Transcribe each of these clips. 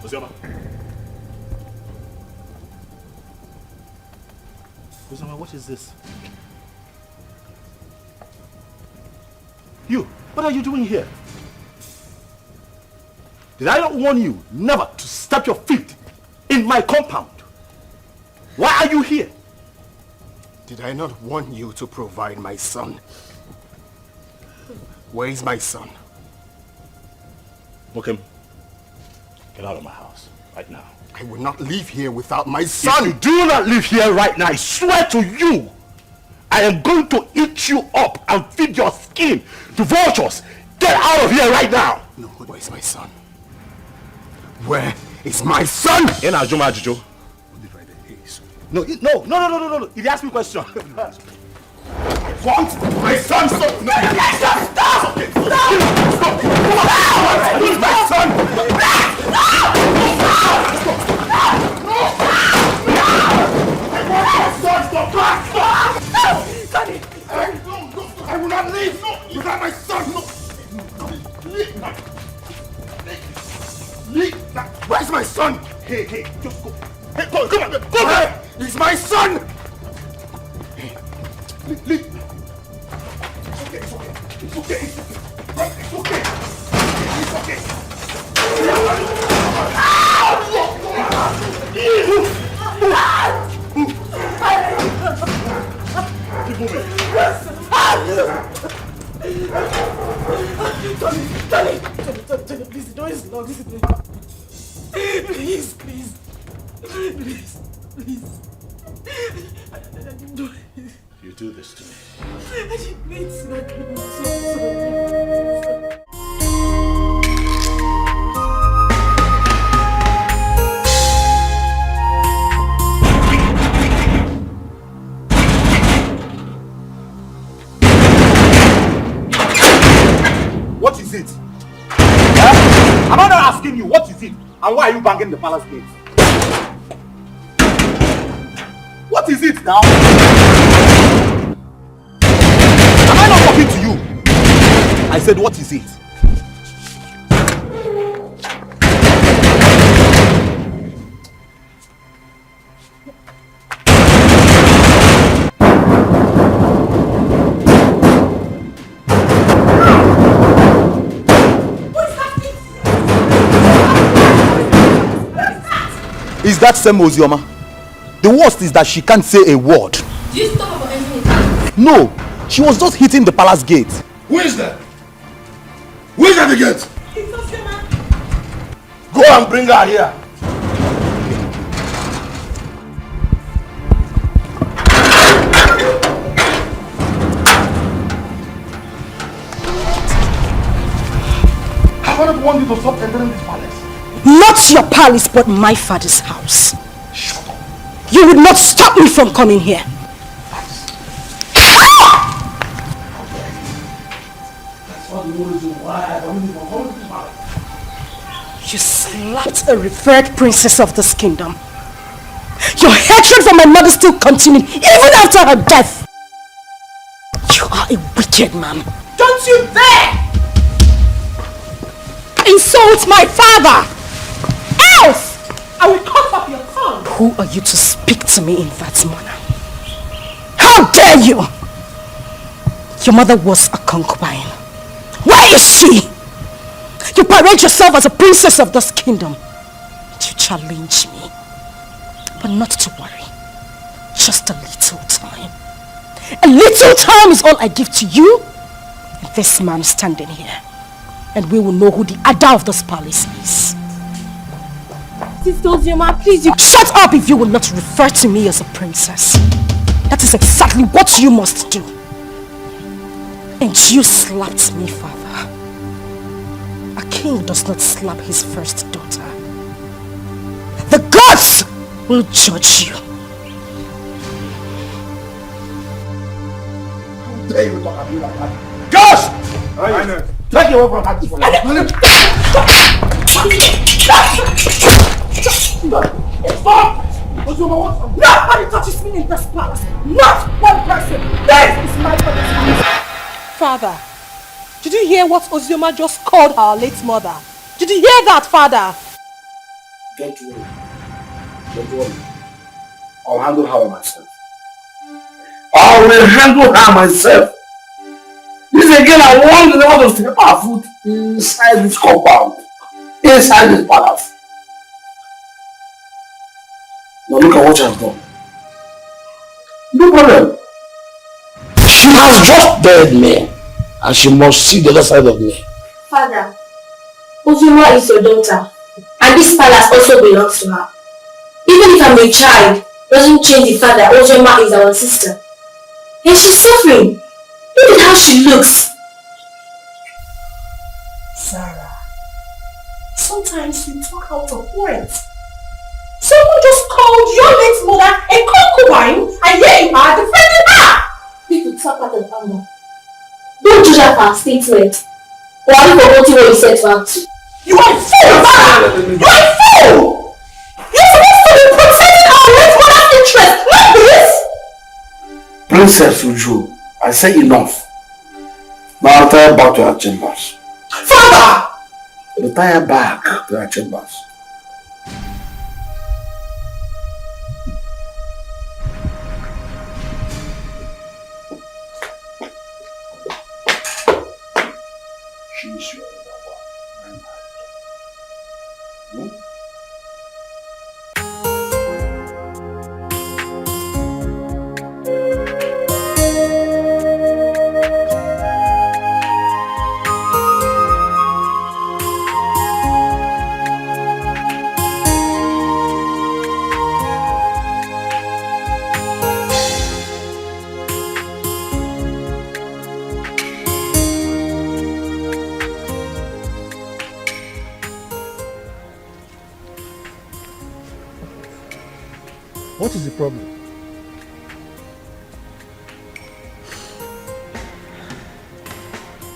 Ozioma. Ozioma, what is this? You, what are you doing here? Did I not warn you never to step your feet in my compound? Why are you here? Did I not warn you to provide my son? Where is my son? Mokem, get out of my house right now. I will not leave here without my son! If you do not leave here right now, I swear to you, I am going to eat you up and feed your skin to vultures. Get out of here right now! No, where is my son? Where is my son? In Ajuma Ajujo. No. He asked me a question. I want my son! Stop! No, stop! Stop! Stop! I need my son! I will not leave without my son! Where's my son? Hey, just go. Hey, come on, go back! He's my son! Leave. It's okay. Keep moving. Tony, please, the door is locked. Please. I didn't do it. You do this to me. I didn't mean to. I'm so sorry. What is it? Am I not asking you what is it? And why are you banging the palace gate? What is it now? Am I not talking to you? I said, what is it? Is that same Ozioma? The worst is that she can't say a word. Do you stop about anything? No, she was just hitting the palace gate. Who is that? Who is at the gate? It's Ozioma. Go and bring her here. Have I not warned you to stop entering this palace? Not your palace, but my father's house. Shut up. You would not stop me from coming here. That's not the only reason why I don't even come to this palace. You slapped a revered princess of this kingdom. Your hatred for my mother still continued even after her death. You are a wicked man. Don't you dare insult my father! Else I will cut off your tongue. Who are you to speak to me in that manner? How dare you! Your mother was a concubine. Where is she? You parade yourself as a princess of this kingdom. You challenge me. But not to worry. Just a little time. A little time is all I give to you and this man standing here. And we will know who the Ada of this palace is. Sister Ozioma, please, you... Shut up if you will not refer to me as a princess. That is exactly what you must do. And you slapped me, father. A king does not slap his first daughter. The gods will judge you. How dare you talk to me like that? Gosh! I know. Take you over and for Stop! Nobody touches me in this palace. Not one person. This is my father's house. Father, did you hear what Ozioma just called our late mother? Did you hear that, father? Don't worry. Don't worry. I'll handle her myself. I will handle her myself. This again, I want to step our foot inside this compound. Inside this palace. Now look at what she has done. No problem. She has just dared me. And she must see the other side of me. Father, Ozioma is your daughter. And this palace also belongs to her. Even if I'm a child, doesn't change the fact that Ozioma is our sister. And she's suffering. Look at how she looks. Sarah, sometimes you talk out of words. Someone just called your late mother a concubine, and here you are defending her! People talk out of anger. Don't judge her for her statement. Or have you forgotten what you said to her? You are a fool, Sarah! You are a fool! You're supposed to be protecting our late mother's interest, not this! Princess Uju, I say enough. Now retire back to our chambers. Father! Retire back to our chambers. She's your lover. What is the problem?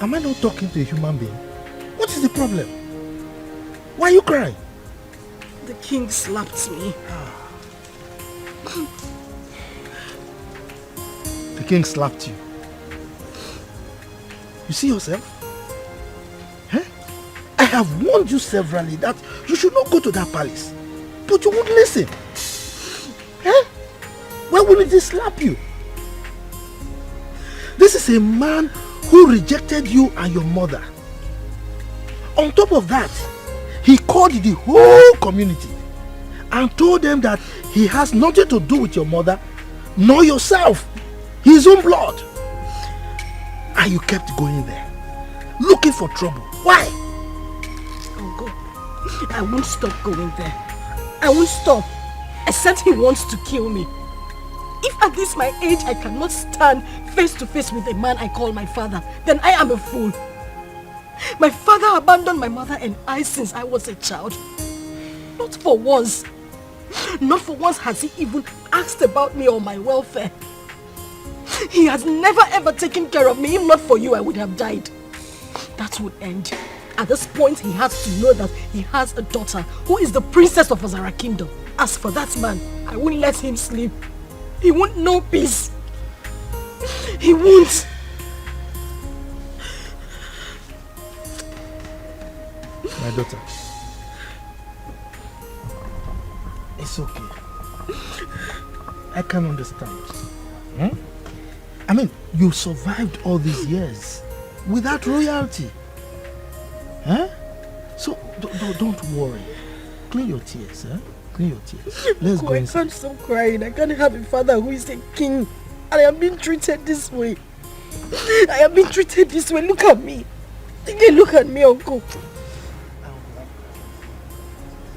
Am I not talking to a human being? What is the problem? Why are you crying? The king slapped me. The king slapped you. You see yourself? Huh? I have warned you severally that you should not go to that palace. But you won't listen. Huh? Why wouldn't he slap you? This is a man who rejected you and your mother. On top of that, he called the whole community and told them that he has nothing to do with your mother nor yourself, his own blood. And you kept going there, looking for trouble. Why? Uncle, I won't stop going there. I won't stop, except he wants to kill me. If at this my age I cannot stand face to face with a man I call my father, then I am a fool. My father abandoned my mother and I since I was a child. Not for once. Not for once has he even asked about me or my welfare. He has never ever taken care of me. If not for you, I would have died. That would end. At this point, he has to know that he has a daughter who is the princess of Azara Kingdom. As for that man, I won't let him sleep. He won't know peace. He won't. My daughter, it's okay. I can understand. I mean, you survived all these years without royalty. Huh? So don't worry. Clean your tears, huh? Clean your tears. Let's go I inside. can't stop crying. I can't have a father who is a king. And I am being treated this way. I am being treated this way. Look at me. Look at me, Uncle.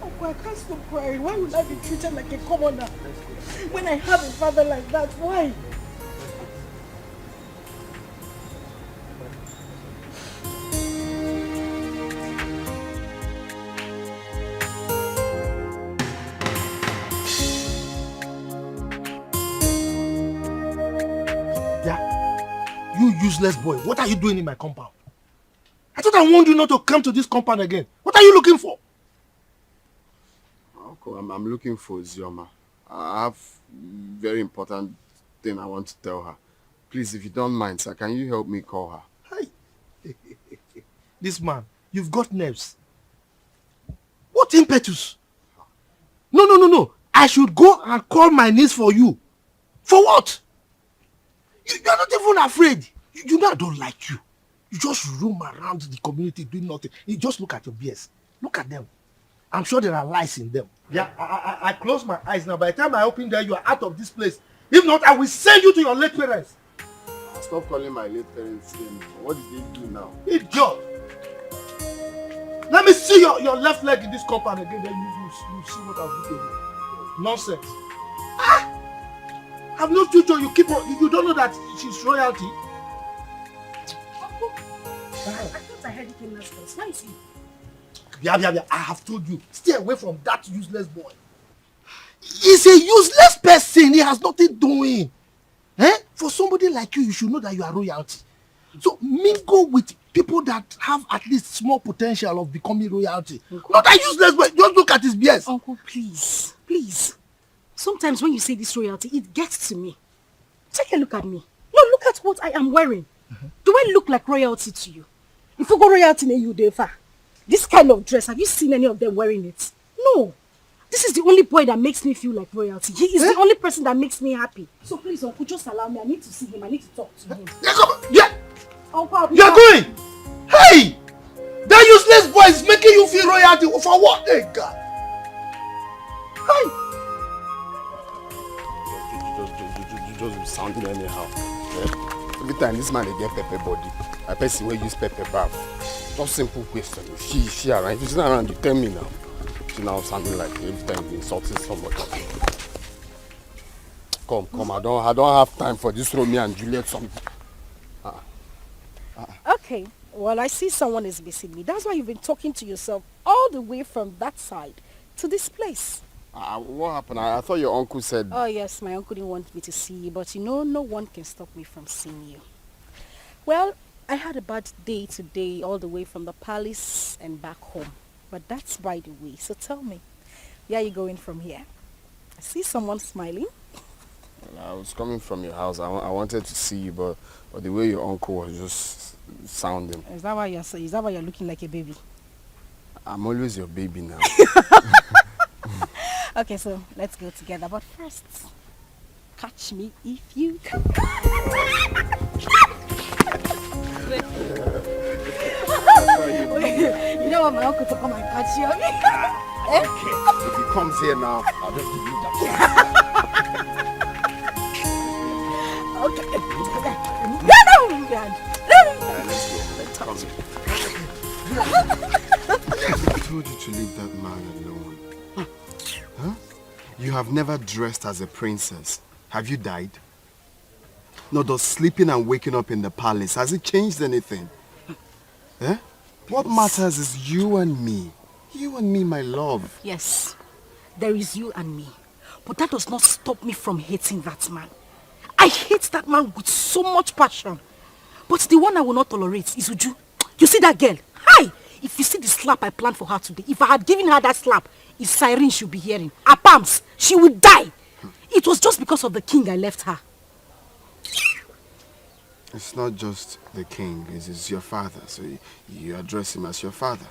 Uncle, I can't stop crying. Why would I be treated like a commoner when I have a father like that? Why? You useless boy, what are you doing in my compound? I thought I warned you not to come to this compound again. What are you looking for? Uncle, I'm looking for Ozioma. I have very important thing I want to tell her. Please, if you don't mind, sir, can you help me call her? Hey. This man, you've got nerves. What impetus? No. I should go and call my niece for you. For what? You are not even afraid. You know I don't like you. You just roam around the community doing nothing. You just look at your beers. Look at them. I'm sure there are lies in them. Yeah, I close my eyes now. By the time I open there, you are out of this place. If not, I will send you to your late parents. Stop calling my late parents name. What did they do now? Idiot! Let me see your left leg in this compound again. Then you see what I'll do to you. Nonsense. I've no future. You don't know that she's royalty. Uncle, I thought I heard it came last place. Where is he? Yeah. I have told you. Stay away from that useless boy. He's a useless person. He has nothing doing. For somebody like you, you should know that you are royalty. So mingle with people that have at least small potential of becoming royalty. Uncle, not that useless boy. Just look at his BS. Uncle, please. Sometimes when you say this royalty, it gets to me. Take a look at me. No, look at what I am wearing. Do I look like royalty to you? If you go royalty in you, Defa, this kind of dress, have you seen any of them wearing it? No. This is the only boy that makes me feel like royalty. He is the only person that makes me happy. So please, Uncle, just allow me. I need to see him. I need to talk to him. Yeah. Uncle, you're going. Hey! That useless boy is making you feel royalty. For what? Hey, God. Hey! Just sounding anyhow. Every time this man they get pepper body, I person will use pepper bath. Just simple question. She around. If she's not around, you tell me now. She now sounding like every time insulting somebody. Come. I don't have time for this Romeo and Juliet something. Okay. Well, I see someone is missing me. That's why you've been talking to yourself all the way from that side to this place. What happened? I thought your uncle said... Oh yes, my uncle didn't want me to see you, but you know, no one can stop me from seeing you. Well, I had a bad day today, all the way from the palace and back home. But that's by the way. So tell me, where are you going from here? I see someone smiling. Well, I was coming from your house. I wanted to see you, but the way your uncle was just sounding. Is that why you're looking like a baby? I'm always your baby now. Okay, so let's go together. But first, catch me if you can. You don't want my uncle to come and catch you. Okay. If he comes here now, I'll just give you that. Okay. I told you to leave that man alone. Huh? You have never dressed as a princess. Have you died? No, does sleeping and waking up in the palace, has it changed anything? Eh? What matters is you and me. You and me, my love. Yes, there is you and me. But that does not stop me from hating that man. I hate that man with so much passion. But the one I will not tolerate is Uju. You see that girl? Hi! If you see the slap I planned for her today, if I had given her that slap, it's siren she'll be hearing. Her palms, she would die. It was just because of the king I left her. It's not just the king, it's your father, so you address him as your father.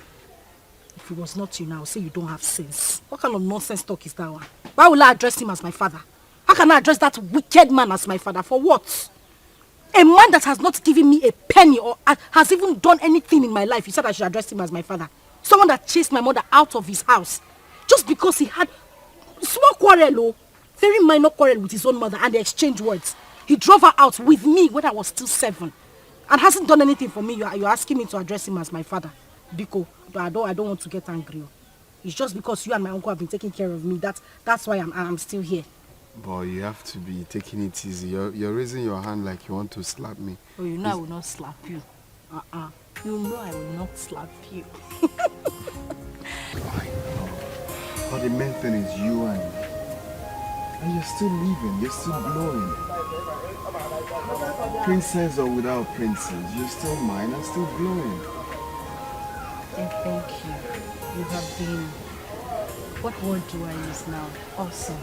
If it was not you now, say you don't have sense. What kind of nonsense talk is that one? Why will I address him as my father? How can I address that wicked man as my father? For what? A man that has not given me a penny or has even done anything in my life, you said I should address him as my father. Someone that chased my mother out of his house just because he had small quarrel, very minor quarrel with his own mother, and they exchanged words. He drove her out with me when I was still 7 and hasn't done anything for me. You're asking me to address him as my father. Biko, I don't want to get angry. It's just because you and my uncle have been taking care of me. That's why I'm still here. Boy, you have to be taking it easy. You're raising your hand like you want to slap me. Oh, you know I will not slap you. You know I will not slap you. I know. But the main thing is you and me. And you're still living, you're still glowing. Princess or without princess, you're still mine and still glowing. And thank you. You have been, what word do I use now? Awesome.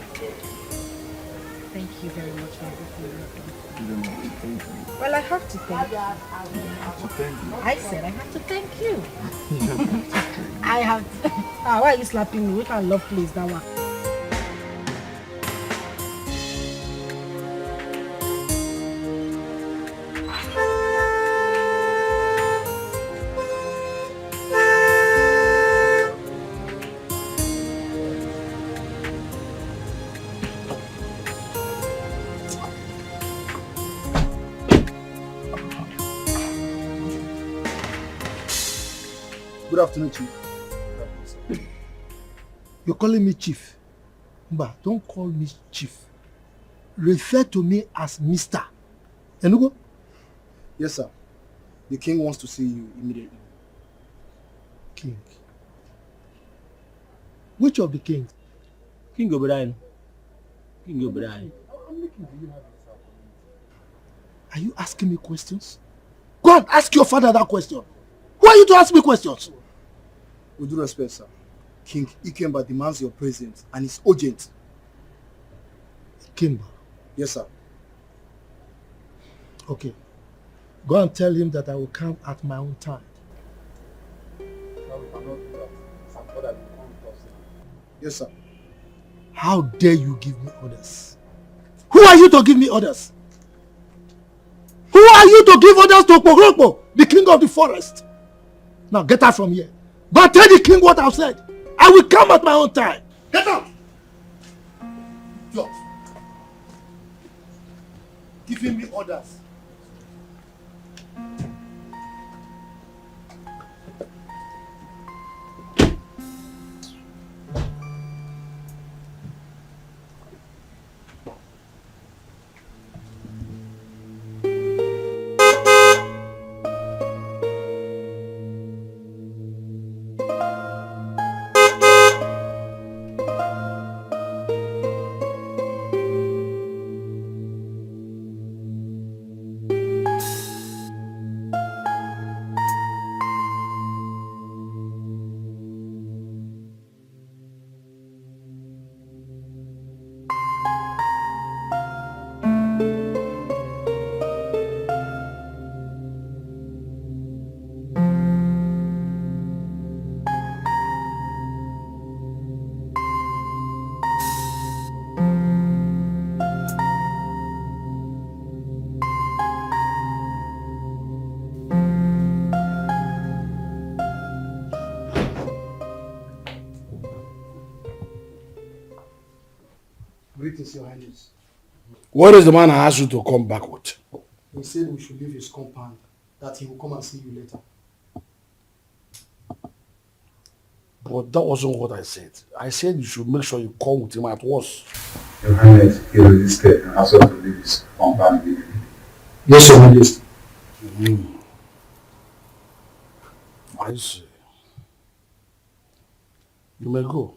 Thank you very much for everything you have done. You don't have to thank me. Well, I have to thank you. You have to thank me. I said I have to thank you. You don't have to thank me. I have to. Why are you slapping me? We can love please that one. Good afternoon, Chief. You're calling me Chief. But don't call me Chief. Refer to me as Mr. Enugu? Yes, sir. The king wants to see you immediately. King? Which of the kings? King Obrien. King Obrien. Are you asking me questions? Go and ask your father that question. Who are you to ask me questions? With due respect, sir. King Ikemba demands your presence and it's urgent. Ikemba? Yes, sir. Okay. Go and tell him that I will come at my own time. Yes, sir. How dare you give me orders? Who are you to give me orders? Who are you to give orders to Pogrokpo, the king of the forest? Now get out from here. Go and tell the king what I've said. I will come at my own time. Get out! Stop. Giving me orders. Greetings, Your Highness. What is the man I asked you to come back with? He said we should leave his compound, that he will come and see you later. But that wasn't what I said. I said you should make sure you come with him at once. Your Highness, he resisted and asked us to leave his compound immediately. Yes, Your Highness. I see. You may go.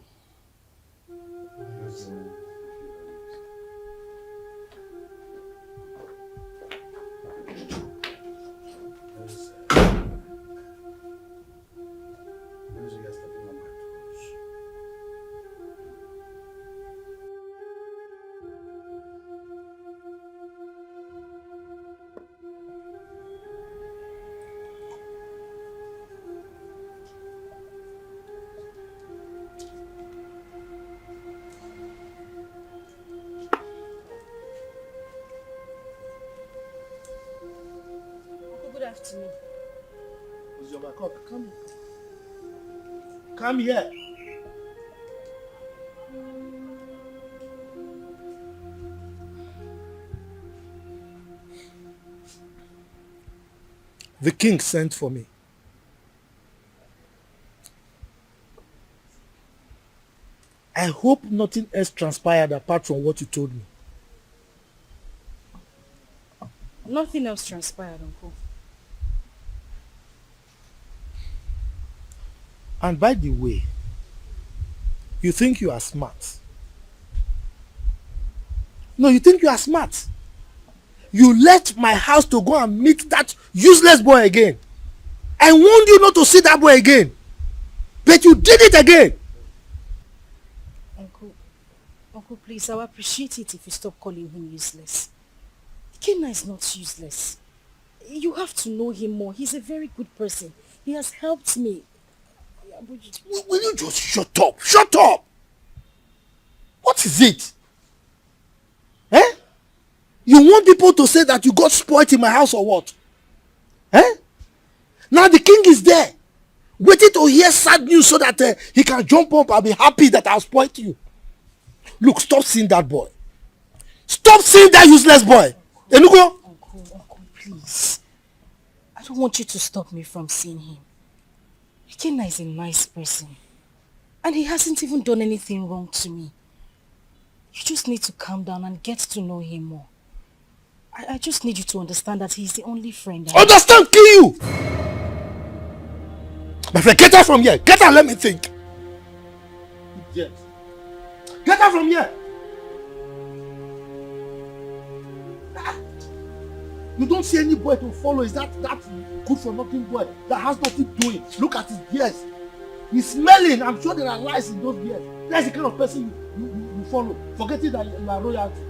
Good afternoon. Ozioma, come. Come here. The king sent for me. I hope nothing else transpired apart from what you told me. Nothing else transpired, Uncle. And by the way, you think you are smart. No, you think you are smart. You left my house to go and meet that useless boy again. I warned you not to see that boy again. But you did it again. Uncle, please, I would appreciate it if you stop calling him useless. Kenna is not useless. You have to know him more. He's a very good person. He has helped me. Will you just shut up? Shut up! What is it? Eh? You want people to say that you got spoiled in my house or what? Eh? Now the king is there, waiting to hear sad news so that he can jump up and be happy that I spoiled you. Look, stop seeing that boy. Stop seeing that useless boy. Enugu? Uncle, please. I don't want you to stop me from seeing him. Ikenna is a nice person. And he hasn't even done anything wrong to me. You just need to calm down and get to know him more. I just need you to understand that he's the only friend I have. Understand, kill you! My friend, get her from here. Get her, let me think. Yes. Get her from here. You don't see any boy to follow. Is that good for nothing boy that has nothing doing? Look at his beard. He's smelling. I'm sure there are lies in those beards. That's the kind of person you follow, forgetting that you are royalty.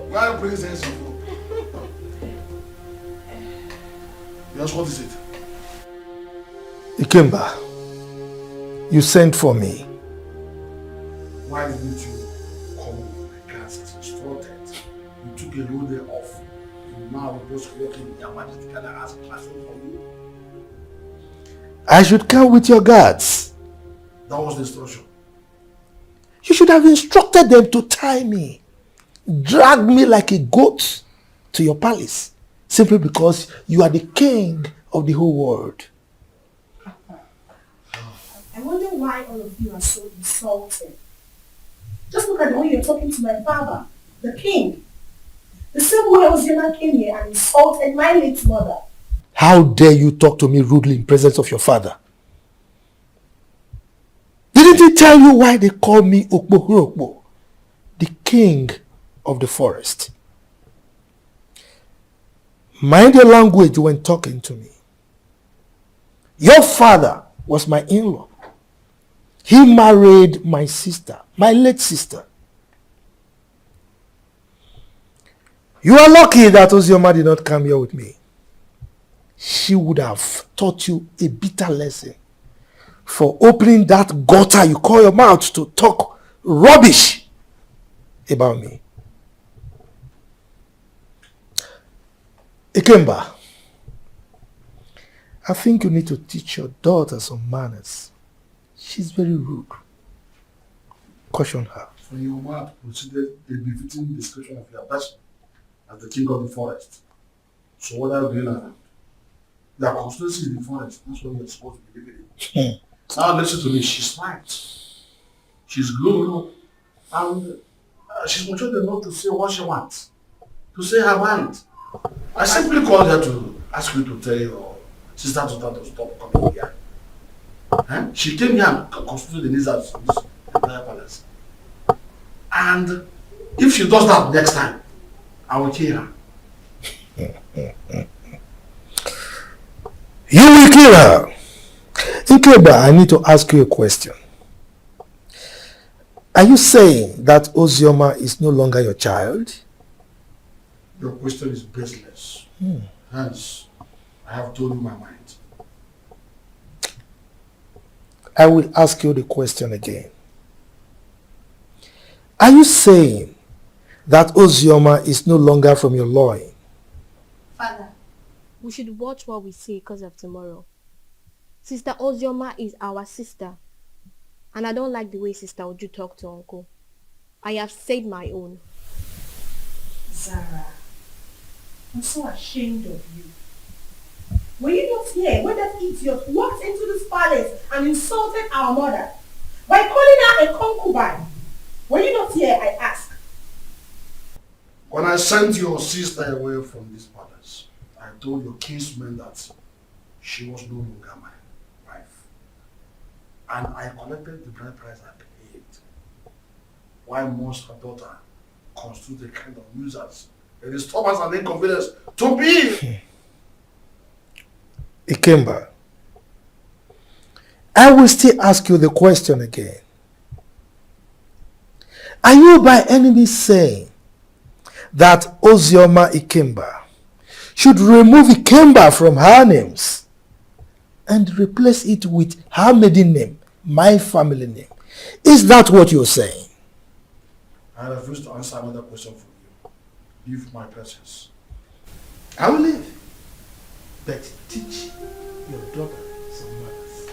Why bring sense of hope? Yes, what is it? Ikemba, you sent for me. Why didn't you come with my guards as instructed? You took a whole day off. You now are just walking in your majesty and ask classroom for you. I should come with your guards. That was the instruction. You should have instructed them to tie me. Drag me like a goat to your palace. Simply because you are the king of the whole world. I wonder why all of you are so insulted. Just look at the way you're talking to my father, the king. The same way Ozioma came here and insulted my late mother. How dare you talk to me rudely in presence of your father? Didn't he tell you why they call me Okpo, the king of the forest? Mind your language when talking to me. Your father was my in-law. He married my sister, my late sister. You are lucky that Ozioma did not come here with me. She would have taught you a bitter lesson for opening that gutter you call your mouth to talk rubbish about me. Ikemba, I think you need to teach your daughter some manners. She's very rude. Caution her. So your mouth considered a befitting description of your person as the king of the forest. So what are you doing now? Your constituency in the forest, that's what you're supposed to be living in. Now listen to me, she's smart. She's grown up. And she's mature enough to say what she wants. To say her mind. I simply called her to ask you to tell your sister to stop coming here. She came here and constituted the needs of this entire palace. And if she does that next time, I will kill her. You will kill her. Ikemba, I need to ask you a question. Are you saying that Ozioma is no longer your child? Your question is baseless. Hence, I have told you my mind. I will ask you the question again. Are you saying that Ozioma is no longer from your loin? Father, we should watch what we say because of tomorrow. Sister Ozioma is our sister. And I don't like the way Sister Oju talk to Uncle. I have said my own. Zara, I'm so ashamed of you. Were you not here when that idiot walked into this palace and insulted our mother by calling her a concubine? Were you not here, I ask? When I sent your sister away from this palace, I told your kinsman that she was no longer my wife. And I collected the bride price I paid. Why must her daughter constitute a kind of nuisance a disturbance and inconvenience to me. Ikemba, I will still ask you the question again. Are you by any means saying that Ozioma Ikemba should remove Ikemba from her names and replace it with her maiden name, my family name? Is that what you're saying? I refuse to answer another question from you. Leave my presence. I will leave. But teach your daughter some manners.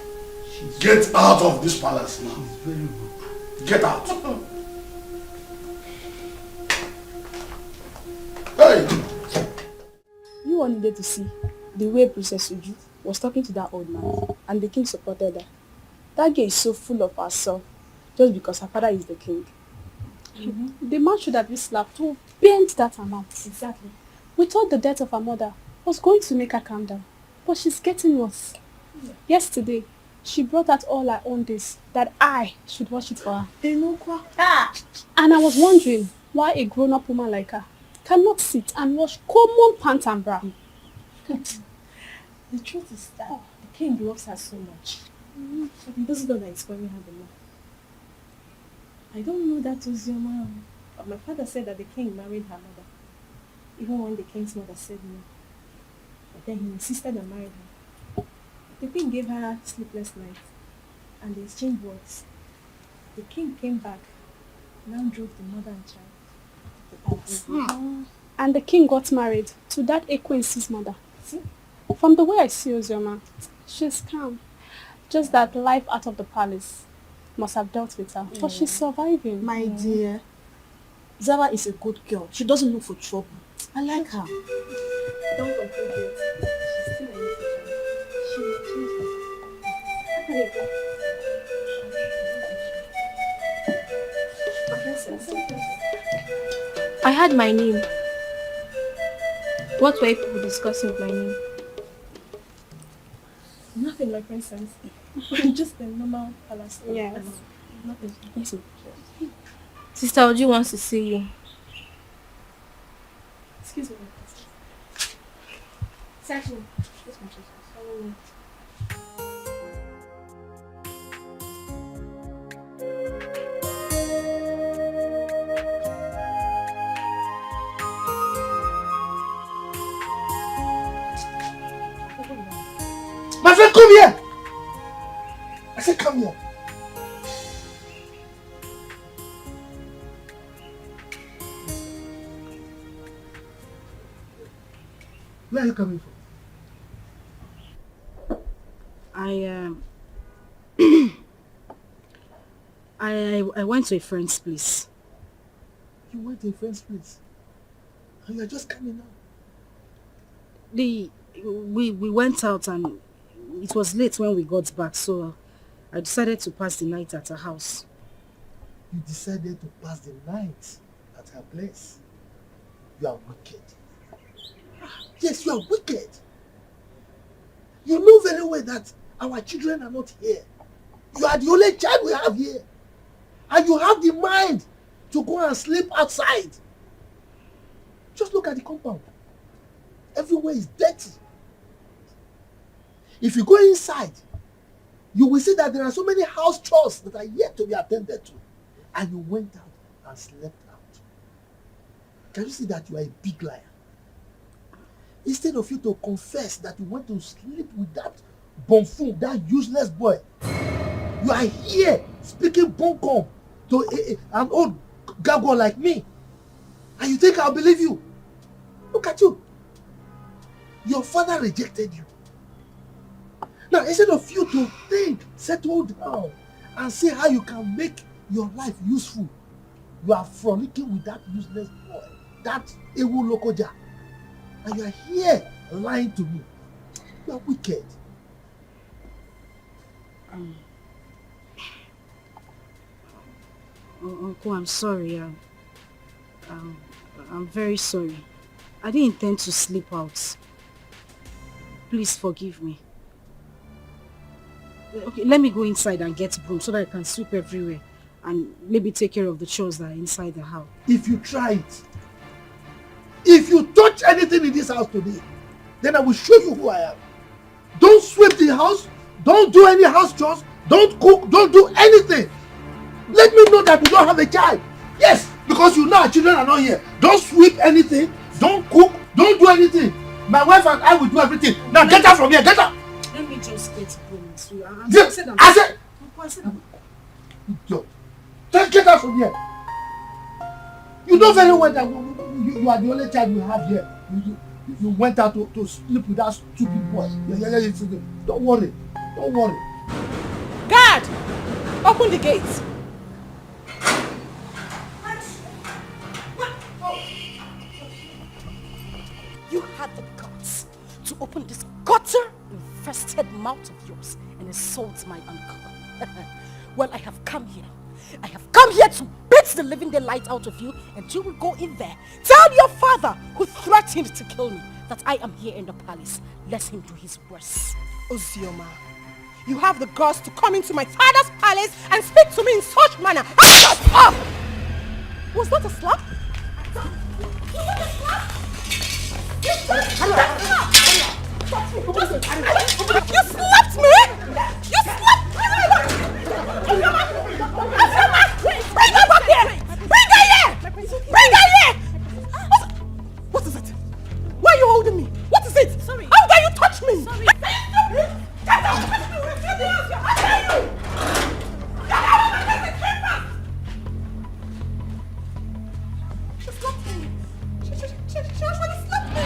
Get out of this palace now. She's very rude. Get out. Hey! You all needed to see the way Princess Uju was talking to that old man, and the king supported her. That girl is so full of herself just because her father is the king. The man should have been slapped to bend that amount. Exactly. We thought the death of her mother was going to make her calm down, but she's getting worse. Yesterday, she brought out all her own days that I should wash it for her. And I was wondering why a grown-up woman like her cannot sit and wash common pant and bra. The truth is that the king loves her so much. But he doesn't know that he's spoiling her the more. I don't know that Ozioma, but my father said that the king married her mother, even when the king's mother said no. But then he insisted and married her. The king gave her sleepless nights, and they exchanged words. The king came back, now drove the mother and child to the palace. And the king got married to that Ekwensi's mother. See? From the way I see Ozioma, she's calm. Just that life out of the palace must have dealt with her. But she's surviving. My dear, Zara is a good girl. She doesn't look for trouble. I like her. Don't forget it. She's still a little child. She will change her. I had my name. What were people discussing with my name? Nothing, my princess. Just a normal palace. Yes. Nothing. Yes. Sister Oju wants to see you. Excuse me, my princess. Exactly. Yes, my princess. My friend, come here! I said, come here. Where are you coming from? I went to a friend's place. You went to a friend's place? And you are just coming out? We went out and it was late when we got back, so I decided to pass the night at her house. You decided to pass the night at her place? You are wicked. Yes, you are wicked. You know very well that our children are not here. You are the only child we have here. And you have the mind to go and sleep outside. Just look at the compound. Everywhere is dirty. If you go inside, you will see that there are so many house chores that are yet to be attended to. And you went out and slept out. Can you see that you are a big liar? Instead of you to confess that you went to sleep with that buffoon, that useless boy, you are here speaking bunkum to an old gargoyle like me. And you think I'll believe you? Look at you. Your father rejected you. Now, instead of you to think, settle down, and see how you can make your life useful, you are frolicking with that useless boy, that Ewu Lokoja. And you are here lying to me. You are wicked. Uncle, I'm sorry. I'm very sorry. I didn't intend to sleep out. Please forgive me. Okay, let me go inside and get broom so that I can sweep everywhere and maybe take care of the chores that are inside the house. If you try it, If you touch anything in this house today, then I will show you who I am. Don't sweep the house. Don't do any house chores. Don't cook. Don't do anything. Let me know that you don't have a child. Yes, because you know our children are not here. Don't sweep anything. Don't cook. Don't do anything. My wife and I will do everything. Now get out from here. Get out. Let me just get going. So I said. Just get out from here. You know very well that you are the only child we have here. You went out to sleep with that stupid boy. Don't worry. Don't worry. Guard! Open the gates. You had the guts to open this gutter-infested mouth of yours and insult my uncle. Well, I have come here. I have come here to beat the living daylight out of you, and you will go in there. Tell your father, who threatened to kill me, that I am here in the palace. Let him do his worst. Ozioma, you have the guts to come into my father's palace and speak to me in such manner. Shut up! Was that a slap? Was that a slap? You slapped me! You slapped me! Bring her back here! Bring her here! Bring her here! What is it? Why are you holding me? What is it? Sorry. How dare you touch me? Sorry. Get out! How dare you? Get out! She slapped me. She actually slapped me.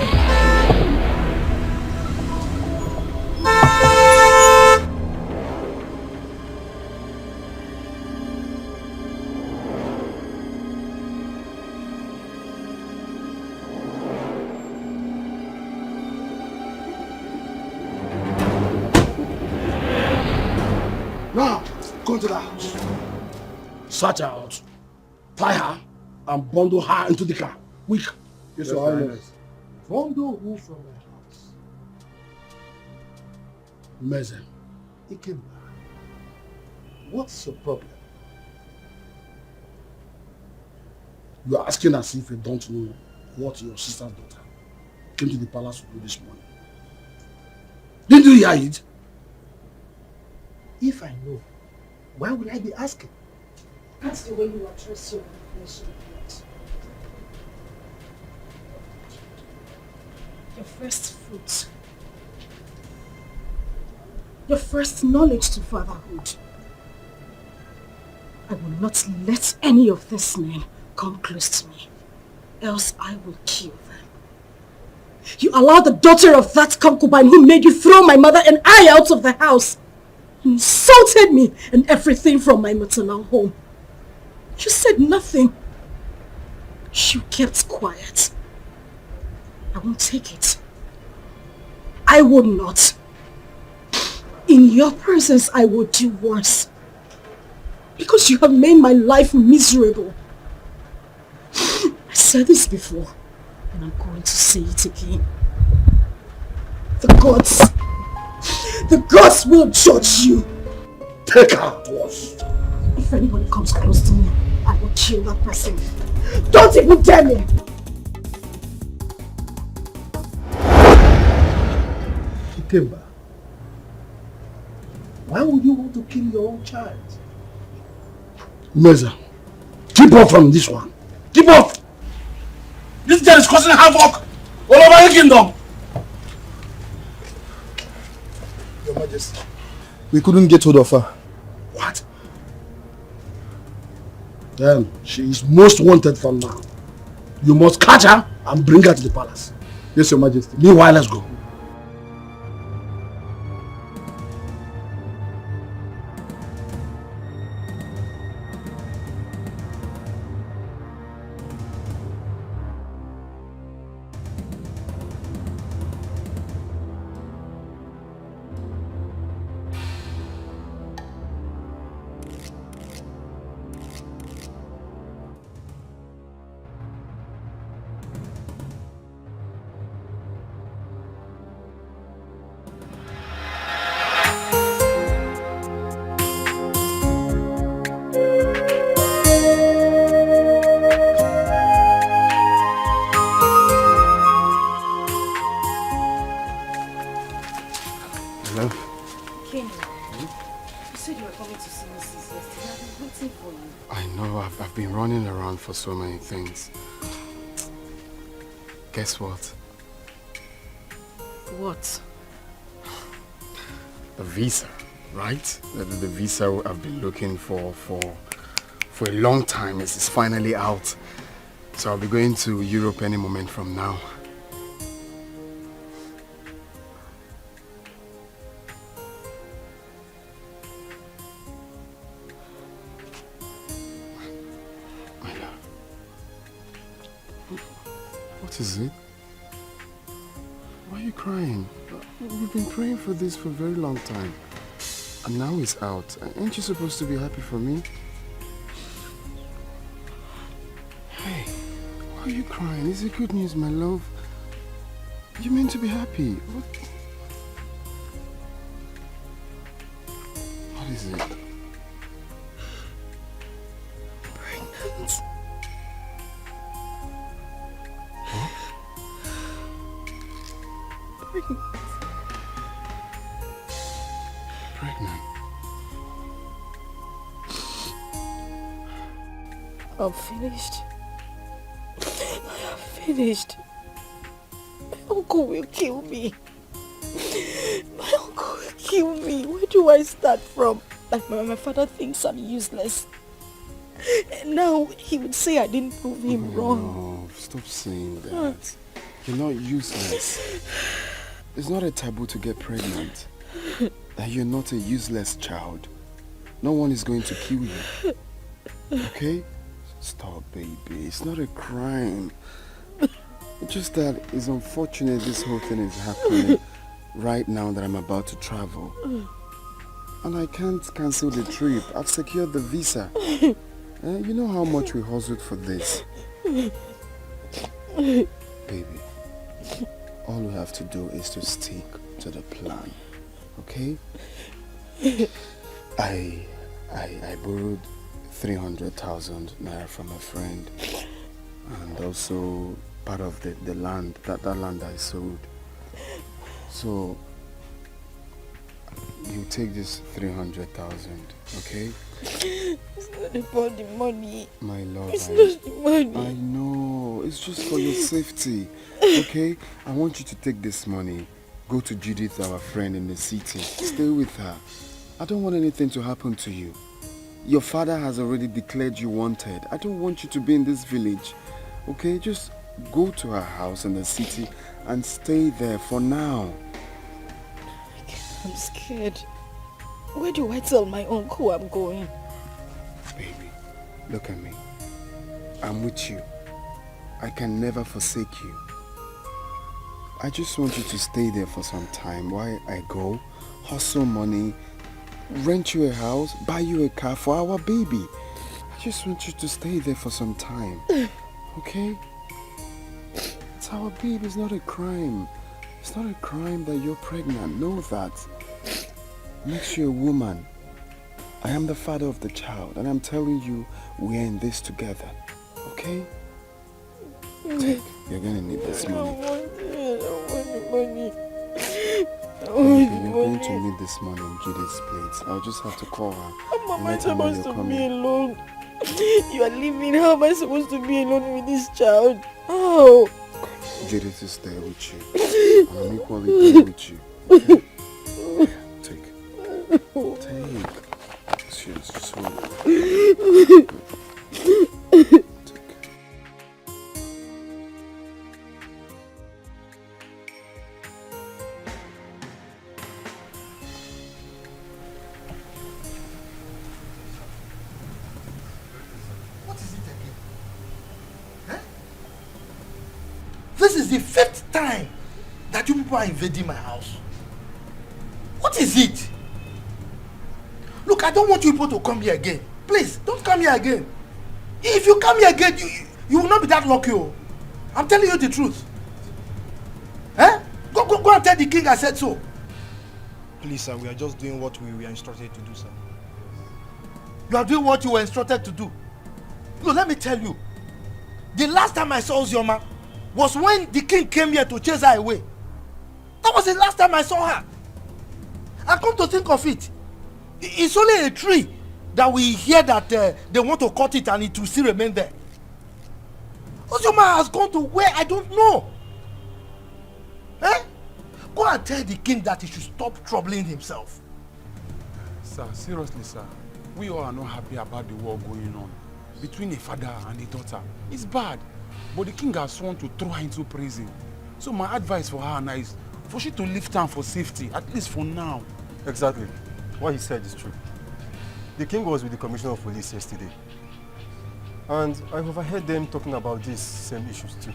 Now, go to the house. Search her out. Tie her and bundle her into the car. Quick. Yes, Your Highness. Bundle who from my house? Meze. Ikemba. What's your problem? You are asking as if you don't know what your sister's daughter came to the palace to do this morning. Didn't you hear it? If I know, why will I be asking? That's the way you address your information. Your first fruit. Your first knowledge to fatherhood. I will not let any of these men come close to me, else I will kill them. You allowed the daughter of that concubine who made you throw my mother and I out of the house. You insulted me and everything from my maternal home. You said nothing. You kept quiet. I won't take it. I would not. In your presence, I will do worse. Because you have made my life miserable. I said this before, and I'm going to say it again. The gods will judge you. Take her to us. If anybody comes close to me, I will kill that person. Don't even dare me! Ikemba, why would you want to kill your own child? Meza, keep off from this one. Keep off! This girl is causing havoc all over the kingdom. Your Majesty, we couldn't get hold of her. What? Then she is most wanted from now. You must catch her and bring her to the palace. Yes, Your Majesty. Meanwhile, let's go. account for so many things. Guess what? What? The visa, right? The visa I've been looking for a long time is finally out. So I'll be going to Europe any moment from now. My love. What is it? Why are you crying? We've been praying for this for a very long time. And now it's out. Aren't you supposed to be happy for me? Hey, why are you crying? Is it good news, my love? You meant to be happy. What is it? Pregnant. Huh? Pregnant. I'm finished. I am finished. My uncle will kill me. My uncle will kill me. Where do I start from? Like my father thinks I'm useless. And now he would say I didn't prove him wrong. No, stop saying that. You're not useless. It's not a taboo to get pregnant. That you're not a useless child. No one is going to kill you. Okay? Stop, baby. It's not a crime. It's just that it's unfortunate this whole thing is happening right now that I'm about to travel. And I can't cancel the trip. I've secured the visa. You know how much we hustled for this. Baby, all we have to do is to stick to the plan. Okay? I borrowed 300,000 naira from a friend, and also part of the land, that land I sold. So you take this 300,000, okay? It's not about the money. My love, it's not the money. I know, it's just for your safety, okay? I want you to take this money, go to Judith, our friend in the city, stay with her. I don't want anything to happen to you. Your father has already declared you wanted. I don't want you to be in this village, okay? Just go to her house in the city and stay there for now. I'm scared. Where do I tell my uncle I'm going? Baby, look at me. I'm with you. I can never forsake you. I just want you to stay there for some time while I go, hustle money, rent you a house, buy you a car for our baby. I just want you to stay there for some time. Okay? It's our baby, it's not a crime. It's not a crime that you're pregnant. Know that. Makes you a woman. I am the father of the child, and I'm telling you, we're in this together. Okay? Take. You're gonna need this money. I don't want the money. You're going to need this money in Judith's place. I'll just have to call her. How am I supposed to be alone? You are leaving. How am I supposed to be alone with this child? Oh. Judith is there with you. I'm equally there with you. Okay? Take. Cheers, just hold it. This is the 5th time that you people are invading my house. What is it? Look, I don't want you people to come here again. Please, don't come here again. If you come here again, you will not be that lucky. Oh. I'm telling you the truth. Eh? Go and tell the king I said so. Please, sir, we are just doing what we were instructed to do, sir. You are doing what you were instructed to do. Look, let me tell you. The last time I saw Ozioma was when the king came here to chase her away. That was the last time I saw her. And come to think of it, it's only a tree that we hear that they want to cut it and it will still remain there. Ozioma has gone to where I don't know. Eh? Go and tell the king that he should stop troubling himself. Sir, seriously, sir. We all are not happy about the war going on between a father and a daughter. It's bad. But the king has sworn to throw her into prison. So my advice for her now is for she to leave town for safety, at least for now. Exactly. What he said is true. The king was with the commissioner of police yesterday. And I overheard them talking about these same issues too.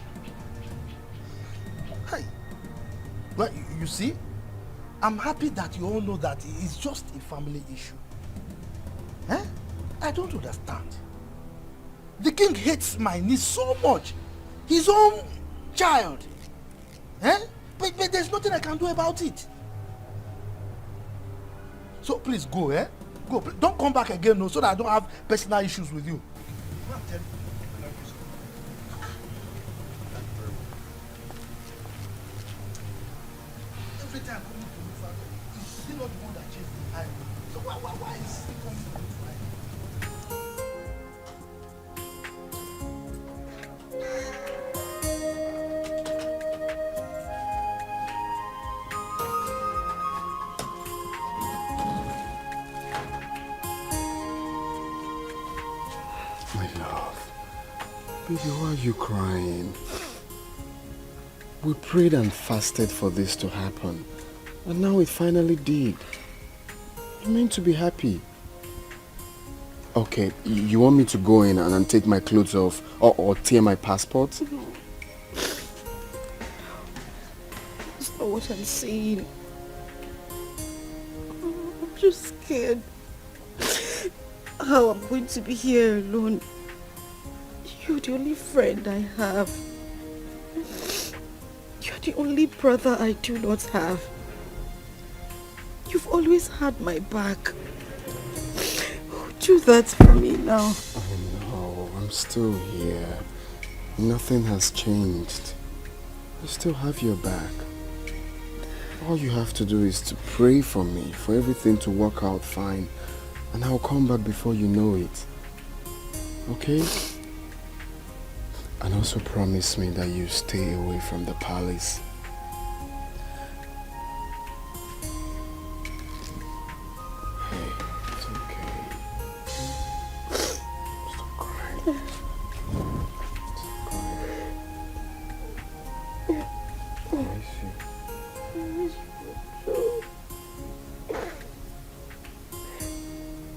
Hey, well, you see, I'm happy that you all know that it's just a family issue. Eh? I don't understand. The king hates my niece so much. His own child. Eh? But there's nothing I can do about it. So please go, eh? Go. Don't come back again, no, so that I don't have personal issues with you. Every time coming to me, father, is he not the one that chased the eye? So why is he coming to me? Baby, why are you crying? We prayed and fasted for this to happen. And now it finally did. You're meant to be happy. Okay, you want me to go in and take my clothes off or tear my passport? No. That's not what I'm saying. I'm just scared. How I'm going to be here alone. You're the only friend I have. You're the only brother I do not have. You've always had my back. Do that for me now. Oh no, I'm still here. Nothing has changed. I still have your back. All you have to do is to pray for me, for everything to work out fine, and I'll come back before you know it. Okay? And also promise me that you stay away from the palace. Hey, it's okay. Stop crying. Stop crying. I miss you.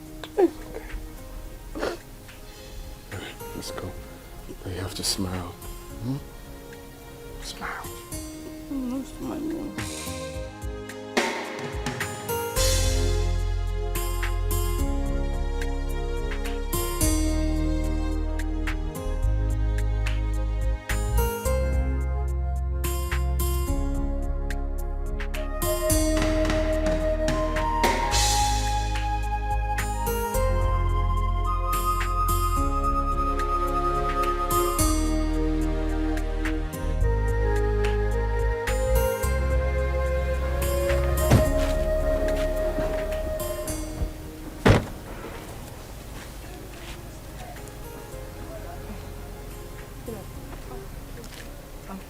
It's okay. Alright, let's go. You have to smile. Hmm? Smile. I'm smiling.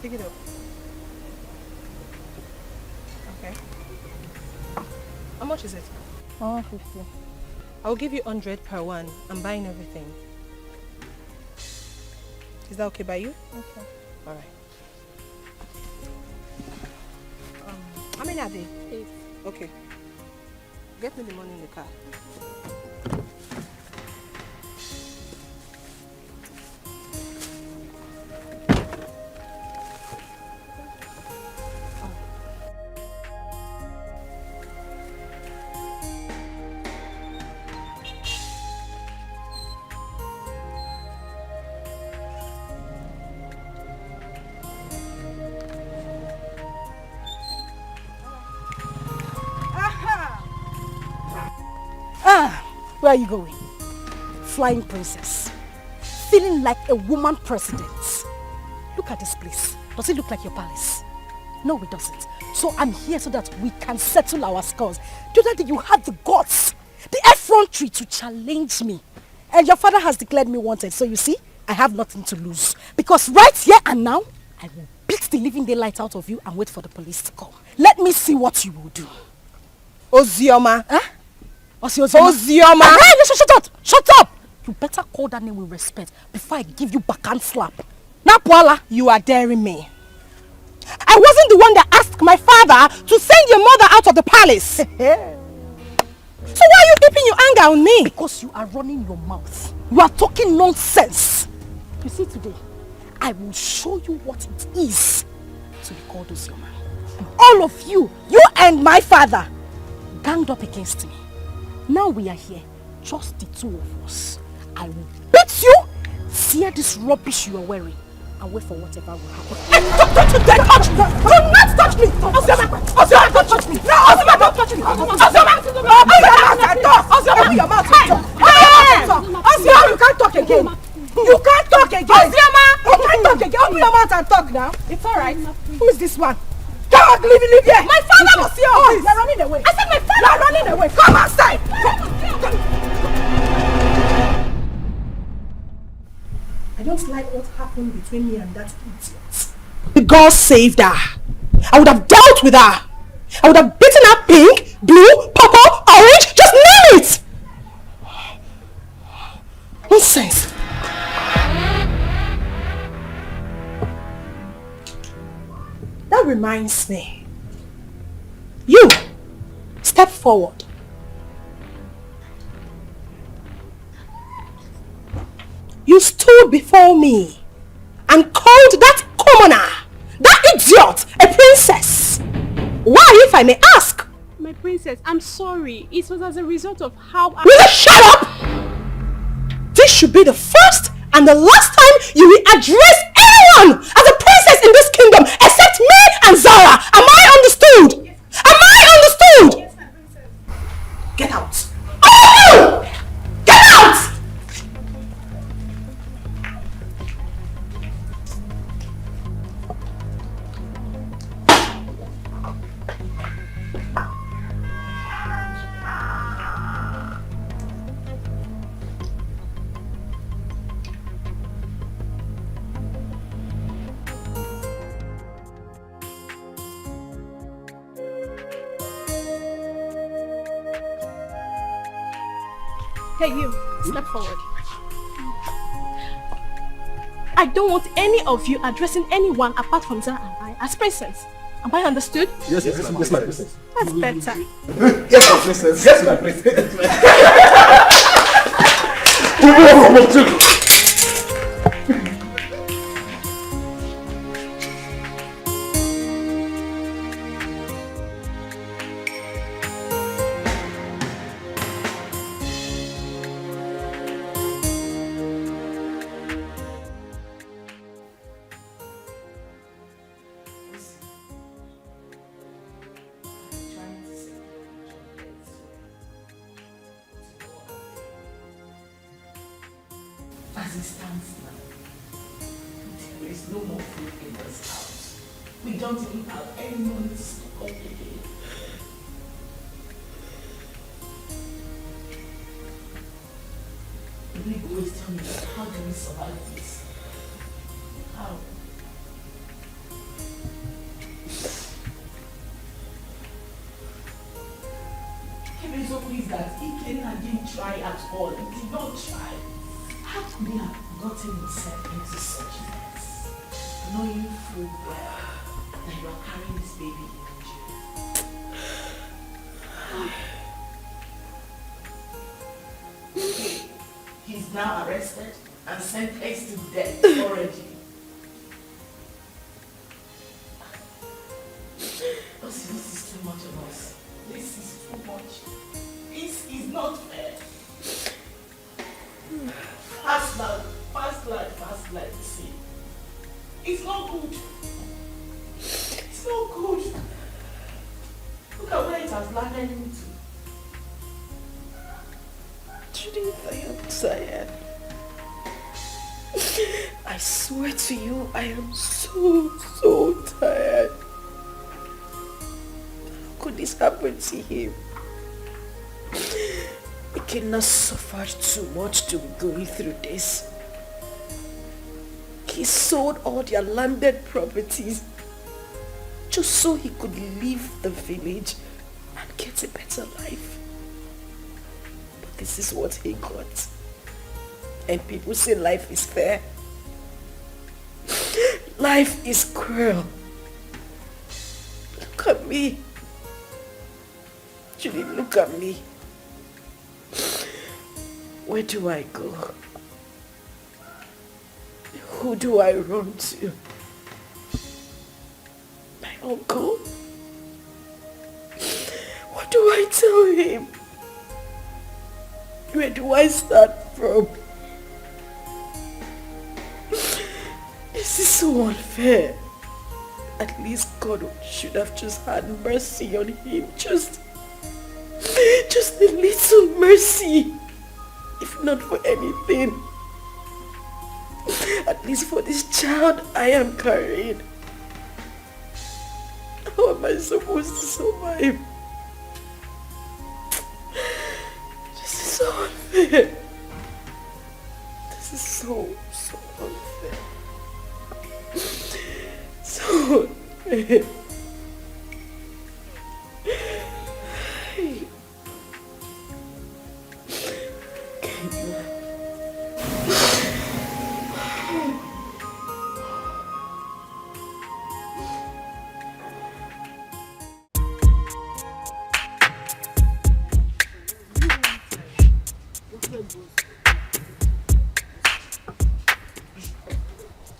Pick it up. Okay. How much is it? 150. I'll give you 100 per one. I'm buying everything. Is that okay by you? Okay. All right. How many are they? 8. Okay. Get me the money in the car. Where are you going? Flying princess. Feeling like a woman president. Look at this place. Does it look like your palace? No, it doesn't. So I'm here so that we can settle our scores. The other day you had the guts, the effrontery to challenge me. And your father has declared me wanted. So you see, I have nothing to lose. Because right here and now, I will beat the living daylight out of you and wait for the police to come. Let me see what you will do. Ozioma. Huh? Ozioma. Hey, shut up! Shut up! You better call that name with respect before I give you backhand slap. Now, Paula, you are daring me. I wasn't the one that asked my father to send your mother out of the palace. So why are you keeping your anger on me? Because you are running your mouth. You are talking nonsense. You see today, I will show you what it is to be called Ozioma. All of you, you and my father, ganged up against me. Now we are here, just the two of us. I will beat you, tear this rubbish you are wearing, and wait for whatever will happen. Don't you dare touch me! Do not touch me! Ozioma! Ozioma, don't touch me! No, Ozioma, don't touch me! Ozioma! Open your mouth! Ozioma, you can't talk again! You can't talk again! Ozioma! You can't talk again! Open your mouth and talk now! It's alright. Who is this one? Come on, leave here! My father was here! Oh, you're running away! I said my father! You're running away! Come outside! Come. I don't like what happened between me and that idiot. The girl saved her. I would have dealt with her. I would have beaten her pink, blue, purple, orange, just name it! Nonsense. That reminds me. You, step forward. You stood before me and called that commoner, that idiot, a princess. Why, if I may ask? My princess, I'm sorry. It was as a result of how I... Will you shut up? This should be the first and the last time you will address anyone as a princess in this kingdom except me and Zara. Am I understood? Am I understood? Yes, my princess. Get out. Oh! Get out! Hey, you, step forward. I don't want any of you addressing anyone apart from Zara and I as princess. Am I understood? Yes, my princess. That's better. Yes, my princess. Yes, my princess. As it stands now, there is no more food in this house. We don't even have any money to stock up again. The big boys tell me, how do we survive this? How? The reason is that Ekeh didn't try at all. He did not try. How could he have gotten himself into such a mess, knowing full well that you are carrying this baby in Nigeria? He's now arrested and sentenced to death already. This is too much of us. This is too much. This is not fair. Fast life, see. It's not good. It's not good. Look at where it has landed into. Judith, I am tired. I swear to you, I am so tired. How could this happen to him? Ekeh suffered too much to be going through this. He sold all their landed properties just so he could leave the village and get a better life. But this is what he got. And people say life is fair. Life is cruel. Look at me. Julie, look at me. Where do I go? Who do I run to? My uncle? What do I tell him? Where do I start from? This is so unfair. At least God should have just had mercy on him. Just a little mercy. If not for anything. At least for this child I am carrying. How am I supposed to survive? This is so unfair. This is so unfair. So unfair.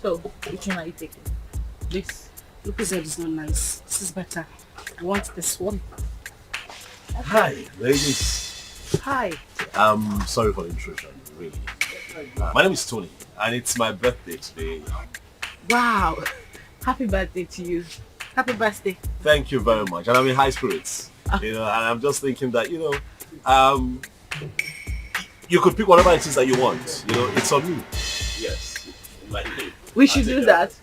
So, which one are you taking? This. Look, said it's not nice. This is better. I want this one. Hi, ladies. Hi. I'm sorry for the intrusion, really. My name is Tony, and it's my birthday today. Wow. Happy birthday to you. Happy birthday. Thank you very much, and I'm in high spirits. You know, and I'm just thinking that, you know, you could pick whatever it is that you want. You know, it's on me. Yes. We should do that.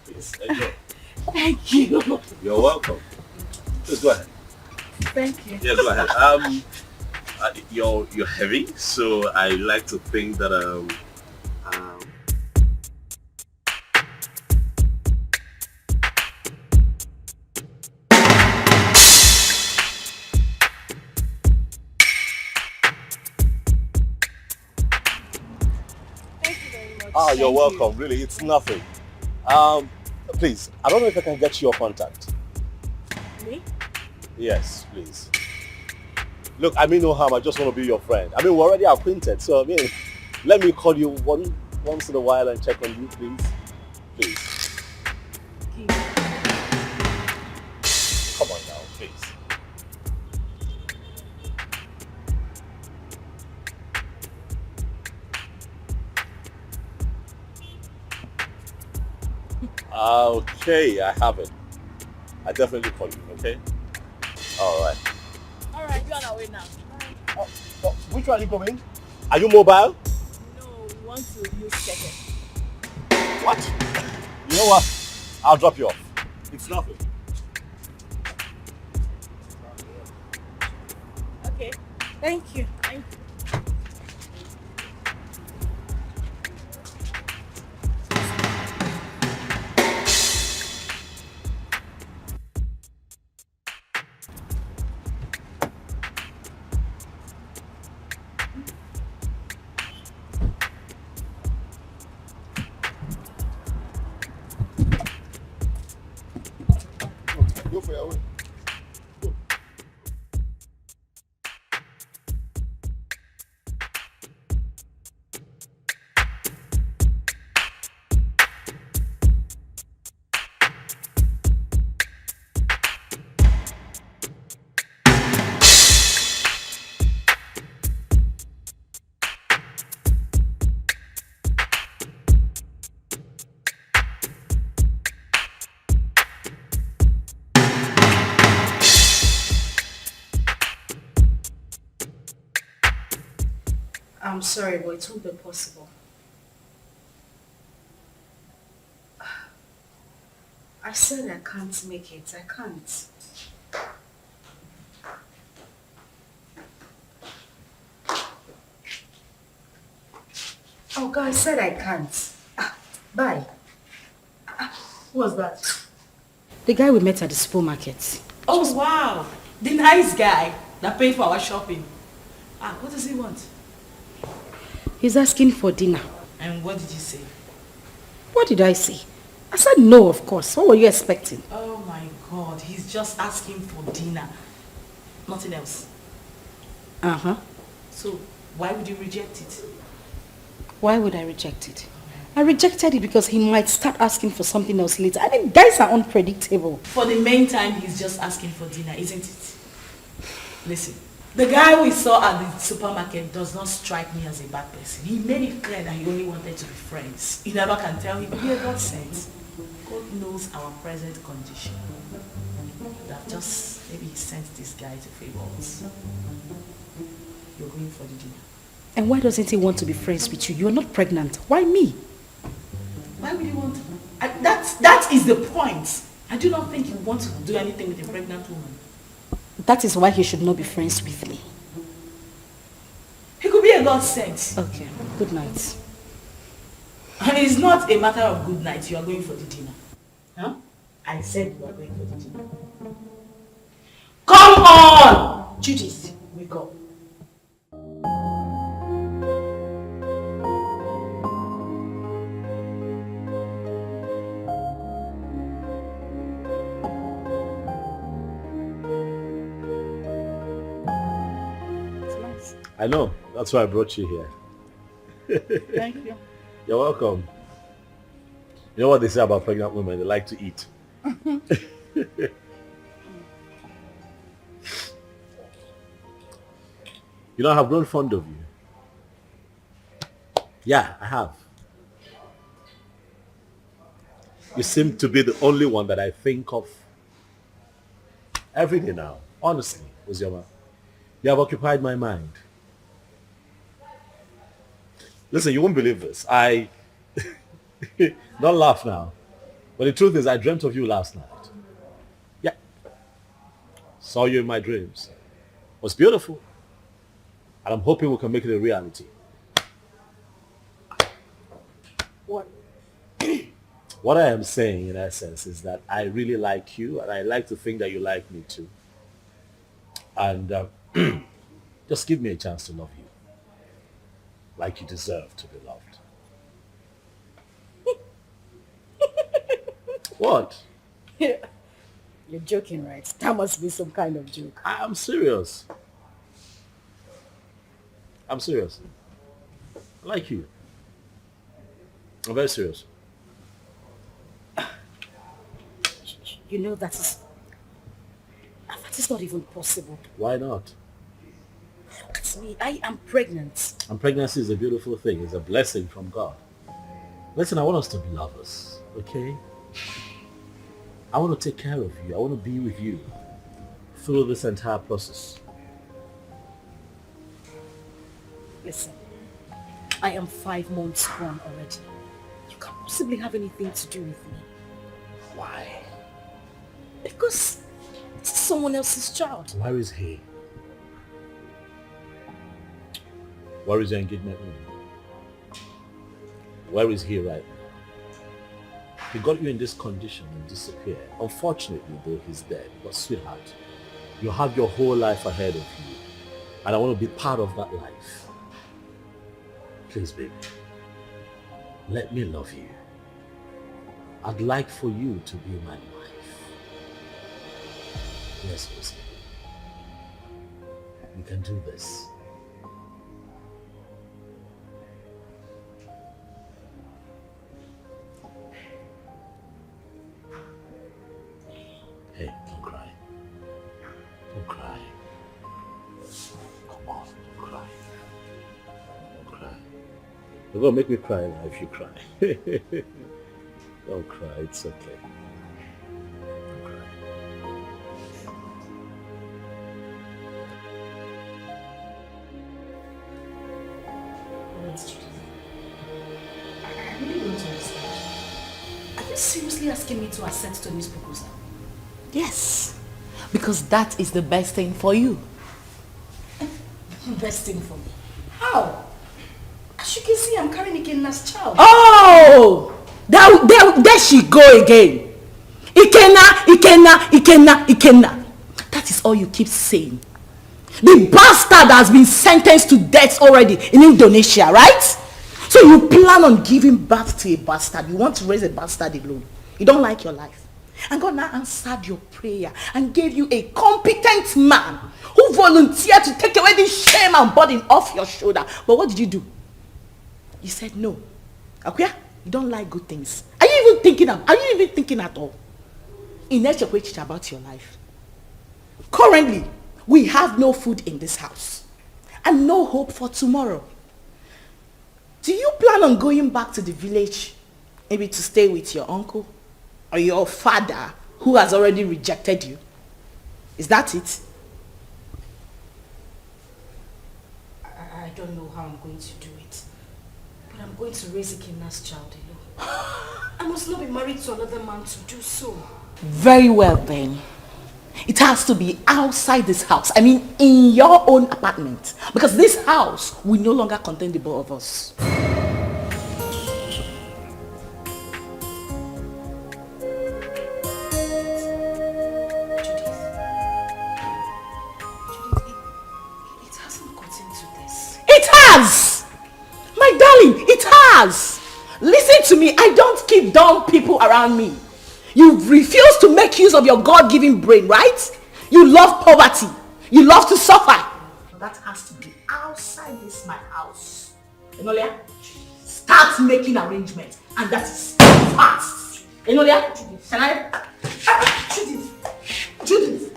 Please, enjoy. Thank you. You're welcome. Just go ahead. Thank you. Yeah, go ahead. You're heavy, so I like to think that you're welcome. Really, it's nothing. Please, I don't know if I can get your contact. Me? Yes, please. Look, I mean no harm. I just want to be your friend. I mean, we're already acquainted, so I mean, let me call you once in a while and check on you, please. Please. Come on now, please. Okay, I have it. I definitely call you, okay? Alright. Alright, you're on our way now. Which one are you going? Are you mobile? No, we want to use Ekeh. What? You know what? I'll drop you off. It's nothing. Okay. Thank you. Thank you. Go for your way. I'm sorry, but it won't be possible. I said I can't make it. I can't. Oh God, I said I can't. Bye. Who was that? The guy we met at the supermarket. Oh, wow. The nice guy that paid for our shopping. Ah, what does he want? He's asking for dinner. And what did you say? What did I say? I said no, of course. What were you expecting? Oh my God, he's just asking for dinner. Nothing else. Uh-huh. So, why would you reject it? Why would I reject it? I rejected it because he might start asking for something else later. I mean, guys are unpredictable. For the main time, he's just asking for dinner, isn't it? Listen, the guy we saw at the supermarket does not strike me as a bad person. He made it clear that he only wanted to be friends. You never can tell him, here God sends. God knows our present condition. That just, maybe he sent this guy to favor us. You're going for the dinner. And why doesn't he want to be friends with you? You're not pregnant. Why me? Why would you want to? That is the point. I do not think you want to do anything with a pregnant woman. That is why he should not be friends with me. He could be a godsend. Okay, good night. And it's not a matter of good night. You are going for the dinner. Huh? I said you are going for the dinner. Come on! Judith, wake up. I know. That's why I brought you here. Thank you. You're welcome. You know what they say about pregnant women? They like to eat. You know, I have grown fond of you. Yeah, I have. You seem to be the only one that I think of every day now. Honestly, Ozioma. You have occupied my mind. Listen, you won't believe this. Don't laugh now. But the truth is, I dreamt of you last night. Yeah. Saw you in my dreams. It was beautiful. And I'm hoping we can make it a reality. What? What I am saying, in essence, is that I really like you, and I like to think that you like me too. And just give me a chance to love you. Like you deserve to be loved. What? You're joking, right? That must be some kind of joke. I'm serious. I'm serious. I like you. I'm very serious. You know, that is not even possible. Why not? Look at me. I am pregnant. And pregnancy is a beautiful thing. It's a blessing from God. Listen, I want us to be lovers, okay? I want to take care of you. I want to be with you through this entire process. Listen, I am 5 months gone already. You can't possibly have anything to do with me. Why? Because this is someone else's child. Where is he? Where is your engagement ring? Where is he right now? He got you in this condition and disappeared. Unfortunately, though, he's dead. But sweetheart, you have your whole life ahead of you. And I want to be part of that life. Please, baby, let me love you. I'd like for you to be my wife. Yes, Ozi. We can do this. Hey, don't cry. Don't cry. Come on, don't cry. Don't cry. You're gonna make me cry now if you cry. Don't cry, it's okay. Don't cry. I really don't understand. Are you seriously asking me to accept Tony's proposal? Yes, because that is the best thing for you. Best thing for me. How? As you can see, I'm carrying Ikenna's child. Oh! there she go again. Ikenna. That is all you keep saying. The bastard has been sentenced to death already in Indonesia, right? So you plan on giving birth to a bastard. You want to raise a bastard alone. You don't like your life. And God now answered your prayer and gave you a competent man who volunteered to take away this shame and burden off your shoulder. But what did you do? You said no. Okay? You don't like good things. Are you even thinking at all? Chacha, about your life. Currently, we have no food in this house and no hope for tomorrow. Do you plan on going back to the village, maybe to stay with your uncle or your father who has already rejected you? Is that it? I don't know how I'm going to do it, but I'm going to raise Ikenna's child alone. I must not be married to another man to do so. Very well then. It has to be outside this house. I mean, in your own apartment. Because this house will no longer contain the both of us. It hasn't gotten to this. It has! My darling, it has! Listen to me, I don't keep dumb people around me. You refuse to make use of your God-given brain, right? You love poverty. You love to suffer. That has to be outside this my house. Enolia, start making arrangements. And that is fast. Enolia, can I? Judith.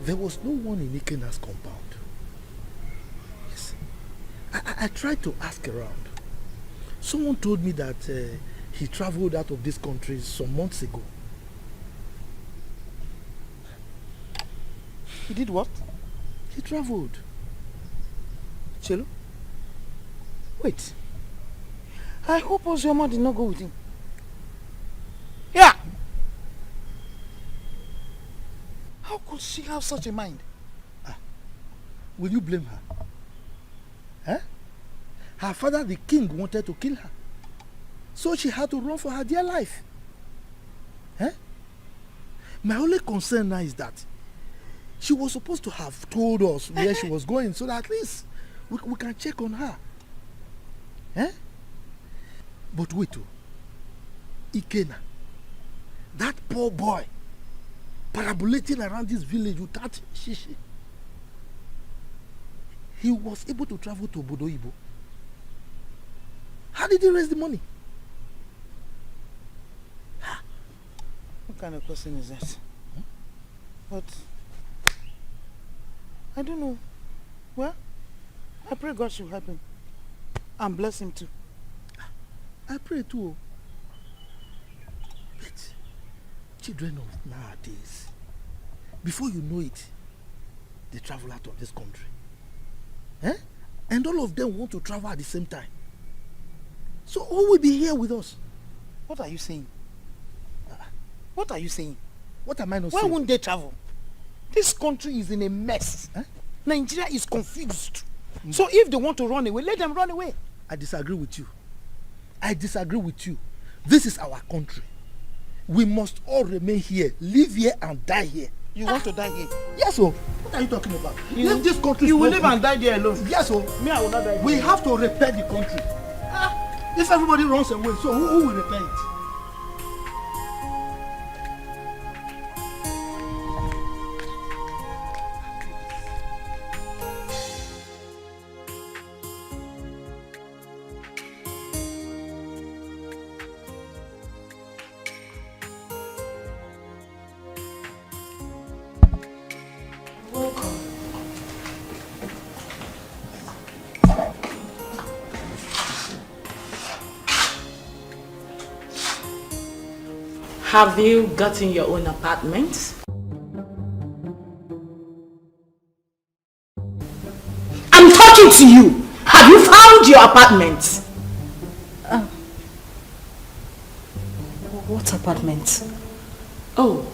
There was no one in Ikenna's compound. Yes. I tried to ask around. Someone told me that he traveled out of this country some months ago. He did what? He traveled. Chelo? Wait. I hope Ozioma did not go with him. Yeah! How could she have such a mind? Will you blame her? Huh? Her father, the king, wanted to kill her. So she had to run for her dear life. Huh? My only concern now is that she was supposed to have told us where she was going so that at least we can check on her. Huh? But wait, Ikenna, that poor boy, parabolating around this village without shishi. He was able to travel to Obodo Ibo. How did he raise the money? What kind of question is that? But I don't know. Well, I pray God should help him and bless him too. I pray too. But children of nowadays, before you know it, they travel out of this country. Eh? And all of them want to travel at the same time. So who will be here with us? What are you saying? What are you saying? What am I not Why saying? Why won't they travel? This country is in a mess. Eh? Nigeria is confused. So if they want to run away, let them run away. I disagree with you. This is our country. We must all remain here, live here and die here. You want to die here? Yes, sir. What are you talking about? Leave this country. You will live and die there alone. Yes, sir. Me, I will not die. We have to repair the country. If everybody runs away, so who will repair it? Have you gotten your own apartment? I'm talking to you. Have you found your apartment? What apartment? Oh,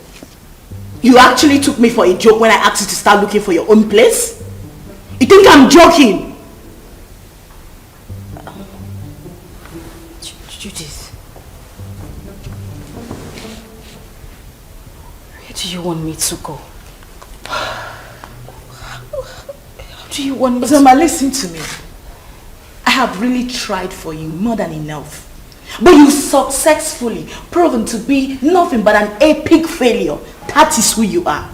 You actually took me for a joke when I asked you to start looking for your own place? You think I'm joking? Judith. Where do you want me to go? How do you want me to... Ozioma, listen to me. I have really tried for you more than enough. But you successfully proven to be nothing but an epic failure. That is who you are.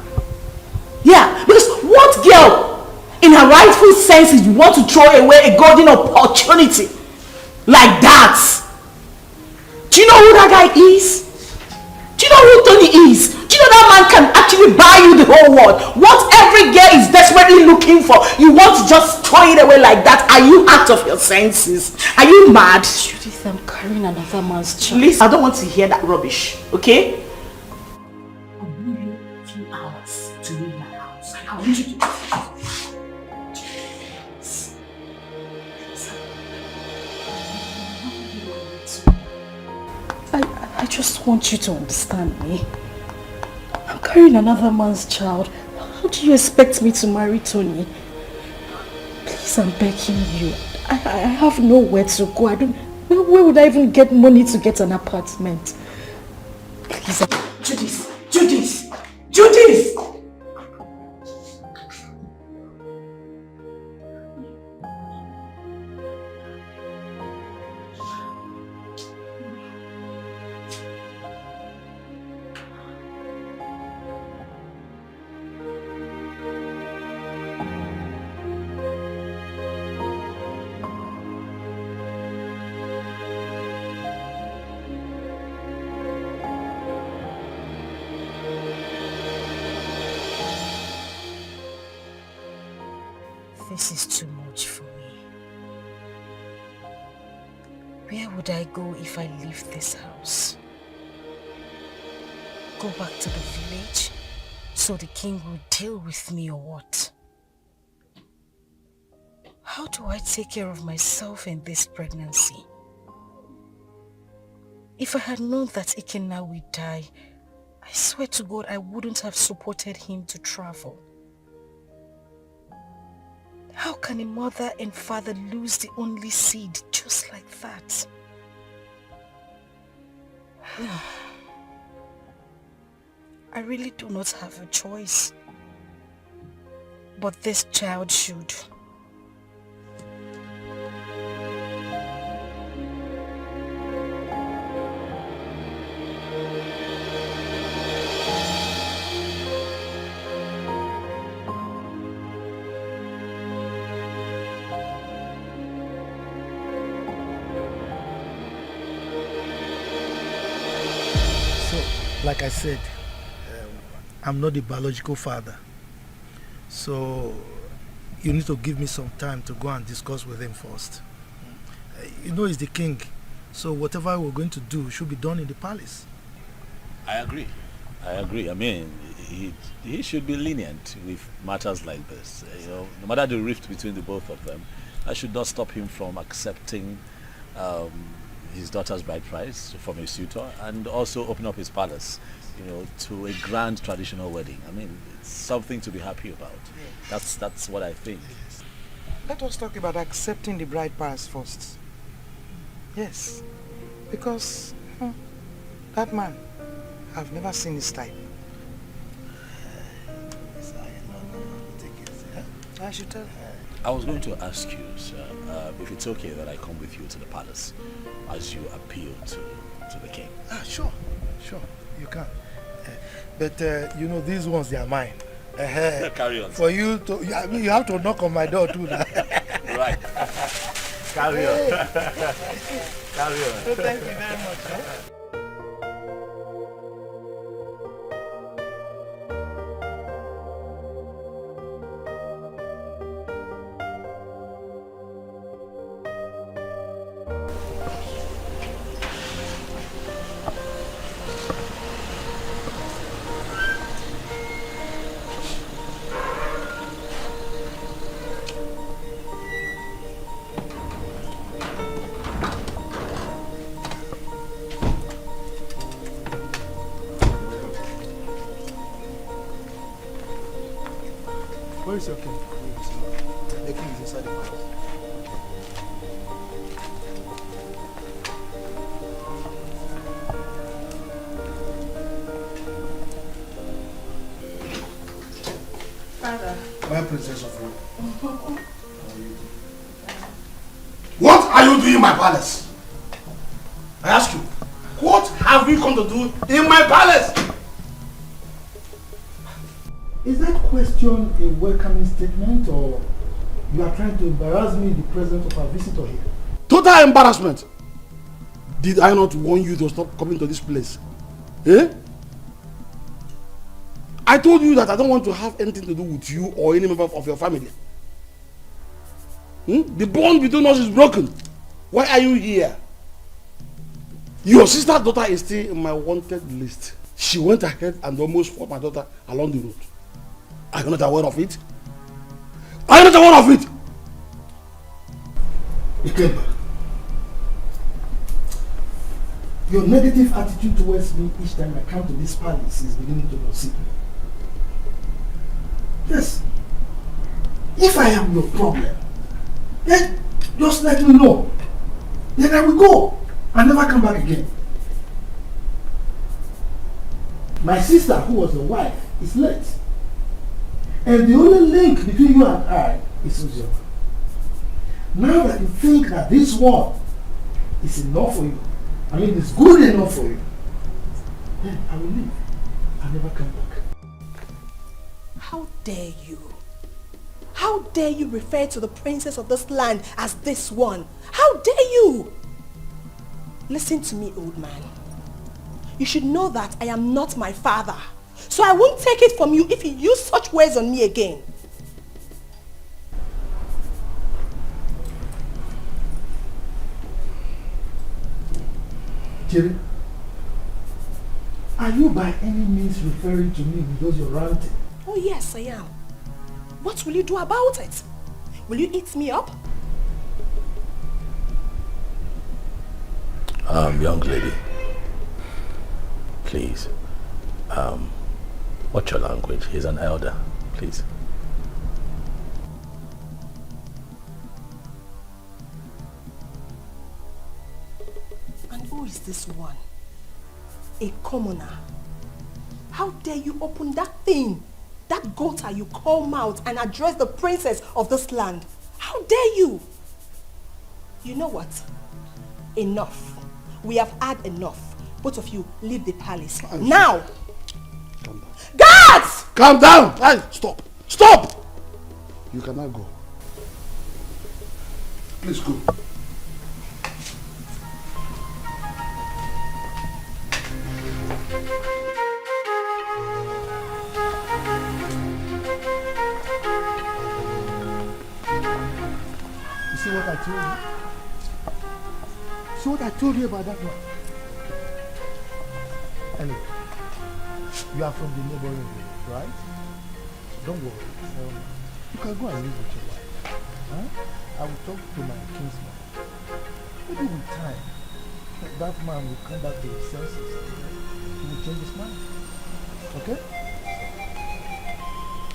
Yeah, because what girl in her rightful senses want to throw away a golden opportunity like that? Do you know who that guy is? Do you know who Tony is? Do you know that man can actually buy you the whole world? What every girl is desperately looking for, you want to just throw it away like that? Are you out of your senses? Are you mad? Judith, I'm carrying another man's child. Please, I don't want to hear that rubbish, okay? I'll give you a few hours to leave my house. I want you to... I just want you to understand me. I'm carrying another man's child. How do you expect me to marry Tony? Please, I'm begging you. I have nowhere to go. Where would I even get money to get an apartment? Please. Judith! Judith! Judith! This is too much for me. Where would I go if I leave this house? Go back to the village so the king will deal with me or what? How do I take care of myself in this pregnancy? If I had known that Ekeh now will die, I swear to God I wouldn't have supported him to travel. How can a mother and father lose the only seed just like that? I really do not have a choice. But this child should. Like I said, I'm not the biological father. So you need to give me some time to go and discuss with him first. You know he's the king, so whatever we're going to do should be done in the palace. I agree. I mean, he should be lenient with matters like this. You know, no matter the rift between the both of them, that should not stop him from accepting his daughter's bride price from a suitor and also open up his palace, you know, to a grand traditional wedding. I mean, it's something to be happy about. That's what I think. Let us talk about accepting the bride price first. Yes, because that man, I've never seen his type. I should tell her. I was going to ask you, sir, if it's okay that I come with you to the palace as you appeal to the king. Sure, you can. But you know, these ones, they are mine. Carry on. For you to, I mean, you have to knock on my door too now. Right. Carry on. Carry on. So thank you very much. Where is your king? The king is inside the palace. Father. My princess of Rome. What are you doing in my palace? I ask you, what have you come to do in my palace? Is that question a welcoming statement, or you are trying to embarrass me in the presence of our visitor here? Total embarrassment. Did I not warn you to stop coming to this place? Eh? I told you that I don't want to have anything to do with you or any member of your family. The bond between us is broken. Why are you here? Your sister's daughter is still in my wanted list. She went ahead and almost fought my daughter along the road. Are you not aware of it? Are you not aware of it? Ekeh, your negative attitude towards me each time I come to this palace is beginning to unseat me. Yes. If I am your problem, then just let me know. Then I will go and never come back again. My sister, who was your wife, is late. And the only link between you and I is Ozioma. Now that you think that this one is enough for you, I mean it's good enough for you, then I will leave and never come back. How dare you? How dare you refer to the princess of this land as this one? How dare you? Listen to me, old man. You should know that I am not my father. So I won't take it from you if you use such words on me again. Jerry, are you by any means referring to me because you're ranting? Oh yes, I am. What will you do about it? Will you eat me up? Young lady, please, watch your language. He's an elder, please. And who is this one? A commoner. How dare you open that thing, that gutter you call mouth, and address the princess of this land? How dare you? You know what? Enough. We have had enough. Both of you, leave the palace. Now! Calm down. Guards! Calm down! Hey, stop! Stop! You cannot go. Please go. You see what I told you? See what I told you about that one? Anyway, you are from the neighboring village, right? Don't worry. You can go and live with your wife. Huh? I will talk to my kinsman. Maybe with time, that man will come back to his senses. He will change his mind. Okay?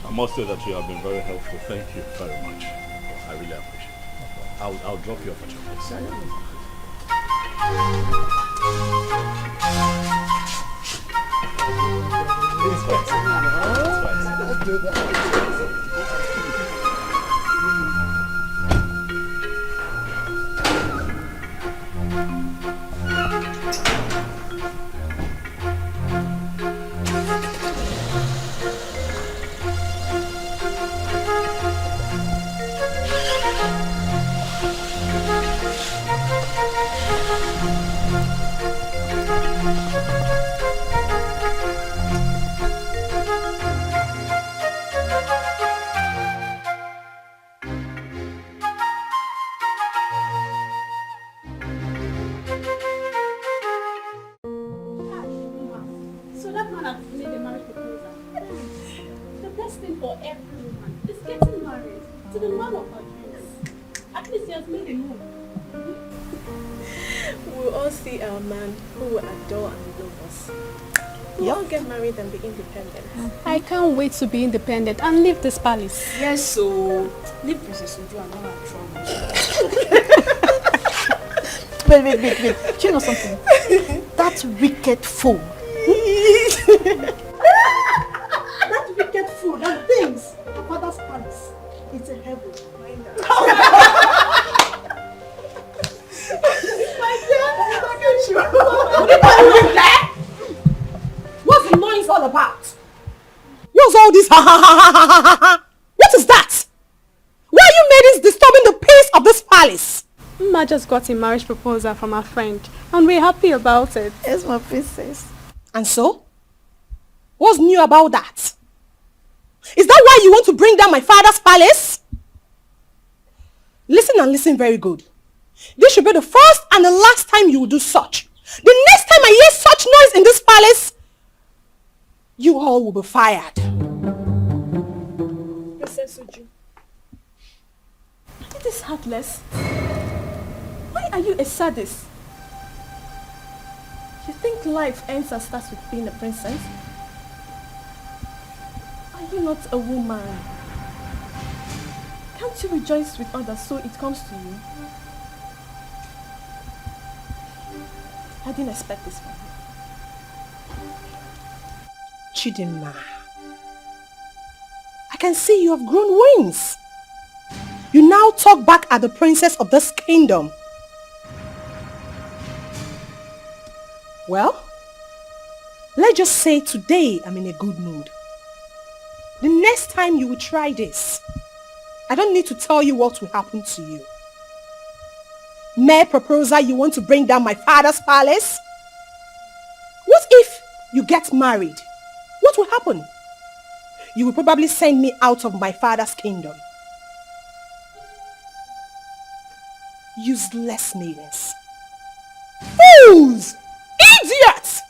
I must say that you have been very helpful. Thank you very much. I really appreciate it. I'll drop you off at your place. It's fine. Let's do that. We'll get married and be independent. I can't wait to be independent and leave this palace. Yes, so leave Princess Uju and all her troubles. Wait. Do you know something? That wicked fool. That wicked fool that thinks her father's palace is a heaven. What's the noise all about? What's all this? What is that? Why are you ladies disturbing the peace of this palace? Ma just got a marriage proposal from her friend and we're happy about it. Yes, my princess. And so? What's new about that? Is that why you want to bring down my father's palace? Listen and listen very good. This should be the first and the last time you will do such. The next time I hear such noise in this palace, you all will be fired. Princess Uju, it is heartless. Why are you a sadist? You think life ends and starts with being a princess? Are you not a woman? Can't you rejoice with others so it comes to you? I didn't expect this from you. Chidinma, I can see you have grown wings. You now talk back at the princess of this kingdom. Well, let's just say today I'm in a good mood. The next time you will try this, I don't need to tell you what will happen to you. Mere proposal, you want to bring down my father's palace? What if you get married? What will happen? You will probably send me out of my father's kingdom. Useless maidens. Fools! Idiots!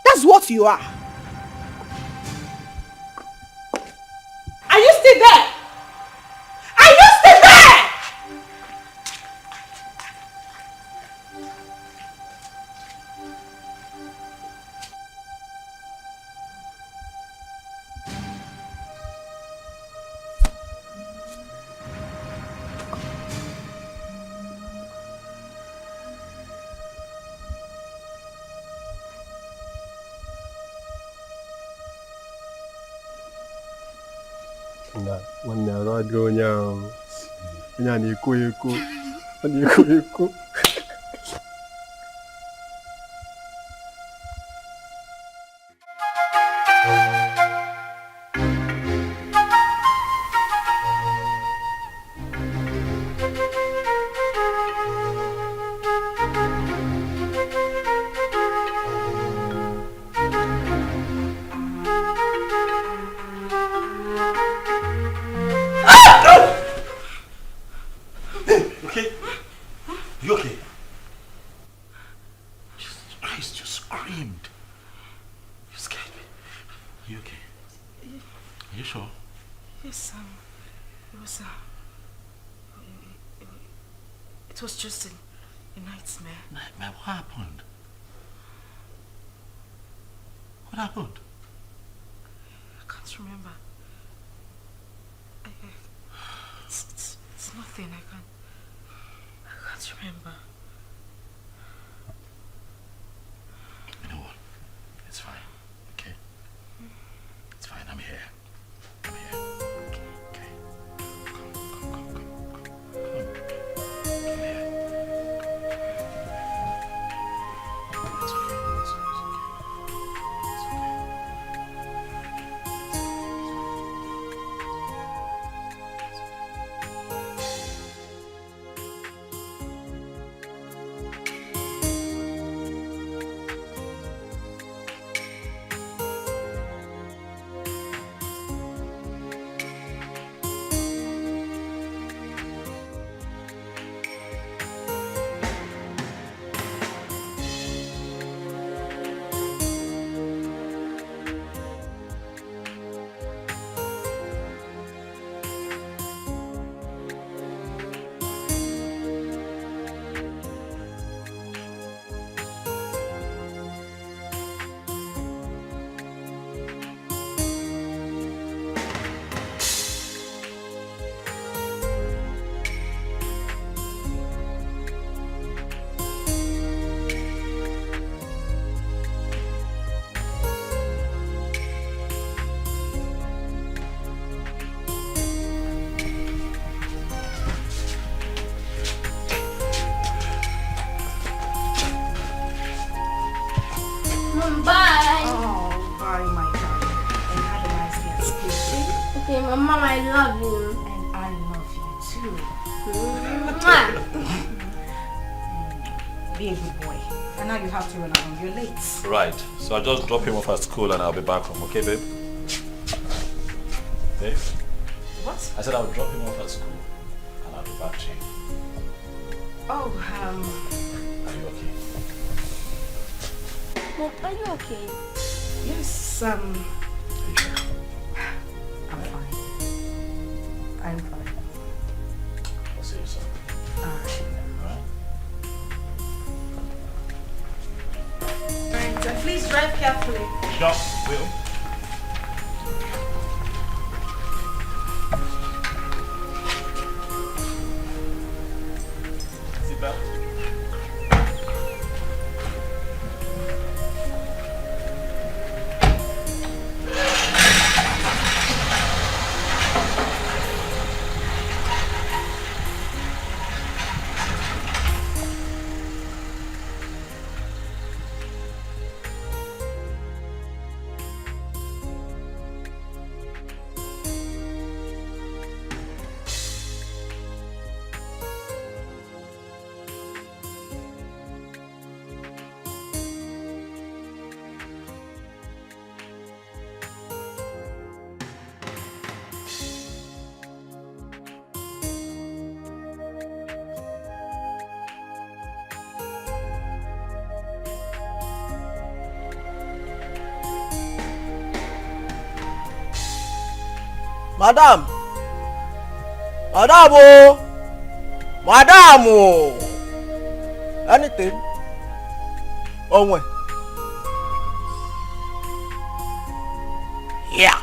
That's what you are. Are you still there? Are you still there? Nwanne arụ adịghị onye ahụ. Onye a na-eko eko. Ọ na-eko eko. It was just a nightmare. Nightmare? What happened? What happened? I can't remember. It's nothing. I can't remember. You know what? It's fine. Okay? It's fine. I'm here. I'm here. Okay. Come. Come here. It's okay. It's okay. love you. And I love you too. Be a good boy. And now you have to run around. You're late. Right. So I'll just drop him off at school and I'll be back home. Okay, babe? Babe? What? I said I'll drop him off at school and I'll be back to you. Oh, Are you okay? Mom, are you okay? yes, I'm fine. I'm fine. I'll see you soon. Alright. Alright? Alright, so please drive carefully. Sure, will. Seatbelt. Madam! Madam! Oh! Madam! Oh! Anything? Oh, when? Yeah!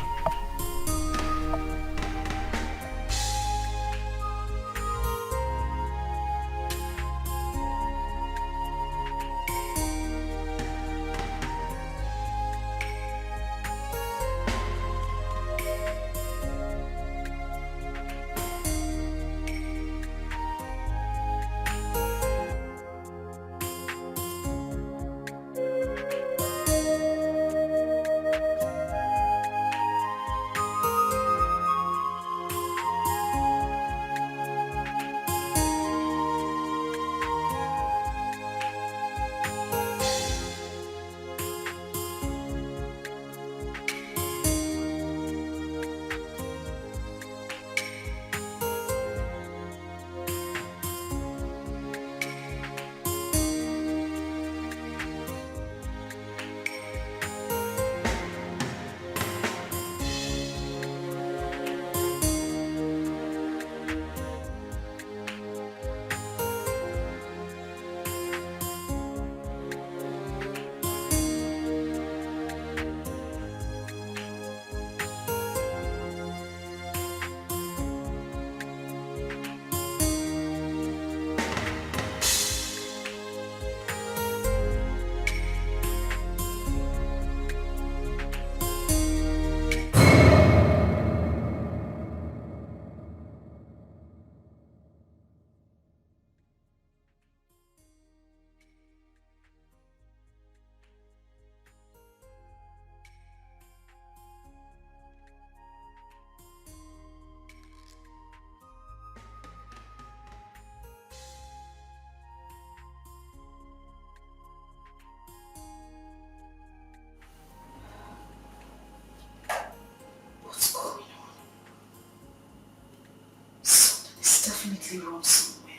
Definitely wrong somewhere.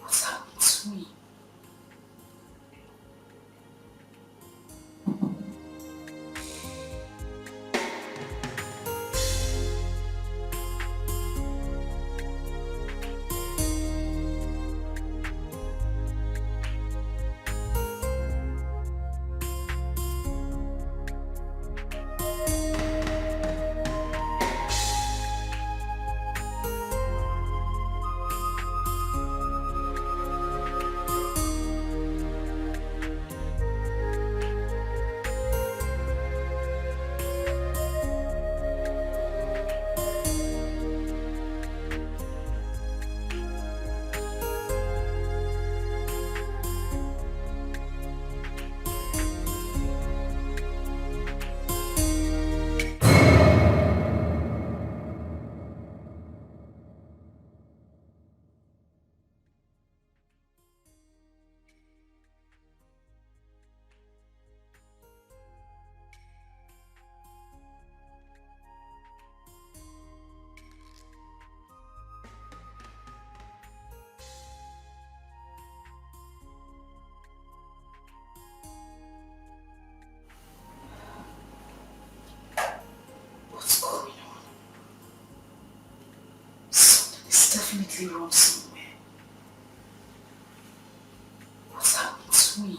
What's happened to me? definitely wrong somewhere. What's happened to me?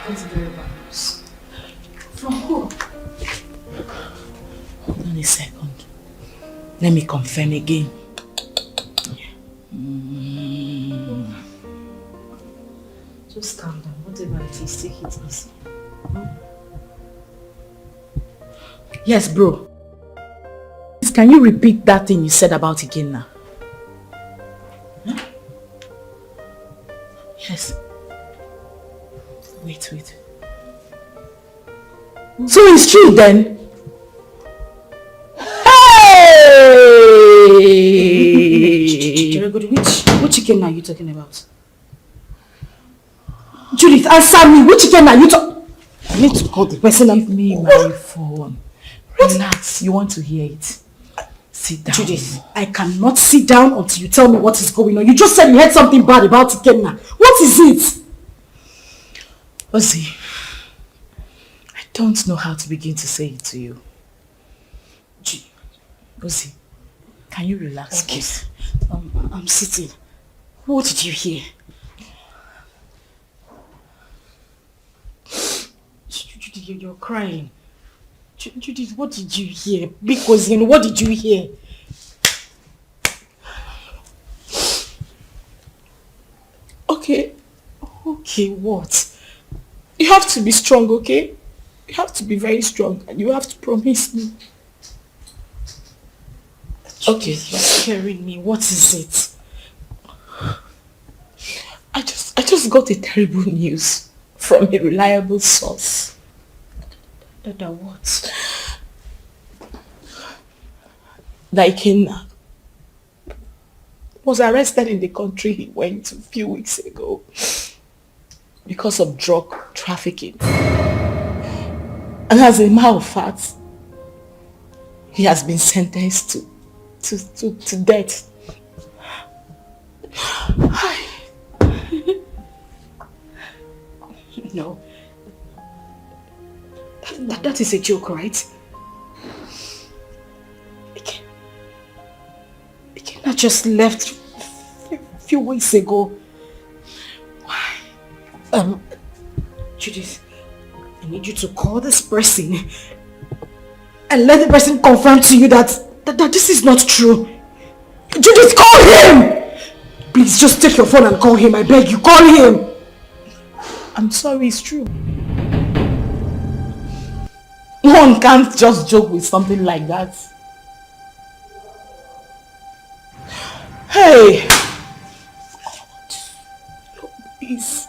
That's very bad news. From who? Hold on a second. Let me confirm again. Just calm down. Whatever it is, take it easy. Yes, bro. Can you repeat that thing you said about again now? Huh? Yes. Wait. So it's true then? Hey! Which chicken are you talking about? Judith, answer me. Which chicken are you talking? I need to call the person. Give me my phone. Relax. You want to hear it? Sit down. Judith, I cannot sit down until you tell me what is going on. You just said you heard something bad about Ikenna. What is it? Ozzy, I don't know how to begin to say it to you. Ozzy, can you relax, please? I'm sitting. What did you hear? Judith, you're crying. Judith, what did you hear? Because what did you hear? Okay, what? You have to be strong, okay? You have to be very strong and you have to promise me. Okay, you're scaring me. What is it? I just got a terrible news from a reliable source. That what? That Ikenna was arrested in the country he went a few weeks ago because of drug trafficking. And as a matter of fact, he has been sentenced to death. No. That is a joke, right? Ikenna just left a few weeks ago. Why? Judith, I need you to call this person and let the person confirm to you that this is not true. Judith, call him! Please, just take your phone and call him. I beg you, call him. I'm sorry, it's true. One can't just joke with something like that. Hey! God, please.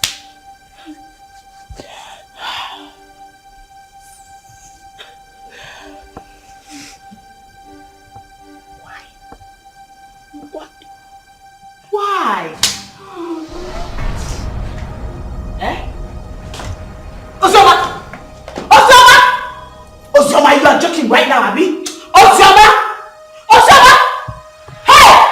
Why? Eh? Ozioma! Ozioma, you are joking right now, Abi? Ozioma! Hey!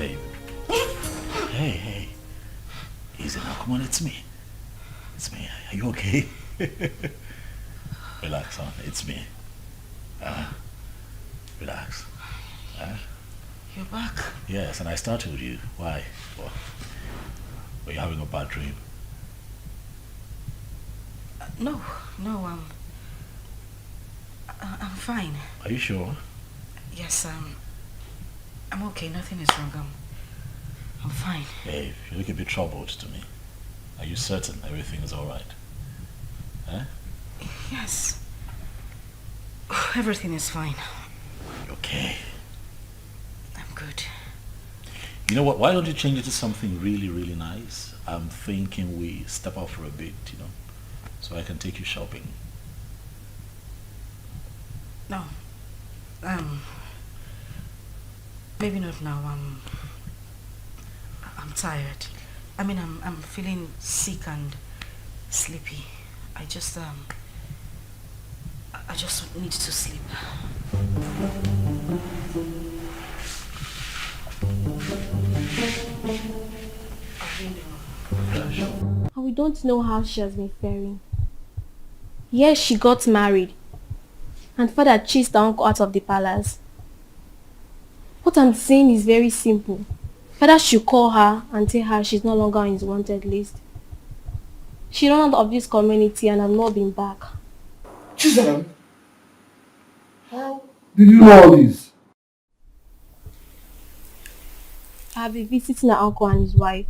Babe. Hey. Easy now. Come on, it's me. It's me. Are you okay? Relax, son. It's me. Relax. You're back? Yes, and I started with you. Why? Well, were you having a bad dream? No, I'm fine. Are you sure? Yes, I'm okay. Nothing is wrong. I'm fine. Hey, you look a bit troubled to me. Are you certain everything is alright? Huh? Yes. Everything is fine. Okay. I'm good. You know what? Why don't you change it to something really, really nice? I'm thinking we step out for a bit, so I can take you shopping. No. Maybe not now. I'm tired. I mean, I'm feeling sick and sleepy. I just need to sleep. And we don't know how she has been faring. Yes, she got married. And father chased the uncle out of the palace. What I'm saying is very simple. Father should call her and tell her she's no longer on his wanted list. She ran out of this community and has not been back. Chisholm, how did you know all this? I've been visiting her uncle and his wife.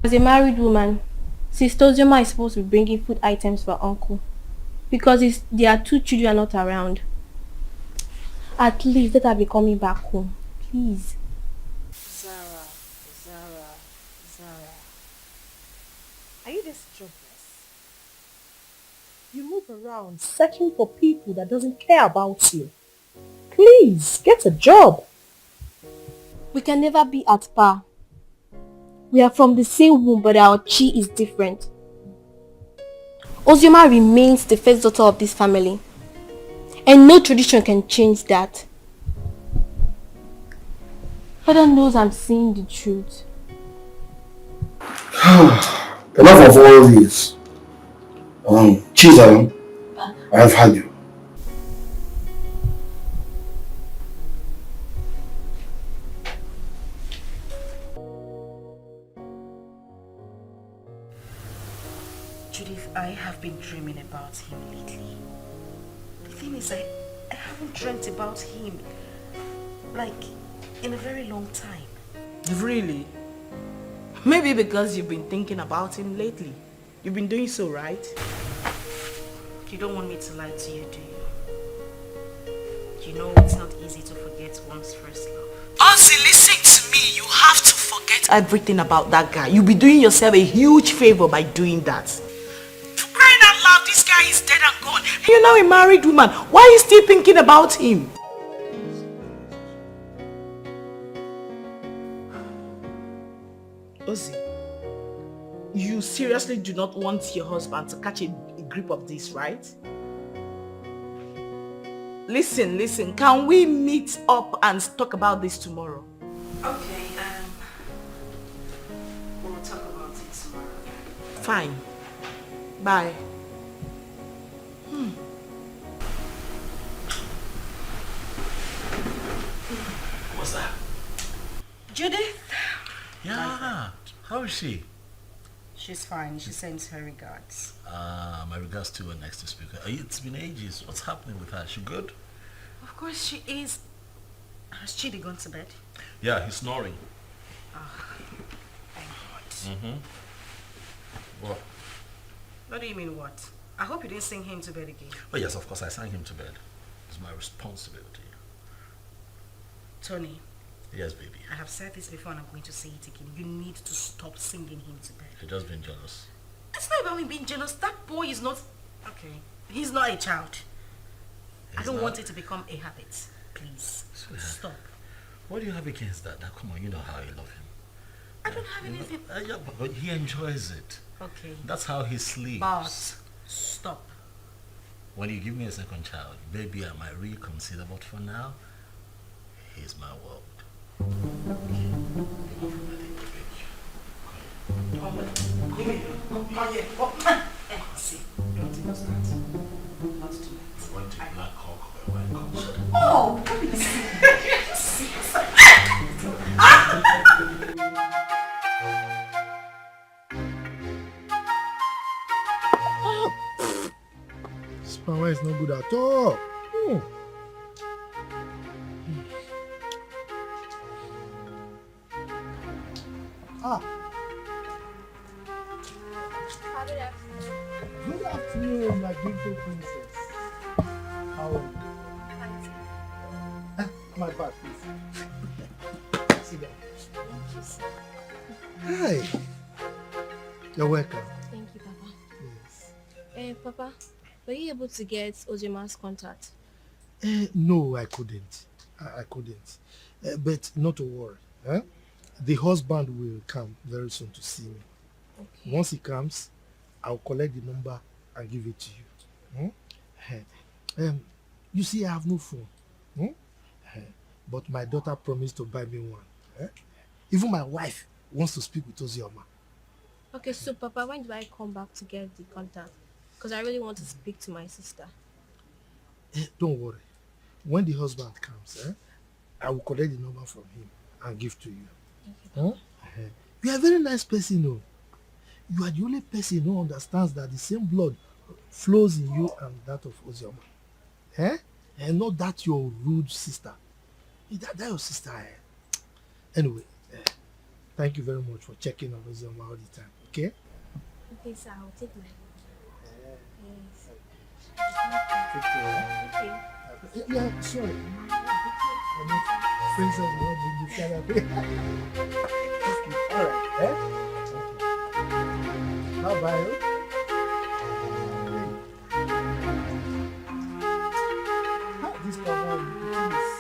As a married woman, Sister Ozioma is supposed to be bringing food items for uncle. Because their 2 children are not around. At least let her be coming back home. Please. Zara. Are you this jobless? You move around searching for people that doesn't care about you. Please, get a job. We can never be at par. We are from the same womb, but our chi is different. Ozioma remains the first daughter of this family. And no tradition can change that. Father knows I'm saying the truth. Enough of all this. Chisholm, I have had you. Judith, I have been dreaming about him lately. The thing is, I haven't dreamt about him, like, in a very long time. Really? Maybe because you've been thinking about him lately. You've been doing so, right? You don't want me to lie to you, do you? You know it's not easy to forget one's first love. Ozzy, listen to me. You have to forget everything about that guy. You'll be doing yourself a huge favor by doing that. For crying out loud, this guy is dead and gone. You're now a married woman. Why are you still thinking about him? Ozzy, you seriously do not want your husband to catch a grip of this, right? Listen, can we meet up and talk about this tomorrow? Okay, we'll talk about it tomorrow. Fine. Bye. What's that? Judith? Yeah. How is she? She's fine. She sends her regards. My regards to her next to speaker. It's been ages. What's happening with her? She good? Of course she is. Has Chidi gone to bed? Yeah, he's snoring. Thank God. What? What do you mean what? I hope you didn't sing him to bed again. Oh yes, of course I sang him to bed. It's my responsibility. Tony. Yes, baby. I have said this before and I'm going to say it again. You need to stop singing him to bed. You're just being jealous. It's not about me being jealous. That boy is not... Okay. He's not a child. I don't want it to become a habit. Please. Stop. What do you have against that? Now, come on, you know how I love him. I don't have anything... Yeah, but he enjoys it. Okay. That's how he sleeps. But stop. When you give me a second child, maybe I might reconsider, but for now, he's my world. See, don't understand. Not tonight. We went to Black Hawk or White Concert. Oh, please. This power is not good at all. Ah. Good afternoon, my beautiful princess. How are you? My bad, please. Sit down. Hi. You're welcome. Thank you, Papa. Yes. Papa, were you able to get Ozioma's contact? No, I couldn't. I couldn't. But not to worry. The husband will come very soon to see me. Okay. Once he comes, I'll collect the number and give it to you. You see, I have no phone. But my daughter promised to buy me one. Even my wife wants to speak with Ozioma. Okay, so Papa, when do I come back to get the contact? Because I really want to speak to my sister. Don't worry. When the husband comes, I will collect the number from him and give to you. You are a very nice person, no? You are the only person who understands that the same blood flows in you and that of Ozioma. And not that your rude sister. That your sister. Anyway, thank you very much for checking on Ozioma all the time, okay? Okay, sir, I'll take my Take care. Okay. Yeah, sorry. I'm not friends of what did you say that? All right, okay. Bye-bye. This cover, please.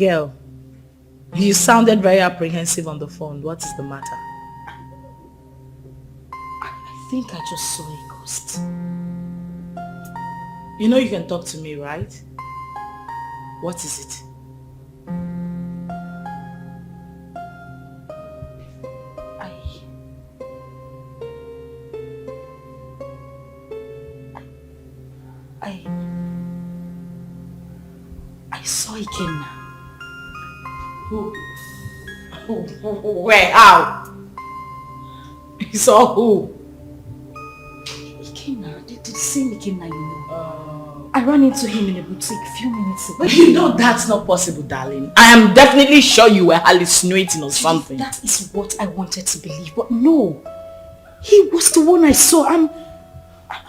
Girl, you sounded very apprehensive on the phone. What is the matter? I think I just saw a ghost. You know you can talk to me, right? What is it? I saw Ekeh. Who? Where? How? You saw who? Ekeh, the same Ekeh you know. I ran into him in a boutique a few minutes ago. But you know that's not possible, darling. I am definitely sure you were hallucinating or something. That is what I wanted to believe, but no. He was the one I saw.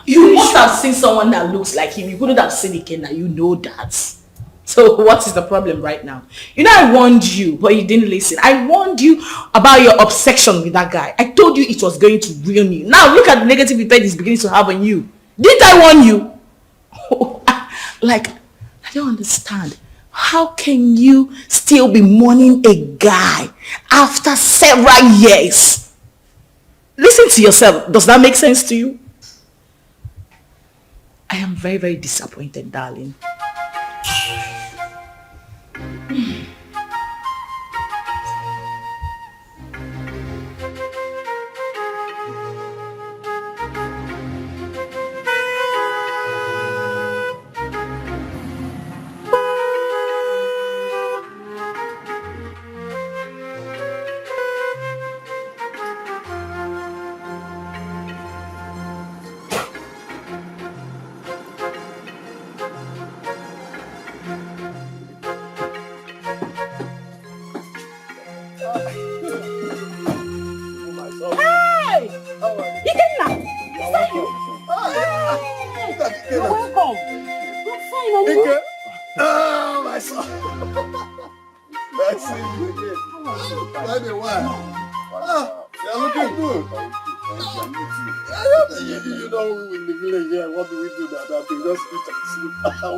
You must have seen someone that looks like him. You couldn't have seen Ekeh, you know that. So what is the problem right now? You know I warned you, but you didn't listen. I warned you about your obsession with that guy. I told you it was going to ruin you. Now look at the negative effect it's beginning to have on you. Didn't I warn you? Like, I don't understand. How can you still be mourning a guy after several years? Listen to yourself. Does that make sense to you? I am very, very disappointed, darling.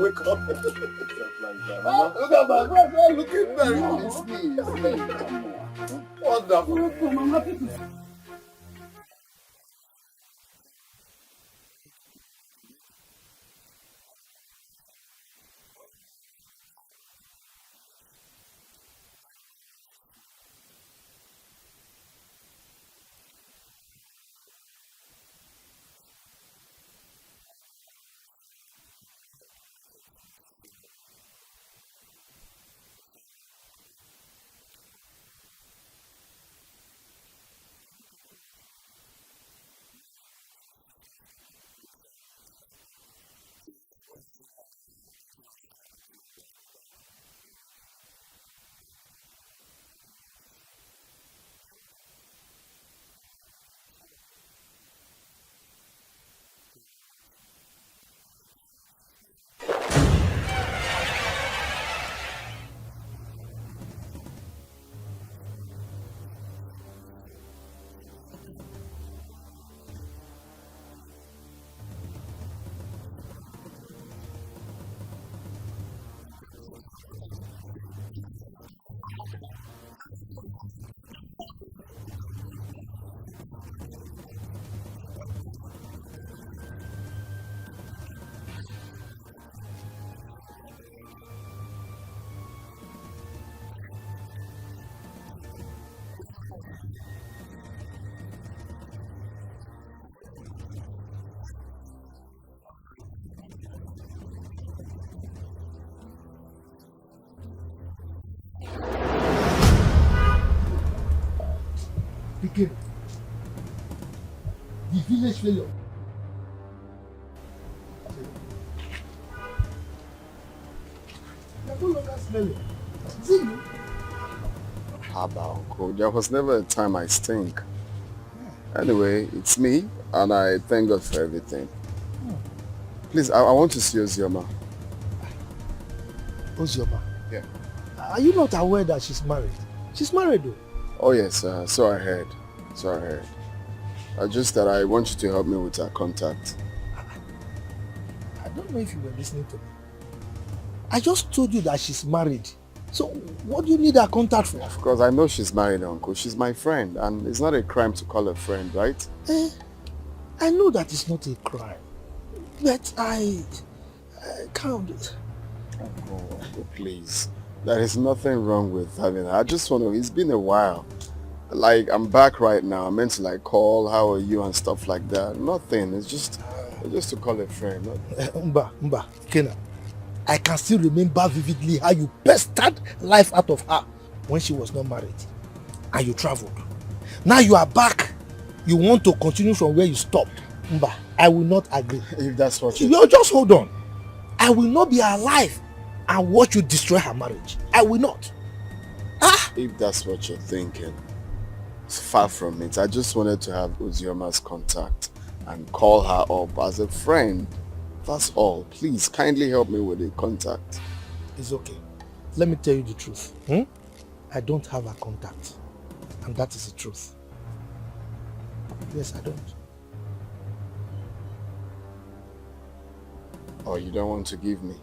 Wake up. Look at my brother. Look at me. It's me. Wonderful. I'm happy to. Dikeh, the village failure. You're no longer smelling. Is it you? Haba, uncle. There was never a time I stink. Anyway, it's me, and I thank God for everything. Please, I want to see Ozioma. Ozioma? Yeah. Are you not aware that she's married? She's married though. Oh yes, so I heard. Just that I want you to help me with her contact. I don't know if you were listening to me. I just told you that she's married. So what do you need her contact for? Of course, I know she's married, Uncle. She's my friend, and it's not a crime to call a friend, right? I know that it's not a crime, but I can't. Uncle, please. There is nothing wrong with having her. I just want to, it's been a while. Like, I'm back right now. I meant to like call, how are you and stuff like that. Nothing. It's just to call a friend. Mba, Kena. I can still remember vividly how you pestered life out of her when she was not married. And you traveled. Now you are back. You want to continue from where you stopped. Mba, I will not agree. If that's what you just hold on. I will not be alive and watch you destroy her marriage. I will not. If that's what you're thinking, it's far from it. I just wanted to have Ozioma's contact and call her up as a friend. That's all. Please, kindly help me with the contact. It's okay. Let me tell you the truth. I don't have her contact. And that is the truth. Yes, I don't. Oh, you don't want to give me?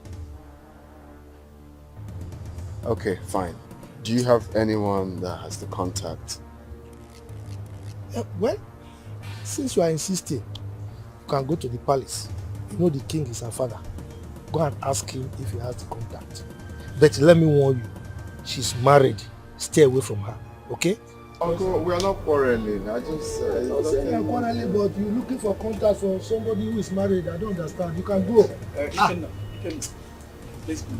Okay, fine. Do you have anyone that has the contact? Well, since you are insisting, you can go to the palace. You know the king is her father. Go and ask him if he has the contact. But let me warn you, she's married. Stay away from her, okay? Uncle, we are not quarreling. I just... Don't say you're quarreling, but you're looking for contact for somebody who is married. I don't understand. You can go. Let's go.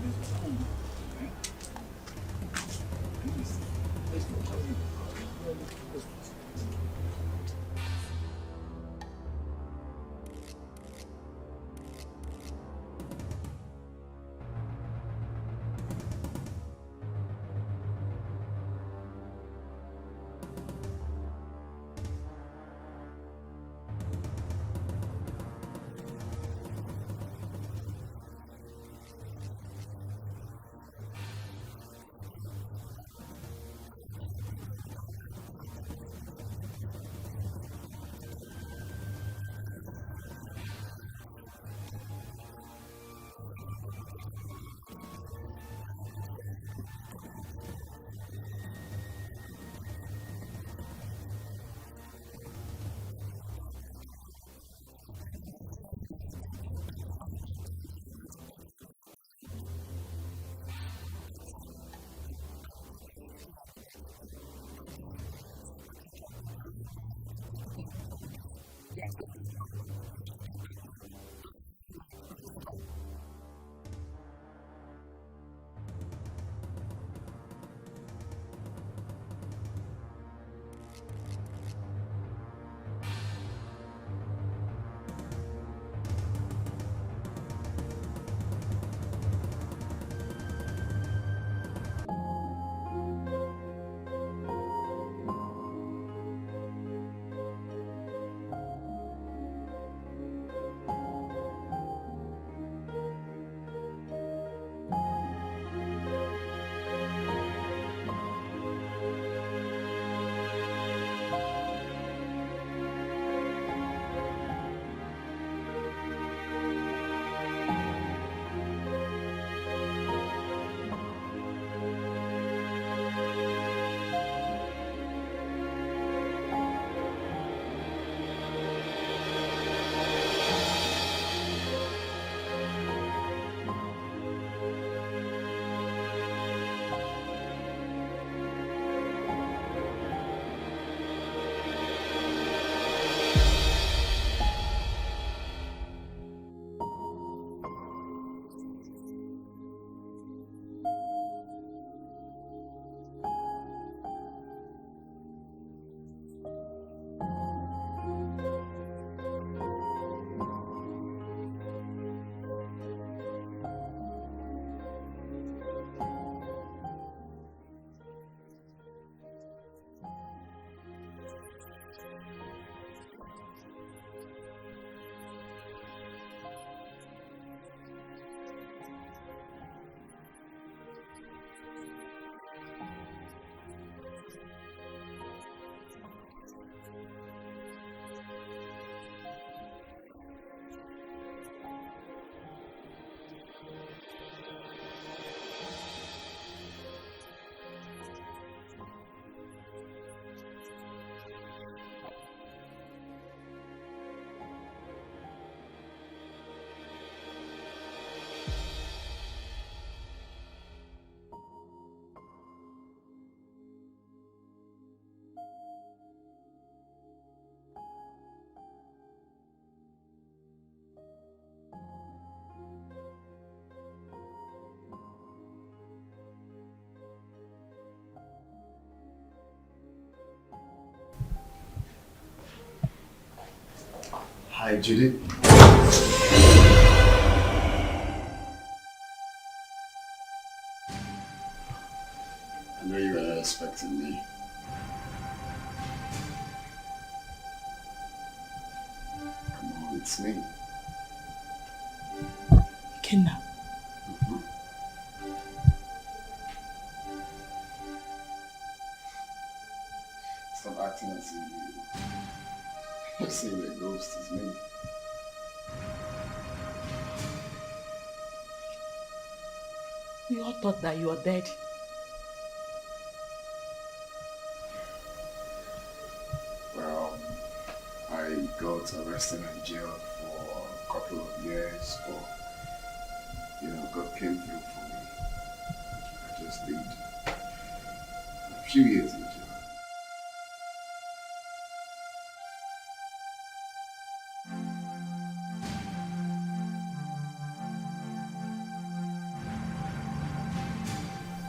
Hi, Judy. I know you were not expecting me. Come on, it's me. Kidnap. Stop acting as if you're saying the ghost is me. We all thought that you were dead. Well, I got arrested and jailed for a couple of years, but God came through for me. I just did a few years in jail.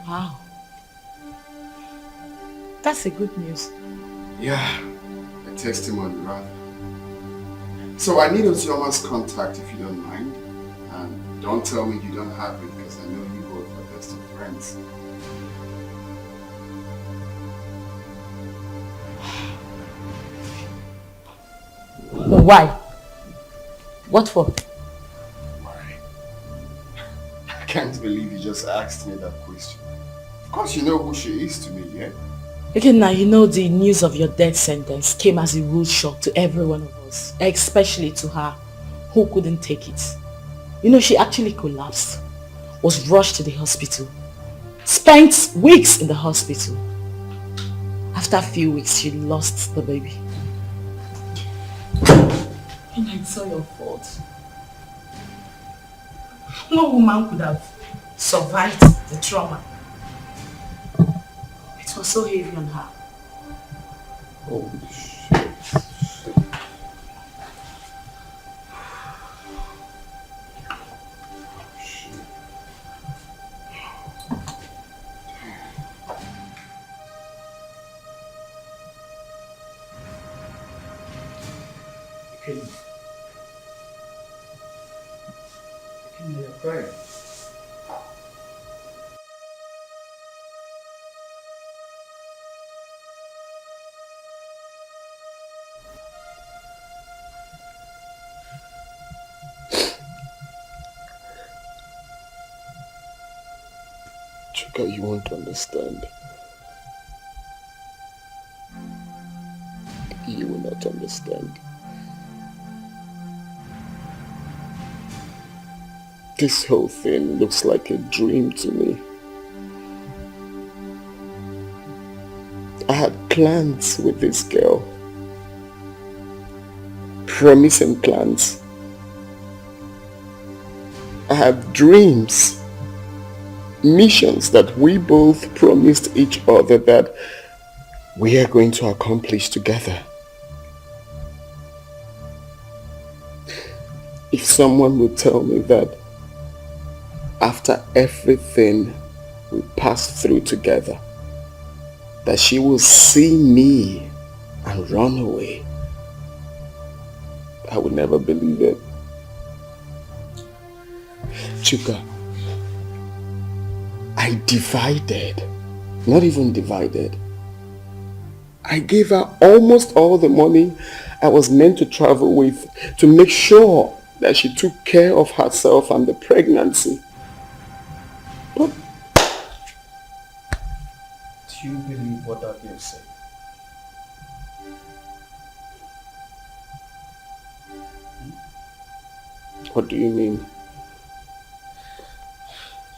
Wow. That's a good news. Yeah, a testimony rather. So I need Ozioma's contact if you don't mind. And don't tell me you don't have it because I know you both are best of friends. Why? What for? Why? I can't believe you just asked me that question. Of course you know who she is to me, yeah? Okay, now you know the news of your death sentence came as a rude shock to every one of us, especially to her, who couldn't take it. You know, she actually collapsed, was rushed to the hospital, spent weeks in the hospital. After a few weeks, she lost the baby. And it's all your fault. No woman could have survived the trauma. It was so heavy on her. Oh, shit. Can you pray? Chacha, you won't understand. You will not understand. This whole thing looks like a dream to me. I had plans with this girl. Promising plans. I have dreams. Missions that we both promised each other that we are going to accomplish together. If someone would tell me that after everything we passed through together, that she will see me and run away, I would never believe it. Chacha, I divided, not even divided. I gave her almost all the money I was meant to travel with to make sure that she took care of herself and the pregnancy. But do you believe what that girl said? What do you mean?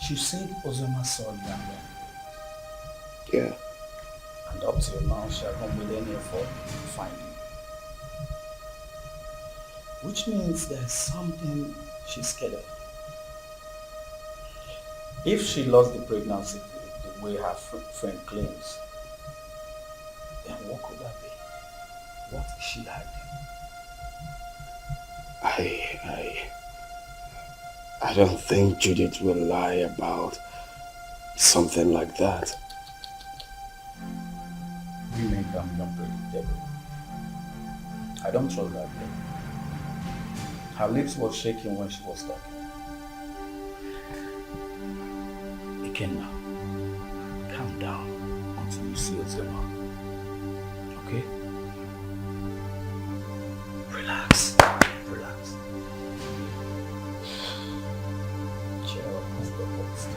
She said Ozioma saw you and ran. Yeah. And up till now, she hasn't made any effort to find you. Which means there's something she's scared of. If she lost the pregnancy the way her friend claims, then what could that be? What is she hiding? I don't think Judith will lie about something like that. Women can be unpredictable. I don't trust that girl. Her lips were shaking when she was talking. Ekeh now, calm down until you see Ozioma. Okay? Relax. Relax. Cheer up, let's go first.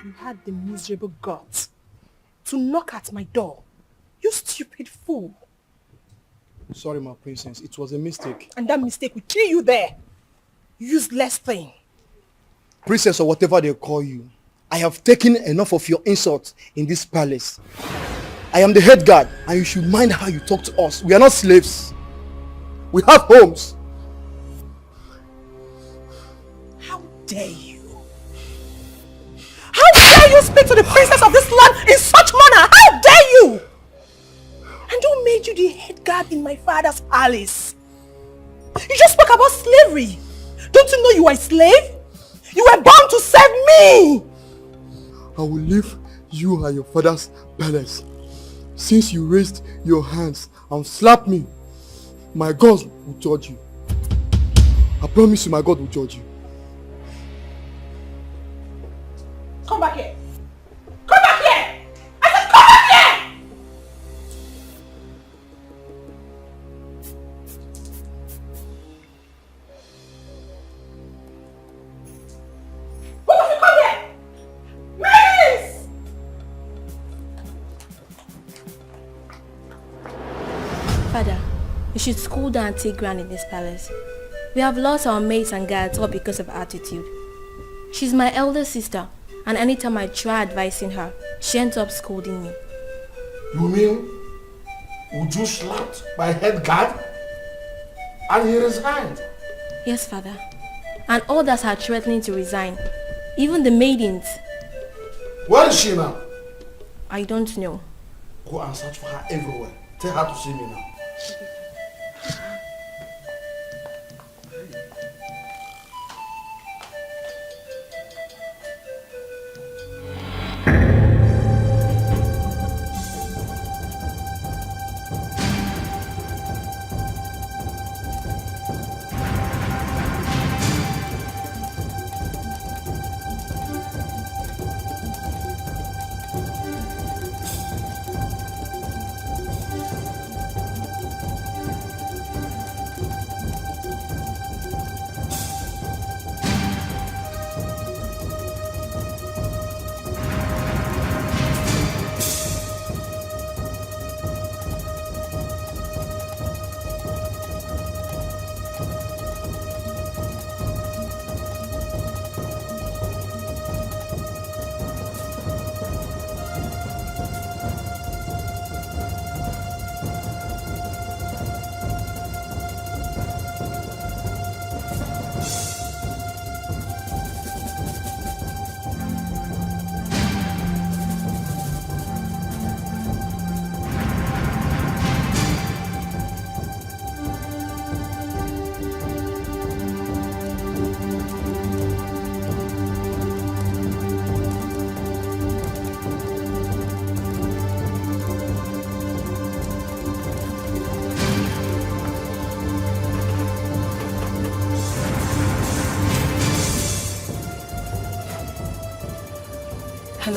You had the miserable guts to knock at my door. You stupid fool. Sorry, my princess. It was a mistake. And that mistake will kill you there. Useless thing. Princess or whatever they call you, I have taken enough of your insults in this palace. I am the head guard and you should mind how you talk to us. We are not slaves. We have homes. How dare you? How dare you speak to the princess of this land in such manner? How dare you? And who made you the head guard in my father's palace? You just spoke about slavery. Don't you know you are a slave? You were born to serve me. I will leave you and your father's palace. Since you raised your hands and slapped me, my gods will judge you. I promise you my God will judge you. Come back here. Come back here. I said come back here. What have you come here? Miss! Father, you should school down and take ground in this palace. We have lost our maids and guards all because of attitude. She's my elder sister, and anytime I try advising her, she ends up scolding me. You mean Uju slapped my head guard and he resigned? Yes, Father. And others are threatening to resign. Even the maidens. Where is she now? I don't know. Go and search for her everywhere. Tell her to see me now.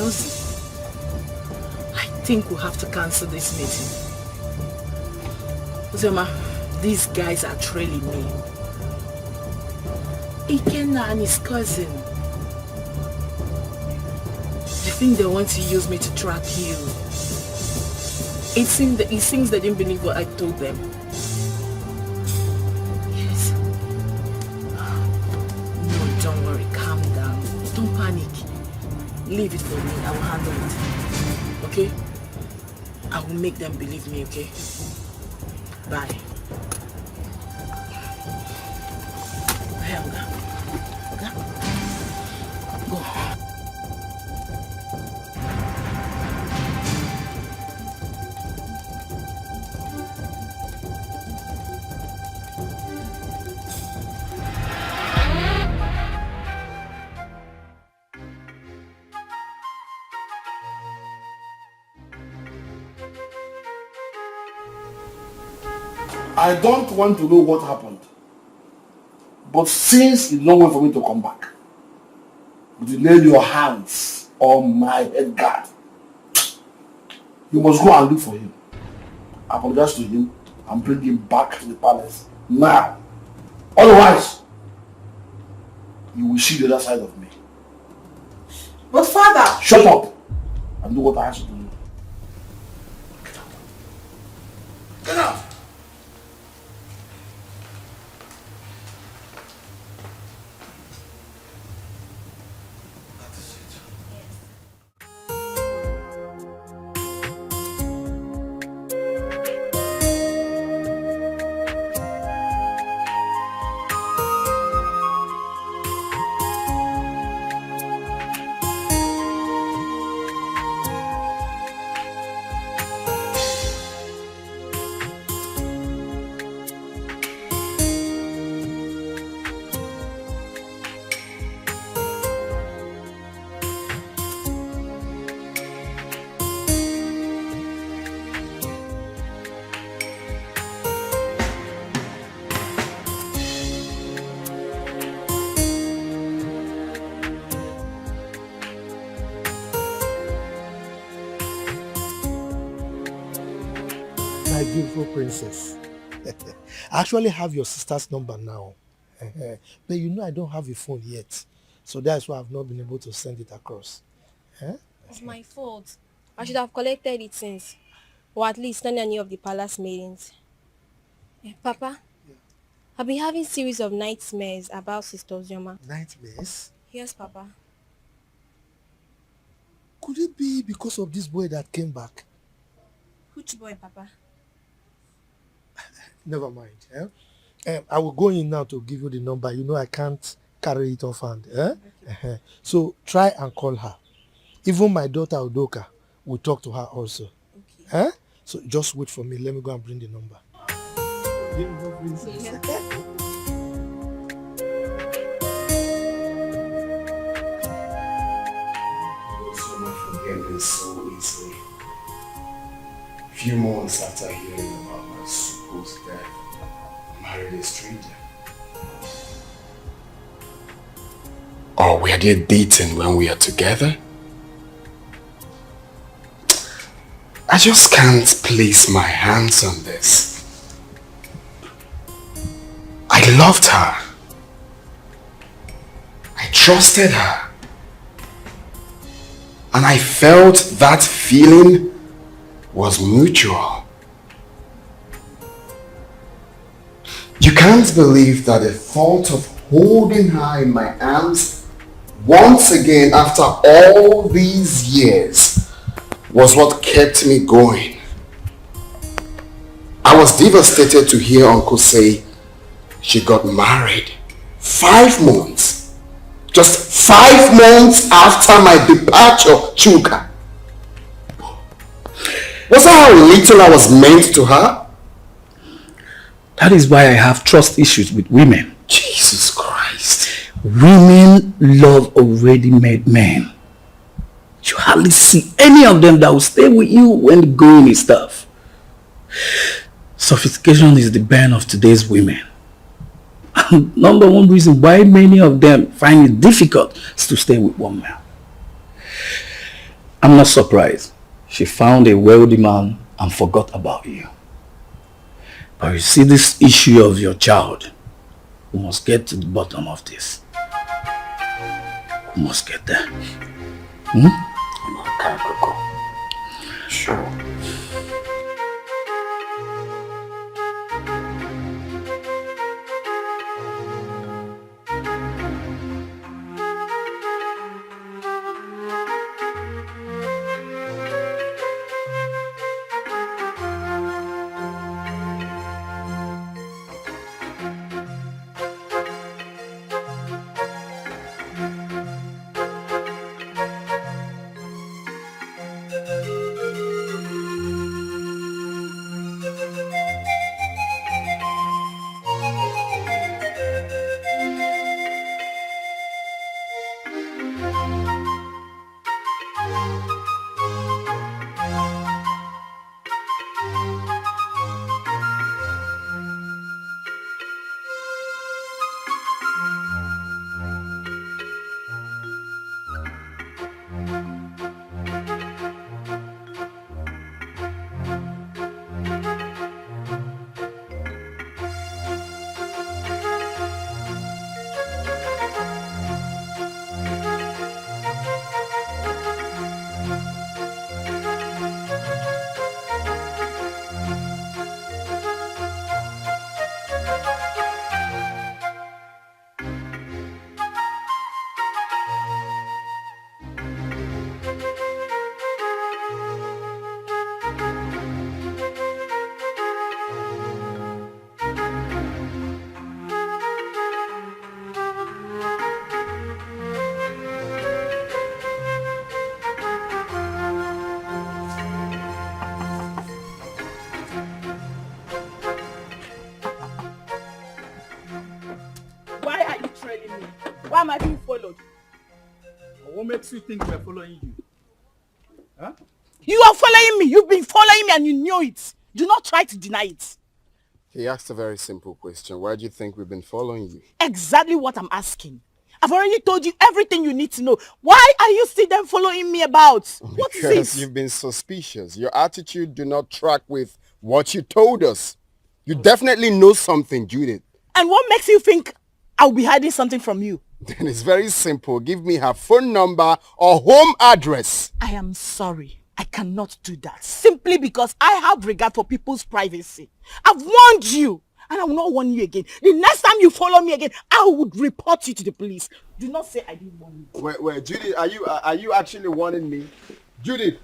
Ozi, I think we'll have to cancel this meeting. Ozioma, these guys are trailing me. Ekeh and his cousin. You think they want to use me to track you? It seems they didn't believe what I told them. Yes. No, don't worry. Calm down. Don't panic. Leave it for me. I will handle it. Okay? I will make them believe me, okay? Bye. Hey, Oga. Oga? Go. I don't want to know what happened. But since it's no way for me to come back, you lay your hands on my head guard. You must go and look for him. Apologize to him and bring him back to the palace now. Otherwise, you will see the other side of me. But father! Shut up and do what I ask you to do. Get out! My beautiful princess. I actually have your sister's number now. But you know I don't have a phone yet. So that's why I've not been able to send it across. It's my fault. I should have collected it since. Or at least not any of the palace meetings. Papa, I've been having series of nightmares about Sister Ozioma. Nightmares? Yes, Papa. Could it be because of this boy that came back? Which boy, Papa? Never mind. I will go in now to give you the number. You know I can't carry it off hand. Okay. So try and call her. Even my daughter Udoka will talk to her also. Okay. So just wait for me. Let me go and bring the number. Beautiful princess. Again, so easily. Few months after hearing about my supposed death, I married a stranger. Or were they dating when we are together? I just can't place my hands on this. I loved her. I trusted her. And I felt that feeling was mutual. You can't believe that the thought of holding her in my arms once again after all these years was what kept me going. I was devastated to hear Uncle say she got married 5 months. Just 5 months after my departure, Chuka. Was that how little I was meant to her? That is why I have trust issues with women. Jesus Christ. Women love already made men. You hardly see any of them that will stay with you when the going is tough. Sophistication is the bane of today's women. And number one reason why many of them find it difficult is to stay with one man. I'm not surprised. She found a wealthy man and forgot about you. But you see, this issue of your child, we must get to the bottom of this. We must get there. Okay, Coco. Sure. Why am I being followed? What makes you think we're following you? Huh? You are following me. You've been following me and you knew it. Do not try to deny it. He asked a very simple question. Why do you think we've been following you? Exactly what I'm asking. I've already told you everything you need to know. Why are you still then following me about? What is Because it? you've been suspicious. Your attitude do not track with what you told us. You definitely know something, Judith. And what makes you think I'll be hiding something from you? Then it's very simple. Give me her phone number or home address. I am sorry. I cannot do that. Simply because I have regard for people's privacy. I've warned you. And I will not warn you again. The next time you follow me again, I would report you to the police. Do not say I didn't warn you. Wait, Judith, are you actually warning me? Judith!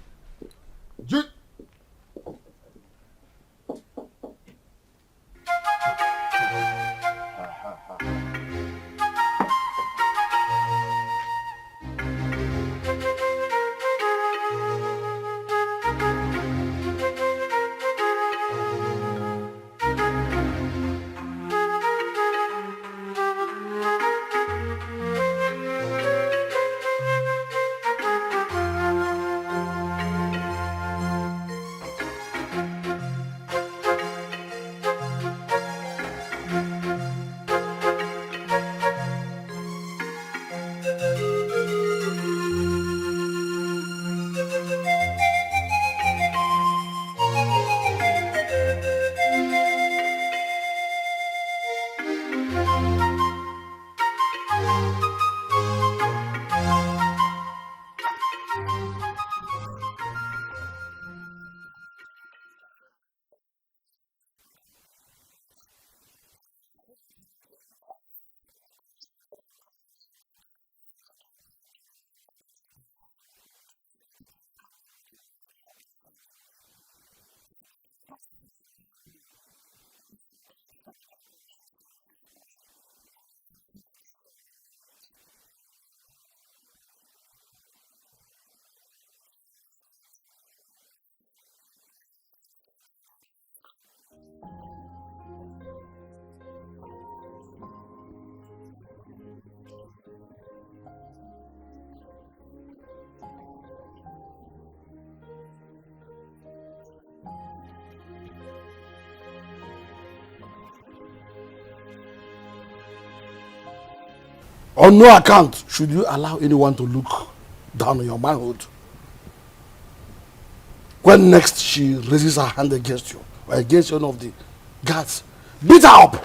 On no account should you allow anyone to look down on your manhood. When next she raises her hand against you, or against one of the guards, beat her up.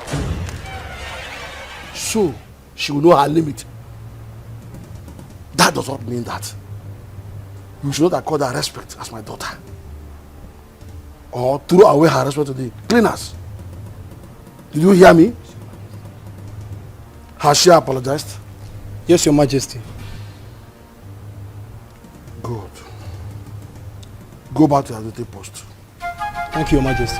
So she will know her limit. That does not mean that you should not accord her respect as my daughter. Or throw away her respect to the cleaners. Did you hear me? Has she apologized? Yes, Your Majesty. Good. Go back to your duty post. Thank you, Your Majesty.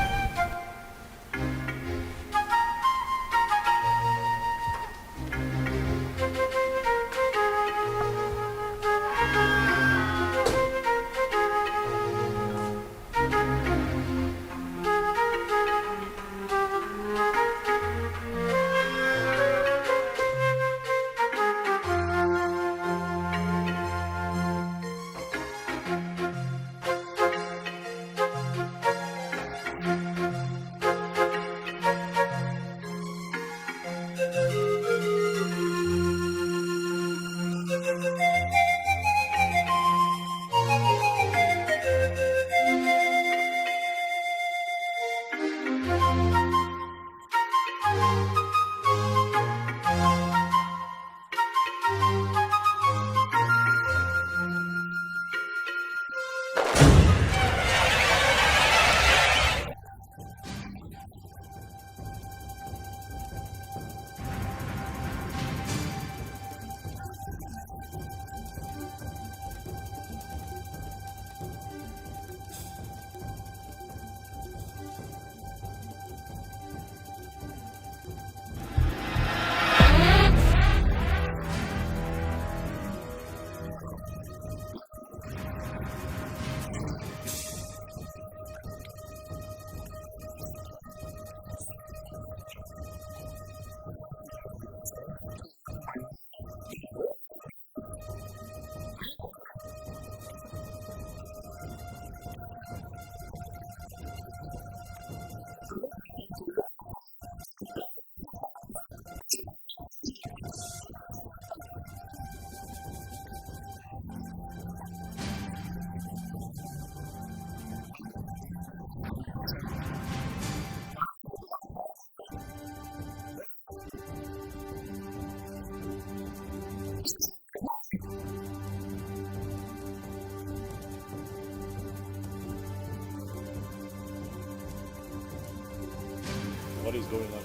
What is going on here?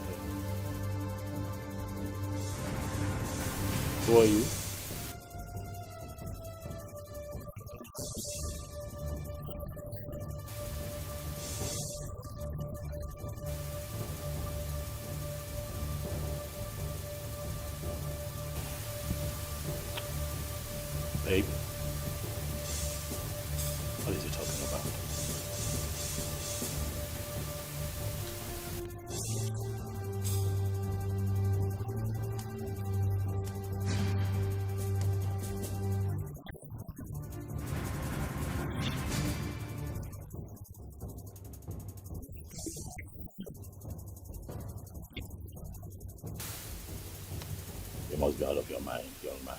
Who are you? Babe, what is he talking about? You must be out of your mind, young man.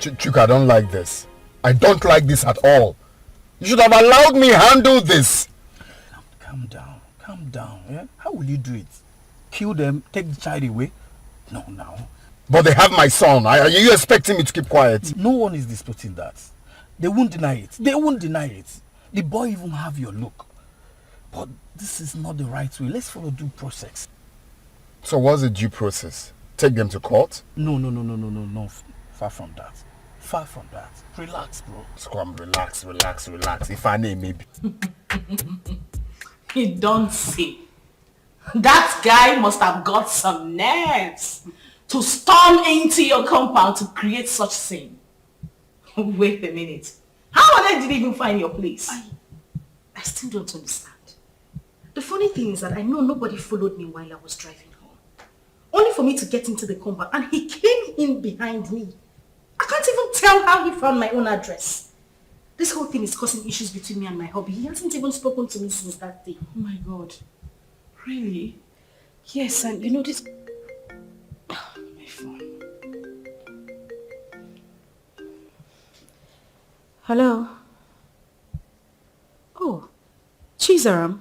Chuka, I don't like this. I don't like this at all. You should have allowed me handle this. Calm down. Yeah? How will you do it? Kill them, take the child away? No, now. But they have my son. Are you expecting me to keep quiet? No one is disputing that. They won't deny it. The boy even have your look. But this is not the right way. Let's follow due process. So what's the due process? Take them to court? No. Far from that. Relax, bro. Scrum, relax. If I name maybe. You don't see. That guy must have got some nerves to storm into your compound to create such scene. Wait a minute. How on earth did he even find your place? I still don't understand. The funny thing is that I know nobody followed me while I was driving home. Only for me to get into the compound and he came in behind me. I can't even tell how he found my own address. This whole thing is causing issues between me and my hubby. He hasn't even spoken to me since that day. Oh my God. Really? Yes, and you know this... My phone. Hello? Oh, Chizaram.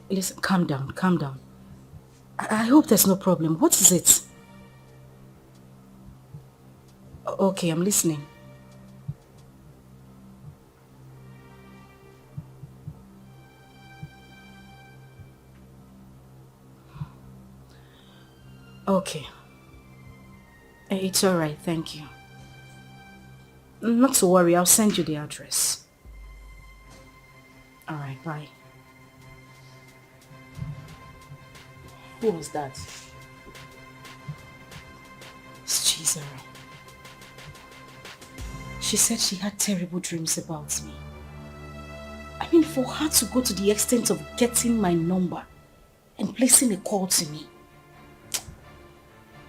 Listen, calm down. I hope there's no problem. What is it? Okay, I'm listening. Okay. It's alright, thank you. Not to worry, I'll send you the address. Alright, bye. Who was that? It's Chizara. She said she had terrible dreams about me. I mean, for her to go to the extent of getting my number and placing a call to me.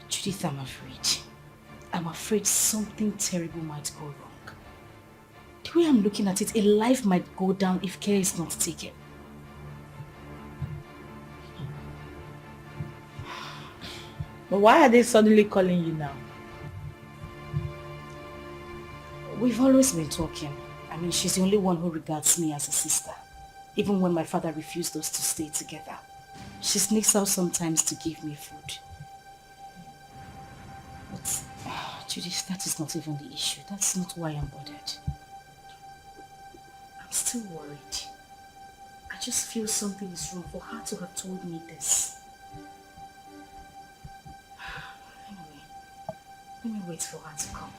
Judith, I'm afraid. I'm afraid something terrible might go wrong. The way I'm looking at it, a life might go down if care is not taken. But why are they suddenly calling you now? We've always been talking. I mean, she's the only one who regards me as a sister. Even when my father refused us to stay together. She sneaks out sometimes to give me food. But, Judith, that is not even the issue. That's not why I'm bothered. I'm still worried. I just feel something is wrong for her to have told me this. Anyway, let me wait for her to come.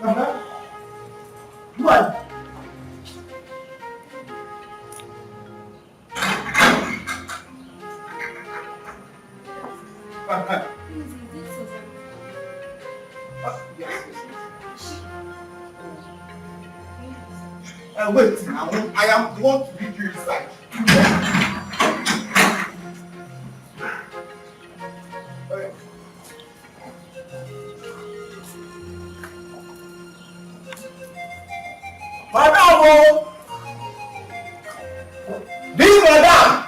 What? Wait, I am the one to lead you inside. Madam! This madam!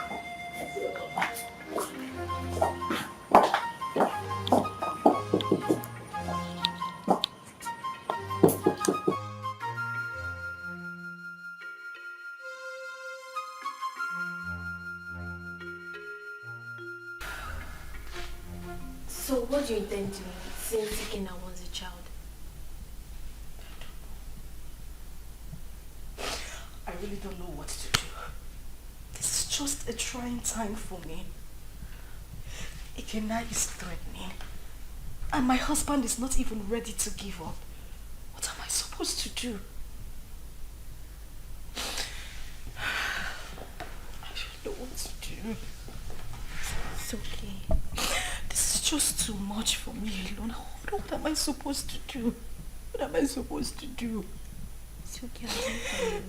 So what do you intend doing since Ekeh now wants a child? I really don't know what to do. This is just a trying time for me. Ekeh is threatening. And my husband is not even ready to give up. What am I supposed to do? I don't know what to do. It's okay. This is just too much for me alone. What am I supposed to do? What am I supposed to do? It's okay, I'll do it for you.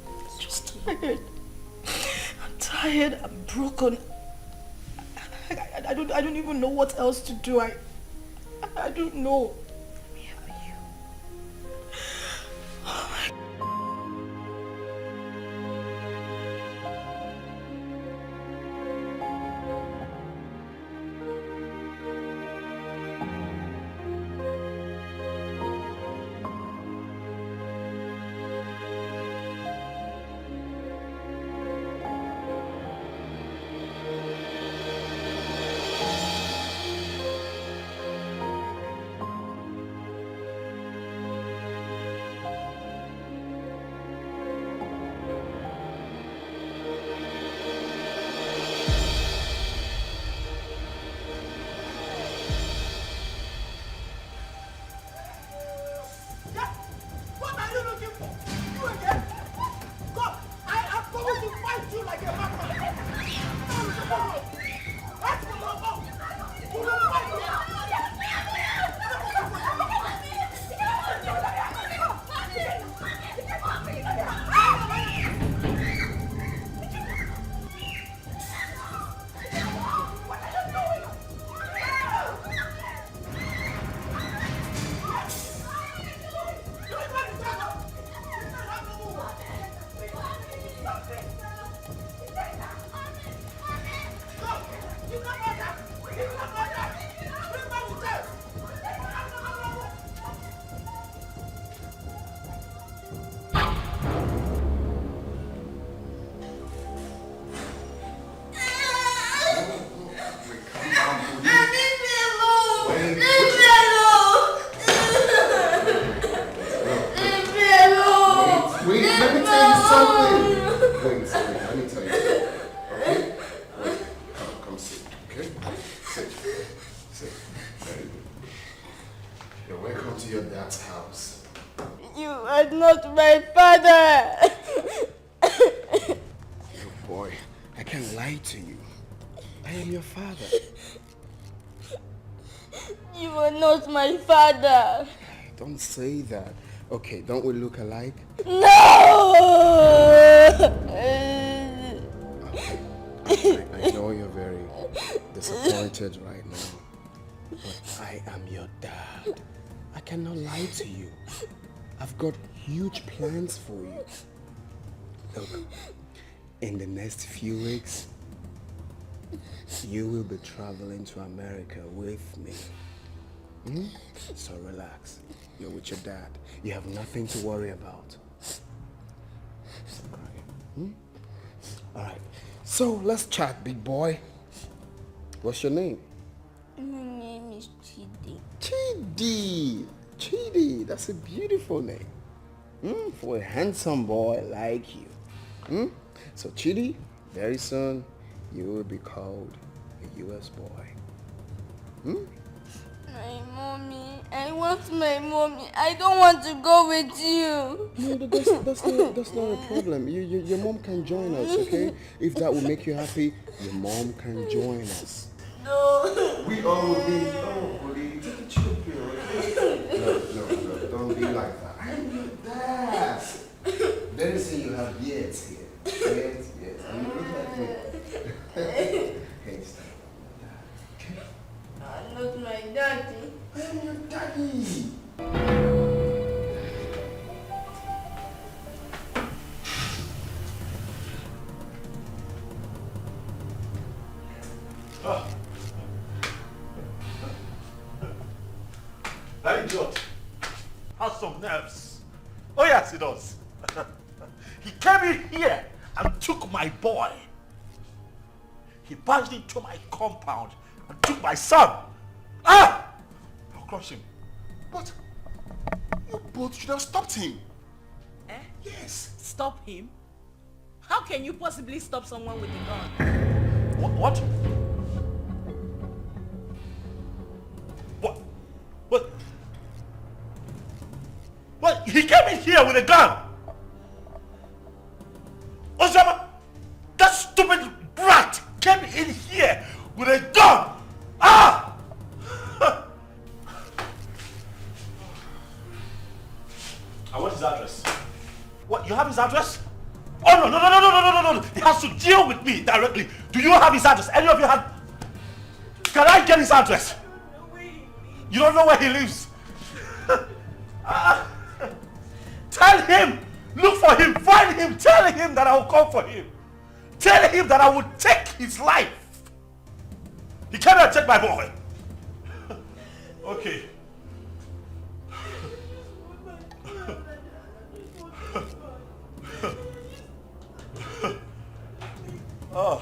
I'm just tired. I'm tired. I'm broken. I don't even know what else to do. I don't know. Let me help you. Oh my God. Don't say that. Okay, don't we look alike? No! I know you're very disappointed right now, but I am your dad. I cannot lie to you. I've got huge plans for you. Look, in the next few weeks, you will be traveling to America with me. So relax. You're with your dad. You have nothing to worry about. Alright. So let's chat, big boy. What's your name? My name is Chidi. Chidi! Chidi, that's a beautiful name. For a handsome boy like you. So Chidi, very soon you will be called a US boy. My mommy. I want my mommy. I don't want to go with you. No, that's not a problem. Your mom can join us, okay? If that will make you happy, your mom can join us. No. We all will be. Oh, buddy, take a chill pill, okay? No, don't be like that. I'm your dad. Very soon you have beards here. Beards. And you look like me. Hey, stop. Okay? I'm not my daddy. I am your daddy. That idiot has some nerves. Oh yes, he does. He came in here and took my boy. He barged into my compound and took my son. Ah! I'll crush him. But you both should have stopped him. Eh? Yes. Stop him? How can you possibly stop someone with a gun? What? What? He came in here with a gun. Ozioma, that stupid brat came in here with a gun. Ah! I want his address. What? You have his address? Oh no! He has to deal with me directly. Do you have his address? Any of you have? Can I get his address? You don't know where he lives. Tell him, look for him, find him, tell him that I will come for him. Tell him that I will take his life. He cannot take my boy. Okay. Oh.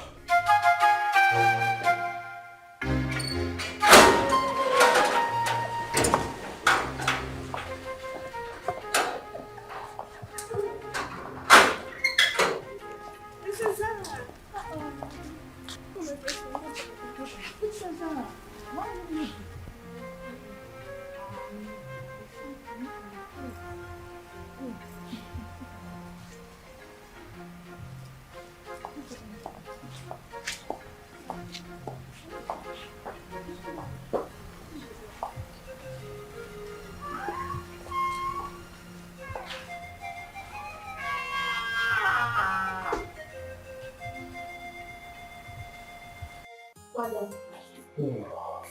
Father,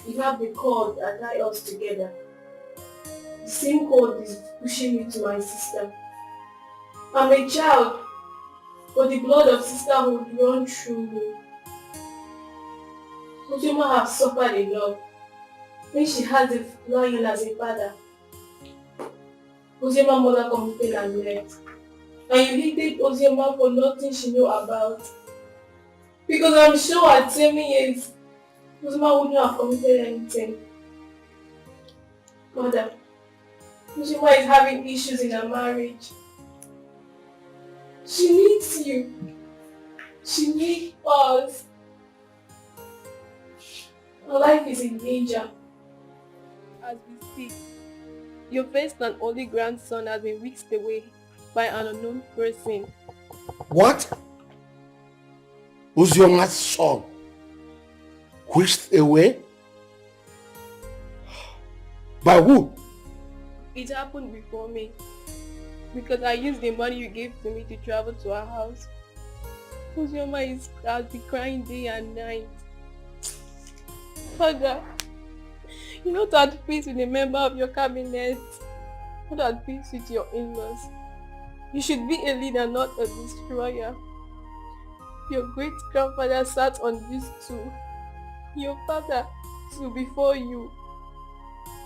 you have the cord that ties us together. The same cord is pushing me to my sister. I'm a child, but the blood of sisterhood runs through me. Ozioma has suffered a lot when she has a lion as a father. Ozioma's mother committed neglect, and you hated Ozioma for nothing she knew about. Because I'm sure at 7 years, Ozioma wouldn't have committed anything. Mother, Ozioma is having issues in her marriage. She needs you. She needs us. Her life is in danger. As we speak, your first and only grandson has been whisked away by an unknown person. What? Ozioma's son whisked away? By who? It happened before me. Because I used the money you gave to me to travel to our house. Ozioma has been crying day and night. Father, you're not at peace with a member of your cabinet. Not at peace with your in-laws. You should be a leader, not a destroyer. Your great-grandfather sat on this stool. Your father stood before you.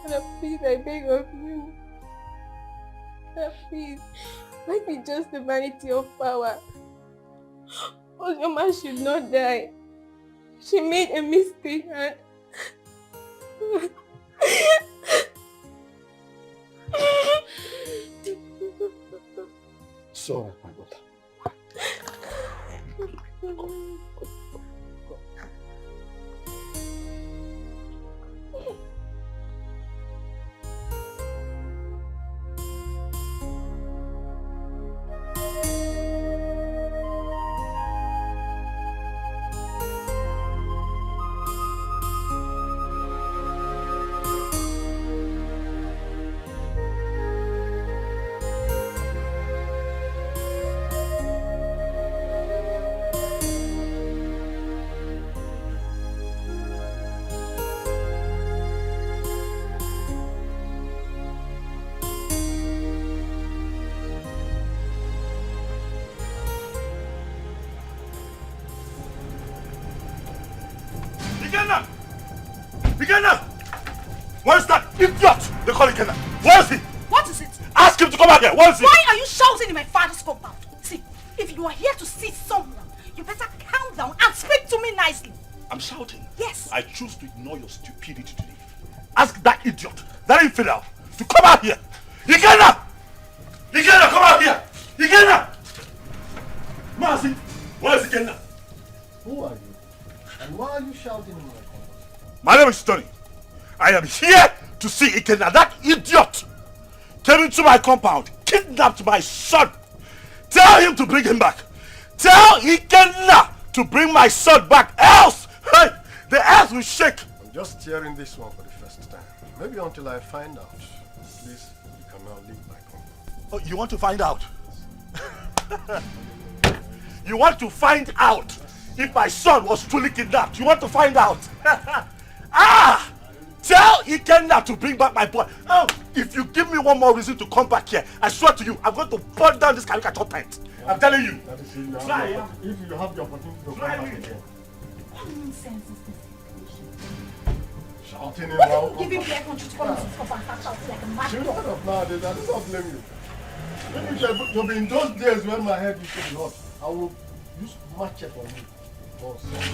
Father, please, I beg of you. Father, please, let me just the vanity of power. Ozioma should not die. She made a mistake and... So, my daughter. Go. 嗯 Go. 嗯 Go. 嗯 Go. 嗯 Go. Ikenna! Ikenna! Where's that idiot? They call Ikenna. Where is he? What is it? Ask him to come out here. Where is he? Why are you shouting in my father's compound? See, if you are here to see someone, you better calm down and speak to me nicely. I'm shouting. Yes. I choose to ignore your stupidity today. Ask that idiot, that infidel, to come out here. Ikenna! Ikenna, come out here! Ikenna! Mercy, where is Ikenna? Who are you? And why are you shouting in my compound? My name is Tony. I am here to see Ikenna. That idiot came into my compound, kidnapped my son. Tell him to bring him back. Tell Ikenna to bring my son back, else hey, the earth will shake. I'm just hearing this one for the first time. Maybe until I find out. Please, you can now leave my compound. Oh, you want to find out? You want to find out if my son was truly kidnapped? You want to find out? Ah! Tell Ikenna to bring back my boy. Oh, if you give me one more reason to come back here, I swear to you, I'm going to burn down this caricature tent. I'm telling you. If you Try. have the opportunity to come back again. What nonsense is this? Shouting in What loud. did you give him the air country to come into this compound and start shouting like a mad Children dog? of nowadays, I don't blame you. Maybe it should be in those days when my head used to be hot. I will use machete on you. Oh, sorry.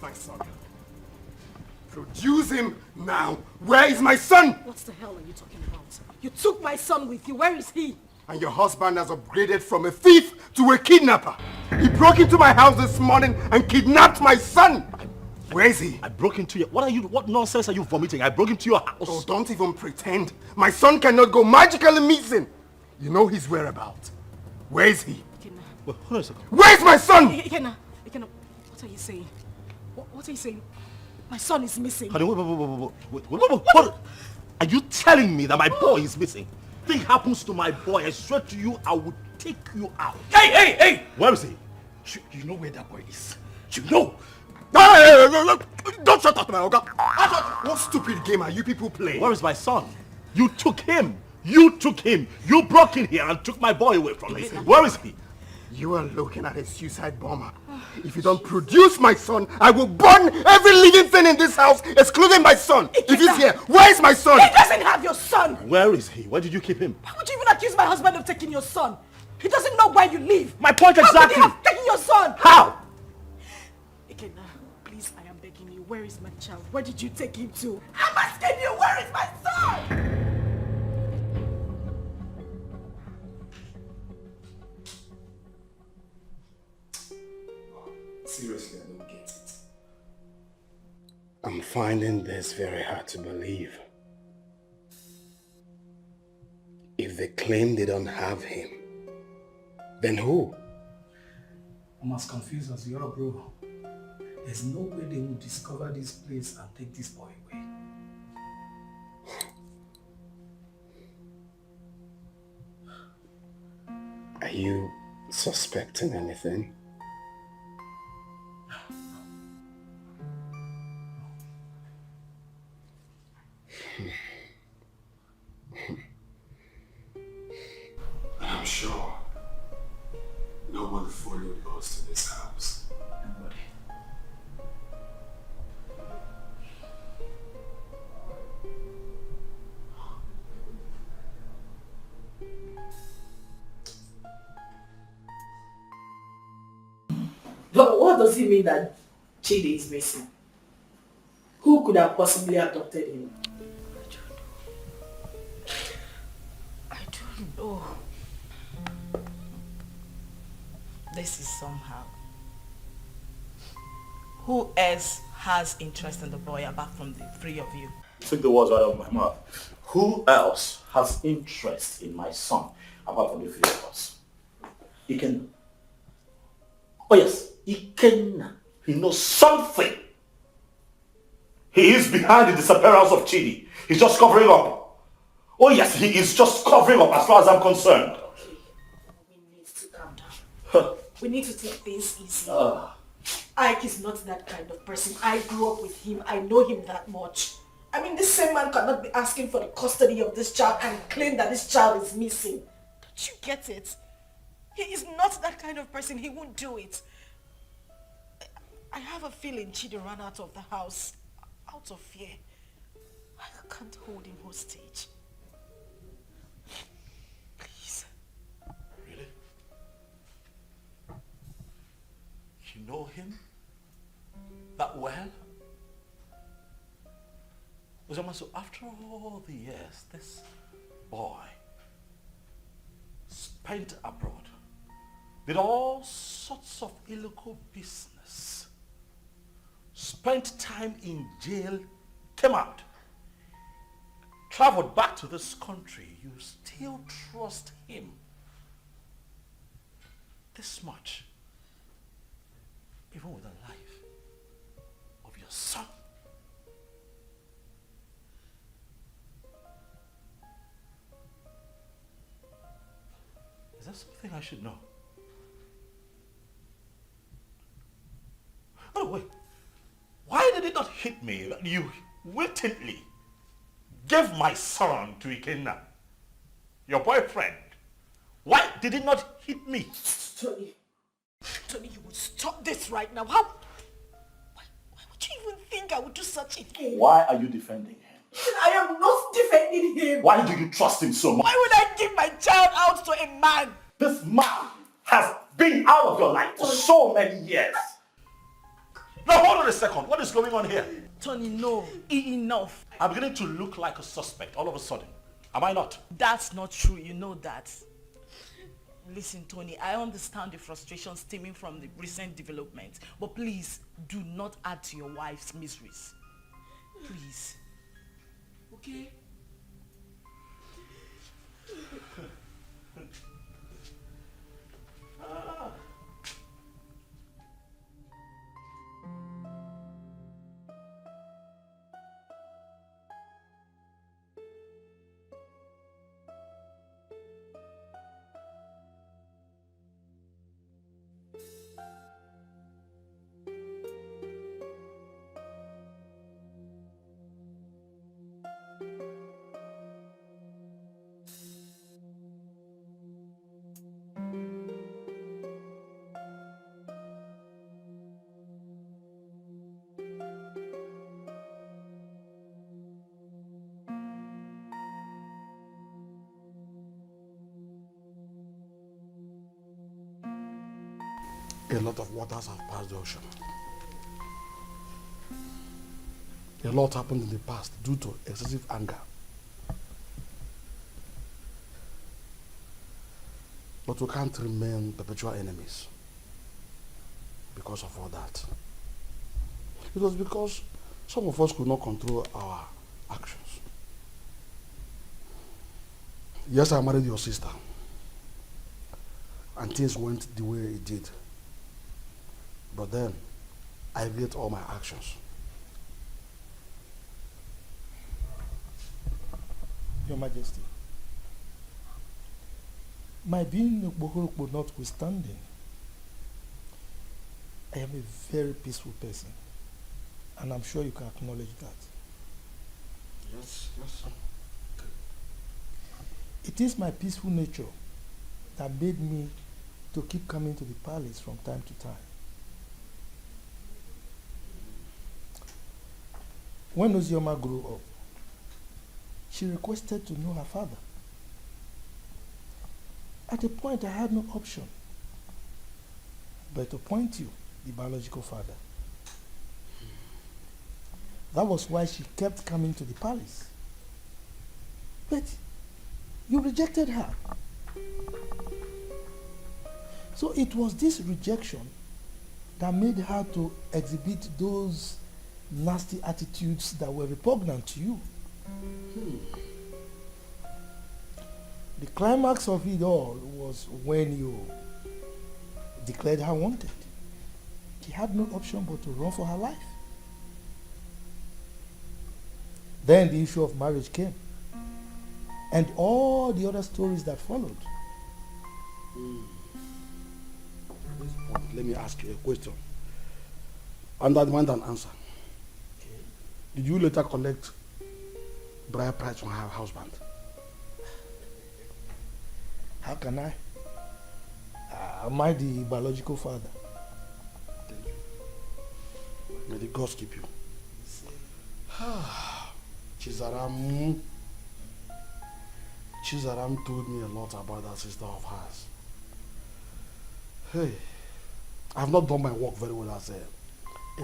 My son. Produce him now. Where is my son? What the hell are you talking about? You took my son with you. Where is he? And your husband has upgraded from a thief to a kidnapper. He broke into my house this morning and kidnapped my son. Where is he? I broke into your... What nonsense are you vomiting? I broke into your house. Oh, don't even pretend. My son cannot go magically missing. You know his whereabouts. Where is he? Wait, hold on a second. Where's my son? Ekeh, what are you saying? What are you saying? My son is missing. Honey, wait. Are you telling me that my boy is missing? Thing happens to my boy, I swear to you, I will take you out. Hey! Where is he? You know where that boy is? You know? Don't shut up, my Oga. What stupid game are you people playing? Where is my son? You took him. You broke in here and took my boy away from me. Where is he? You are looking at a suicide bomber. If you don't produce my son, I will burn every living thing in this house, excluding my son. If he's here, where is my son? He doesn't have your son. Where is he? Where did you keep him? Why would you even accuse my husband of taking your son? He doesn't know where you live. My point exactly. How could he have taken your son? How? Ekeh, please, I am begging you. Where is my child? Where did you take him to? I'm asking you, where is my son? Seriously, I don't get it. I'm finding this very hard to believe. A If they claim they don't have him, then who? I'm as confused as you are, bro. There's no way they will discover this place and take this boy away. Are you suspecting anything? I'm sure no one followed us to this house. Nobody. But what does it mean that Chidi is missing? Who could have possibly adopted him? I don't know. This is somehow. Who else has interest in the boy apart from the three of you? Took the words right out of my mouth. Who else has interest in my son apart from the three of us? Ekeh. Oh yes, Ekeh. He knows something. He is behind the disappearance of Chidi. He's just covering up. Oh yes, he is just covering up as far as I'm concerned. Okay. We need to calm down. We need to take things easy. Ike is not that kind of person. I grew up with him. I know him that much. I mean, this same man cannot be asking for the custody of this child and claim that this child is missing. Don't you get it? He is not that kind of person. He won't do it. I have a feeling Chidi ran out of the house out of fear. I can't hold him hostage. Please. Really? You know him that well? Ozioma, so after all the years, this boy spent abroad, did all sorts of illegal business, spent time in jail, came out, traveled back to this country. You still trust him this much, even with the life of your son. Is that something I should know? Oh wait, why did it not hit me that you wittingly gave my son to Ekeh, your boyfriend? Why did it not hit me? Tony, you would stop this right now. Why would you even think I would do such a thing? Why are you defending him? I am not defending him. Why do you trust him so much? Why would I give my child out to a man? This man has been out of your life for so many years. Now hold on a second. What is going on here? Tony, no. Enough. I'm beginning to look like a suspect all of a sudden. Am I not? That's not true. You know that. Listen, Tony, I understand the frustration stemming from the recent developments, but please do not add to your wife's miseries. Please. Okay? A lot of waters have passed the ocean. A lot happened in the past due to excessive anger. But we can't remain perpetual enemies because of all that. It was because some of us could not control our actions. Yes, I married your sister. And things went the way it did. But then, I regret all my actions. Your Majesty, my being a Bohorokbo notwithstanding, I am a very peaceful person, and I'm sure you can acknowledge that. Yes, yes, sir. It is my peaceful nature that made me to keep coming to the palace from time to time. When Ozioma grew up, she requested to know her father. At a point, I had no option but to appoint you the biological father. That was why she kept coming to the palace. But you rejected her. So it was this rejection that made her to exhibit those nasty attitudes that were repugnant to you. The climax of it all was when you declared her wanted. She had no option but to run for her life. Then the issue of marriage came, and all the other stories that followed. At this point, let me ask you a question. And I demand an answer. Did you later collect bride price from her husband? How can I? Am I the biological father? Thank you. May the gods keep you. Chizaram told me a lot about that sister of hers. Hey, I have not done my work very well as a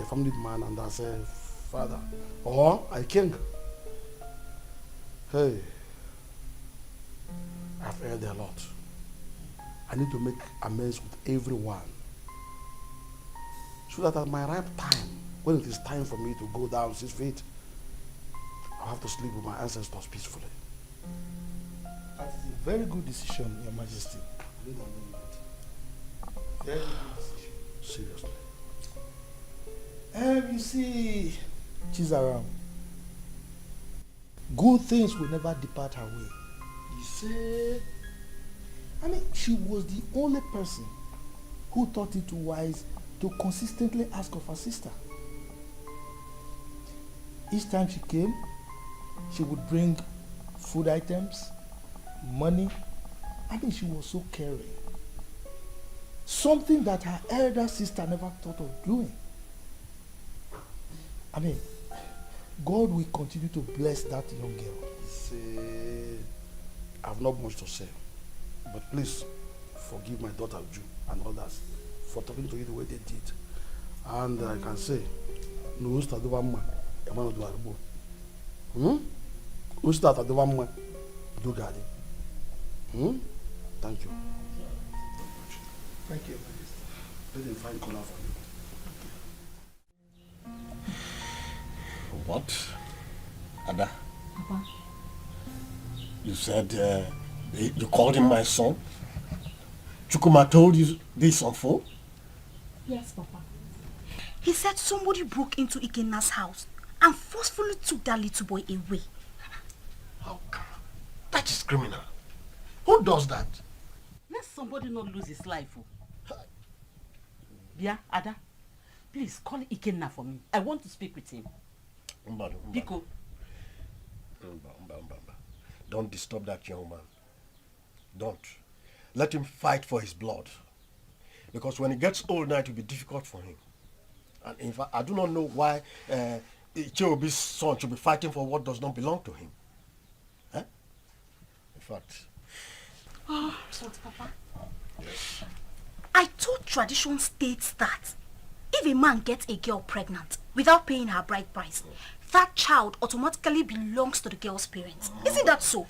family man and as a father or a king. Hey, I've erred a lot. I need to make amends with everyone so that at my ripe time, when it is time for me to go down 6 feet, I'll have to sleep with my ancestors peacefully. That is a very good decision, Your Majesty. Very good decision. Seriously. You see, Chizaram, good things will never depart her way. You say? I mean, she was the only person who thought it wise to consistently ask of her sister. Each time she came, she would bring food items, money. I mean, she was so caring. Something that her elder sister never thought of doing. I mean, God will continue to bless that young girl. See, I have not much to say, but please forgive my daughter Ju and others for talking to you the way they did. And I can say, no usta do vamma, emano do arbo. Usta ta do vamma, do gadi. Thank you. Thank you. Let them find color for you. What? Ada? Papa. You said you called him my son? Chukuma told you this on phone? Yes, Papa. He said somebody broke into Ikena's house and forcefully took that little boy away. How come? That is criminal. Who does that? Let somebody not lose his life. Yeah, Ada, please call Ikenna for me. I want to speak with him. Biko. Don't disturb that young man. Don't. Let him fight for his blood. Because when he gets old now, it will be difficult for him. And in fact, I do not know why Icheobi's son should be fighting for what does not belong to him. Eh? In fact... Oh, Papa. Yes. I thought tradition states that if a man gets a girl pregnant without paying her bride price, that child automatically belongs to the girl's parents. Isn't that so?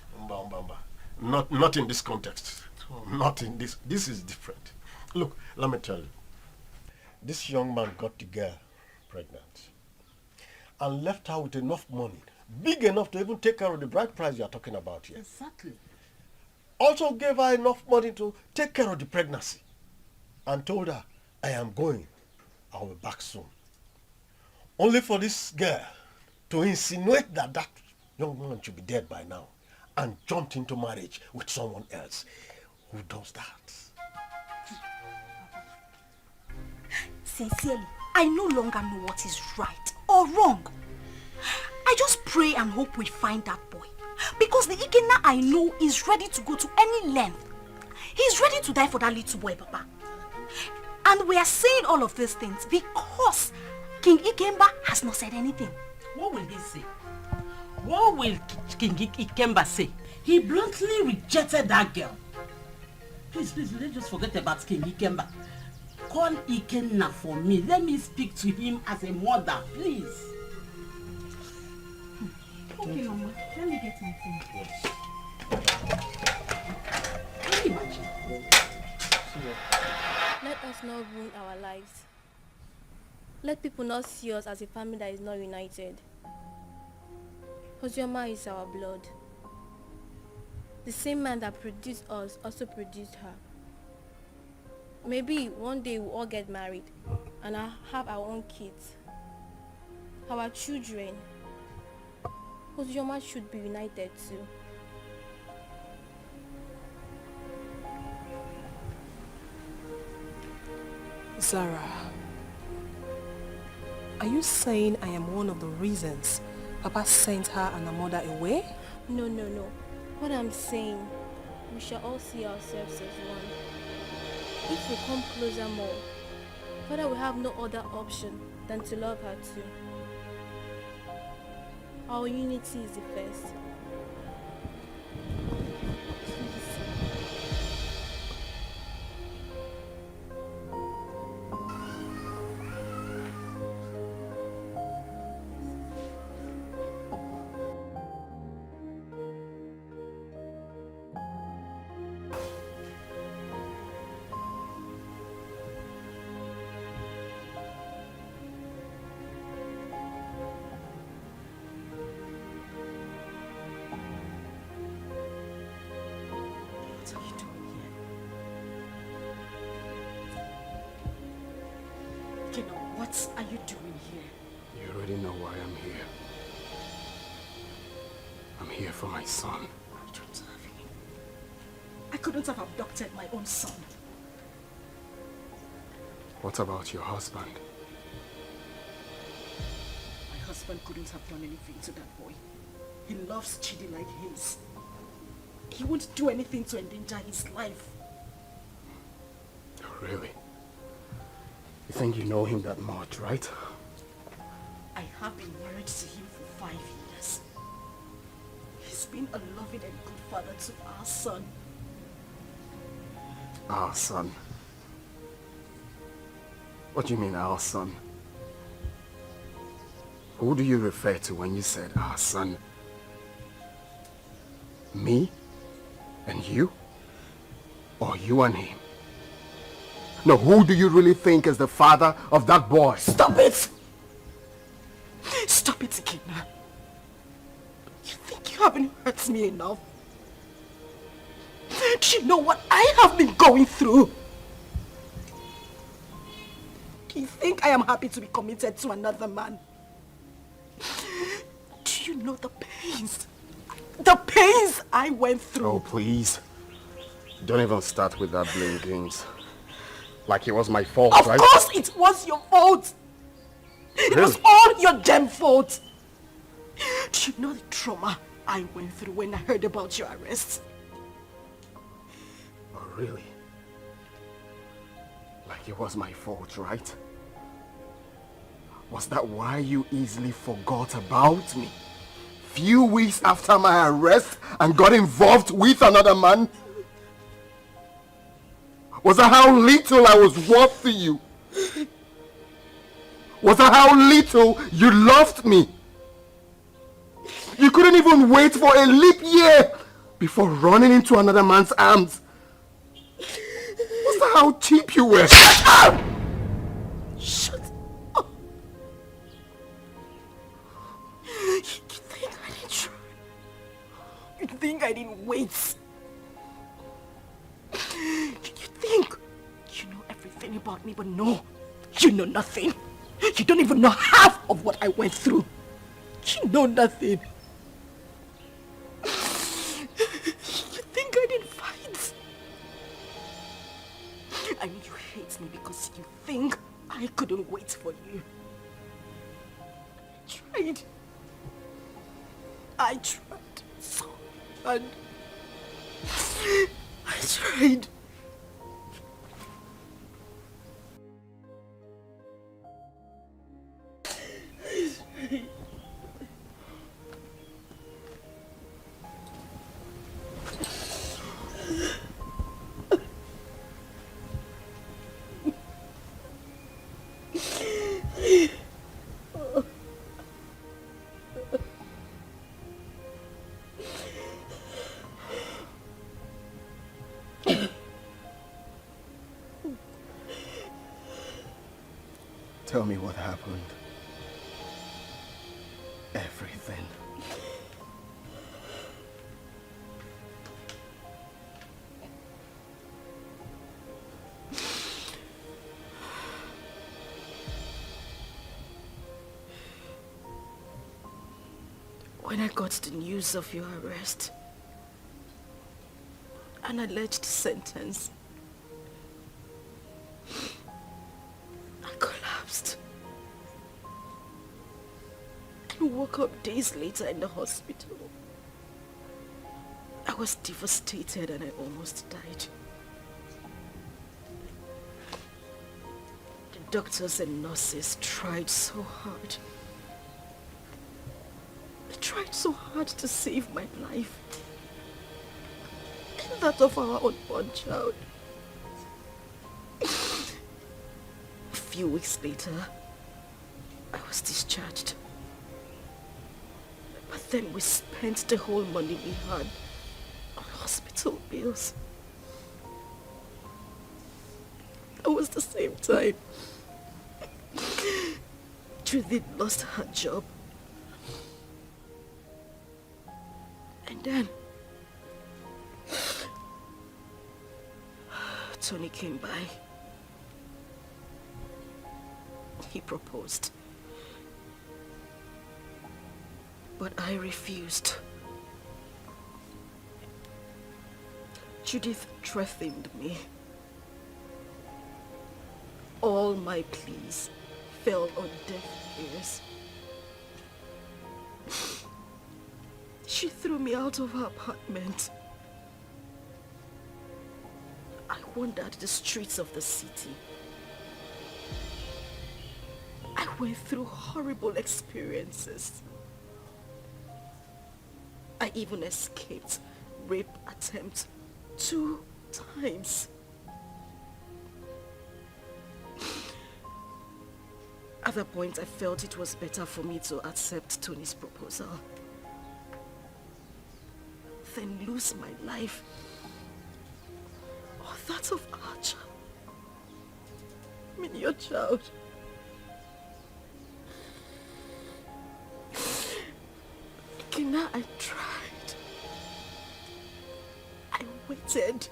Not in this context. Not in this. This is different. Look, let me tell you. This young man got the girl pregnant and left her with enough money, big enough to even take care of the bride price you are talking about here. Exactly. also gave her enough money to take care of the pregnancy and told her, I am going. I'll be back soon. Only for this girl to insinuate that that young woman should be dead by now and jumped into marriage with someone else. Who does that? Sincerely, I no longer know what is right or wrong. I just pray and hope we find that boy. Because the Ikena I know is ready to go to any length. He's ready to die for that little boy, Papa. And we are saying all of these things because King Ikemba has not said anything. What will he say? What will King Ikemba say? He bluntly rejected that girl. Please, let's just forget about King Ikemba. Call Ikenna for me. Let me speak to him as a mother, please. Okay, Mama. Let me get my phone. Yes. Can you imagine? Let us not ruin our lives. Let people not see us as a family that is not united. Ozioma is our blood. The same man that produced us also produced her. Maybe one day we'll all get married and I'll have our own kids, our children. Ozioma should be united too. Zara, are you saying I am one of the reasons Papa sent her and her mother away? No. What I'm saying, we shall all see ourselves as one. If we come closer more, Father will have no other option than to love her too. Our unity is the first. What are you doing here? You already know why I'm here. I'm here for my son. I don't have him. I couldn't have abducted my own son. What about your husband? My husband couldn't have done anything to that boy. He loves Chidi like his. He won't do anything to endanger his life. Oh, really? You think you know him that much, right? I have been married to him for 5 years. He's been a loving and good father to our son. Our son? What do you mean, our son? Who do you refer to when you said our son? Me? And you? Or you and him? No, who do you really think is the father of that boy? Stop it! Stop it, Ikena. You think you haven't hurt me enough? Do you know what I have been going through? Do you think I am happy to be committed to another man? Do you know the pains? The pains I went through. Oh, please. Don't even start with that blame games. Like it was my fault, right? Of course it was your fault. It was all your damn fault. Do you know the trauma I went through when I heard about your arrest? Oh, really? Like it was my fault, right? Was that why you easily forgot about me? Few weeks after my arrest and got involved with another man? Was that how little I was worth to you? Was that how little you loved me? You couldn't even wait for a leap year before running into another man's arms. Was that how cheap you were? Shut up! Shut up! You think I didn't try? You think I didn't wait? something about me, but no, you know nothing. You don't even know half of what I went through. You know nothing. You think I didn't fight? I know you hate me because you think I couldn't wait for you. I tried so hard. I tried. Tell me what happened. Everything. When I got the news of your arrest, an alleged sentence, I collapsed. And woke up days later in the hospital. I was devastated and I almost died. The doctors and nurses tried so hard. They tried so hard to save my life. And that of our unborn child. A few weeks later, I was discharged. But then we spent the whole money we had on hospital bills. That was the same time Judith lost her job. And then Tony came by. He proposed. But I refused. Judith threatened me. All my pleas fell on deaf ears. She threw me out of her apartment. I wandered the streets of the city. I went through horrible experiences. I even escaped rape attempt 2 times. At that point, I felt it was better for me to accept Tony's proposal than lose my life or that of our child. I mean, your child. Kina, I tried. I waited.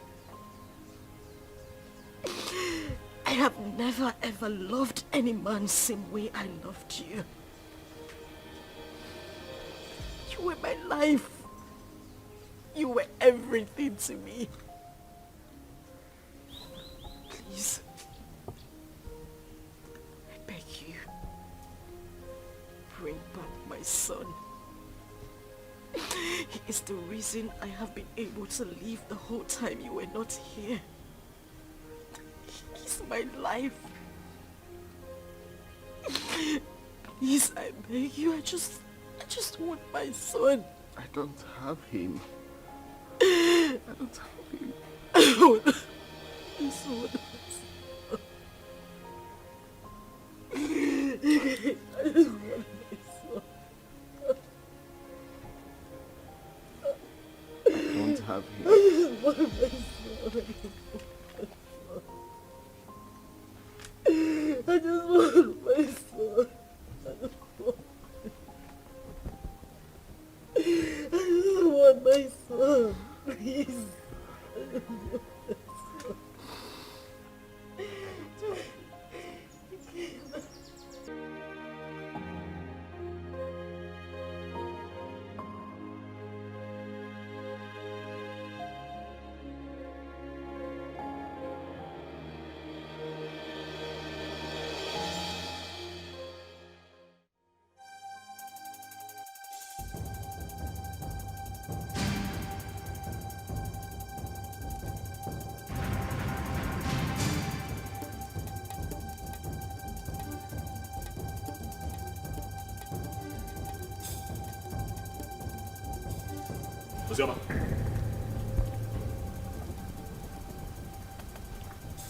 I have never ever loved any man the same way I loved you. You were my life. You were everything to me. Please, I beg you, bring back my son. He is the reason I have been able to live the whole time you were not here. He's my life. Please, I beg you, I just want my son. I don't have him. I don't have him. I want my son. I just want my son. I don't have him. I just want my son. I just want my son. I just want my son. Please. I just want my son. Ozioma.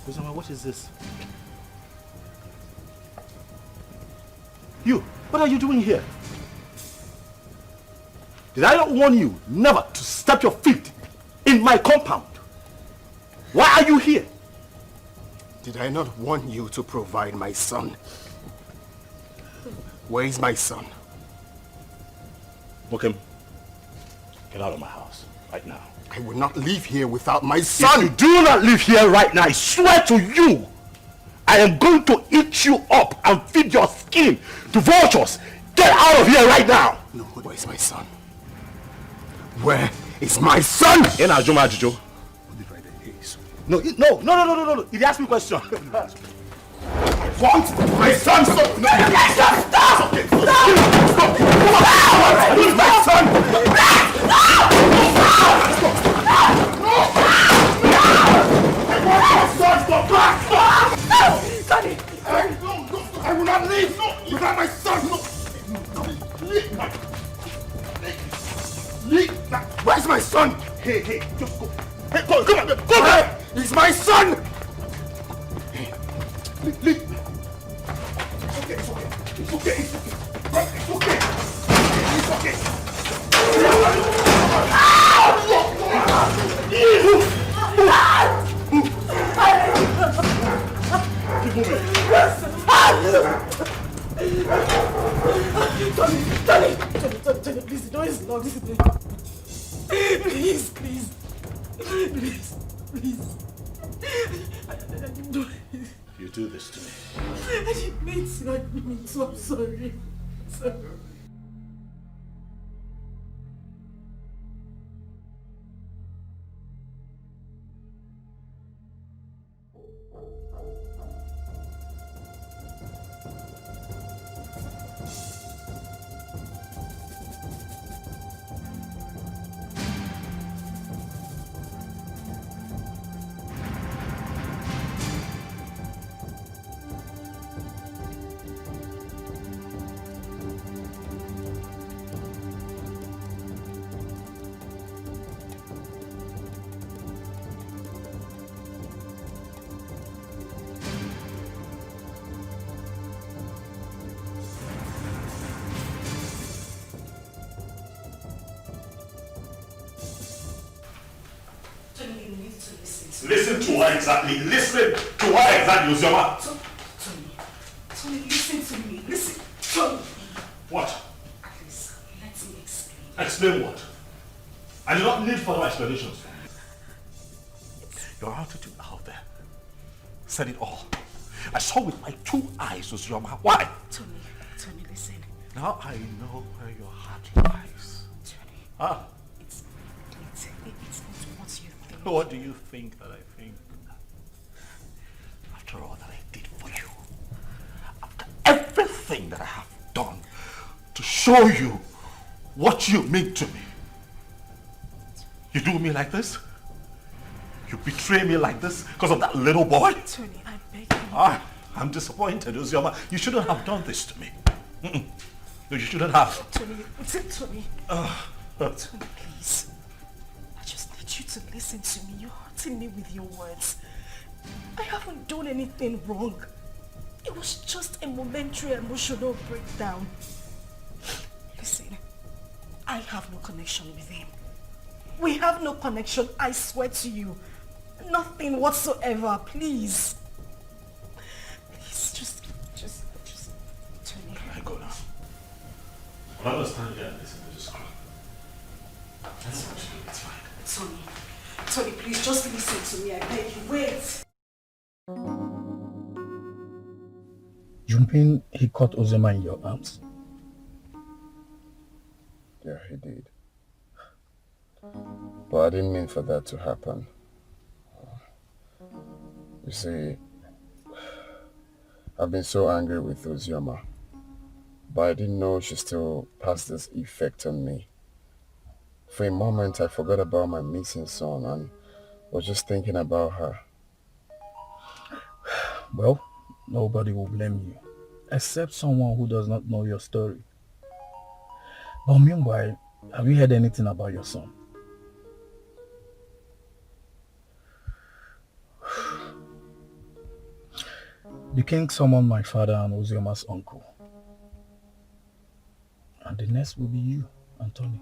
Ozioma, what is this? You, what are you doing here? Did I not warn you never to step your feet in my compound? Why are you here? Did I not warn you to provide my son? Where is my son? Mokem, get out of my house right now. I will not leave here without my son! If you do not leave here right now, I swear to you, I am going to eat you up and feed your skin to vultures. Get out of here right now! No, where is my son? Where is my son? In Ajuma Ajijo. No, no. He asked me a question. Want my son? Stop! No, stop! Okay. Stop! Who's my son? Sonny! I will not leave without my son! Leave! Where's my son? Hey, just go. Hey, come on! Go! He's my son! Leave! It's okay. It's okay. Keep moving. Tony, please, the door is locked. Please. You do this to me. I didn't mean to, I'm sorry. Listen to what exactly? Ozioma? Tony, listen to me. Listen. Tony. What? Please, let me explain. Explain what? I do not need further explanations from you. Your attitude out there said it all. I saw with my 2 eyes, Ozioma. Why? Tony, listen. Now I know where your heart lies. Tony. Ah. It's not what you think. What do you think that I think? After all that I did for you, after everything that I have done to show you what you mean to me, you do me like this? You betray me like this because of that little boy? Tony, I beg you. I'm disappointed, Ozioma. You shouldn't have done this to me. No, you shouldn't have. Tony. Tony, please. I just need you to listen to me. You're hurting me with your words. I haven't done anything wrong. It was just a momentary emotional breakdown. Listen, I have no connection with him. We have no connection, I swear to you. Nothing whatsoever, please. Please, just turn me. I go now. I'll understand here and listen to this crap. That's what you do, it's fine. Tony, please, just listen to me, I beg you, wait. You mean he caught Ozioma in your arms? Yeah, he did. But I didn't mean for that to happen. You see, I've been so angry with Ozioma, but I didn't know she still has this effect on me. For a moment, I forgot about my missing son and was just thinking about her. Well, nobody will blame you, except someone who does not know your story. But meanwhile, have you heard anything about your son? The king summoned my father and Ozioma's uncle. And the next will be you, Anthony.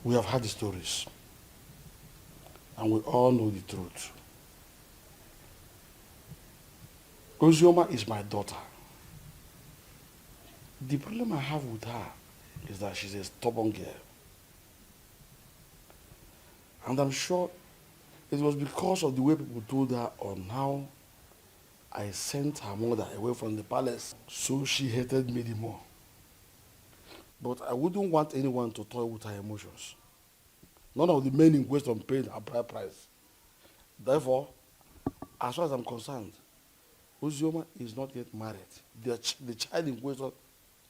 We have heard the stories, and we all know the truth. Ozioma is my daughter. The problem I have with her is that she's a stubborn girl. And I'm sure it was because of the way people told her on how I sent her mother away from the palace, so she hated me the more. But I wouldn't want anyone to toy with her emotions. None of the men in question paid her bride price. Therefore, as far as I'm concerned, Ozioma is not yet married. The child in question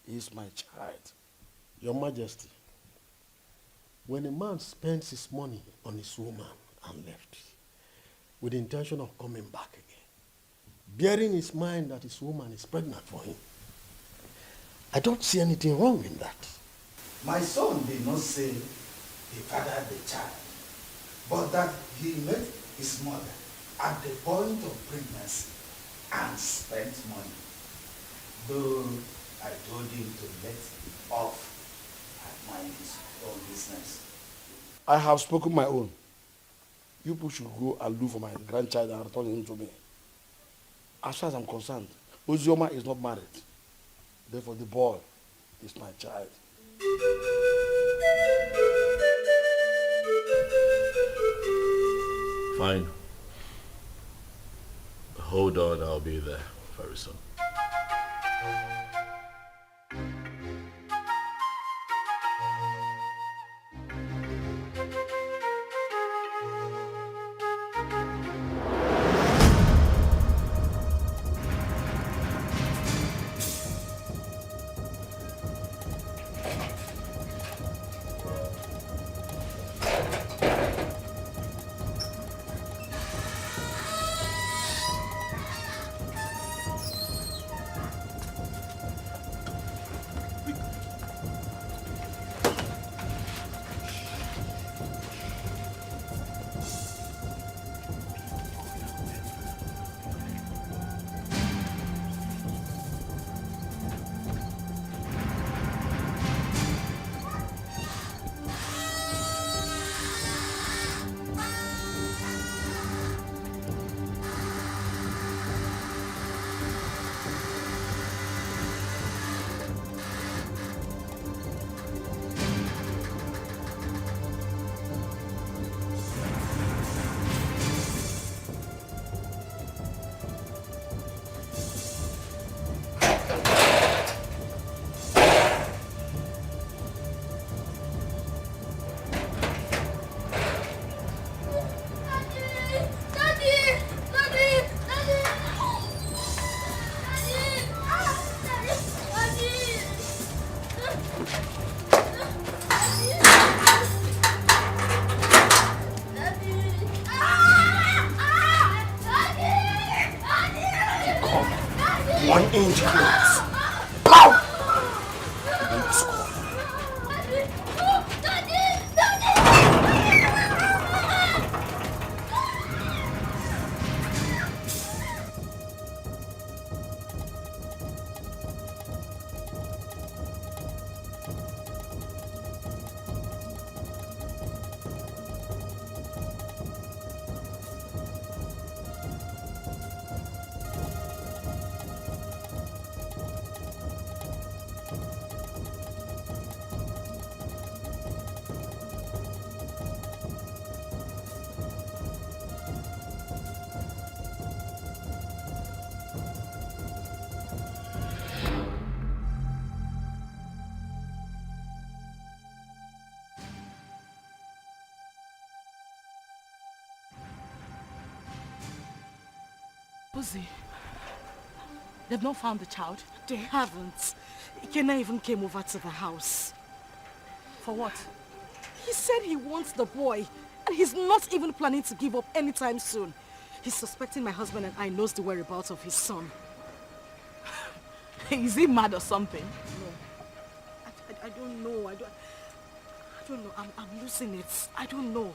is my child. Your Majesty, when a man spends his money on his woman and left, with the intention of coming back again, bearing in his mind that his woman is pregnant for him, I don't see anything wrong in that. My son did not say he fathered the child, but that he met his mother at the point of pregnancy and spent money. Though I told him to let off and mind his own business. I have spoken my own. You people should go and look for my grandchild and return him to me. As far as I'm concerned, Ozioma is not married. Therefore, the boy is my child. Fine. Hold on, I'll be there very soon. Uzi, they've not found the child. They haven't. Ekeh even came over to the house. For what? He said he wants the boy, and he's not even planning to give up anytime soon. He's suspecting my husband and I knows the whereabouts of his son. Is he mad or something? No. I don't know. I don't know. I'm losing it. I don't know.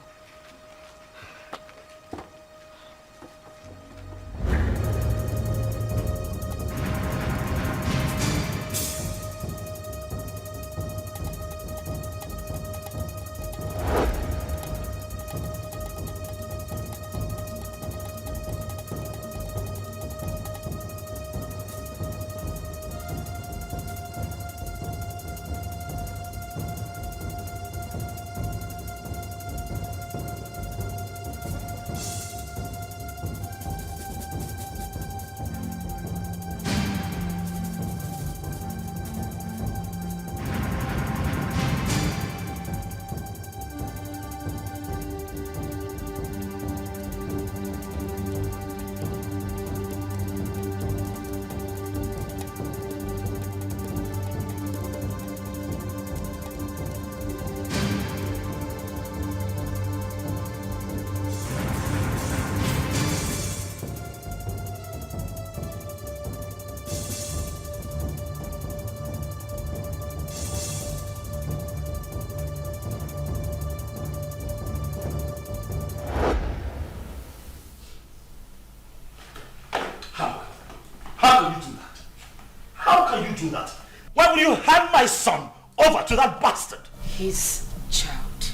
Do that? Why would you hand my son over to that bastard? His child.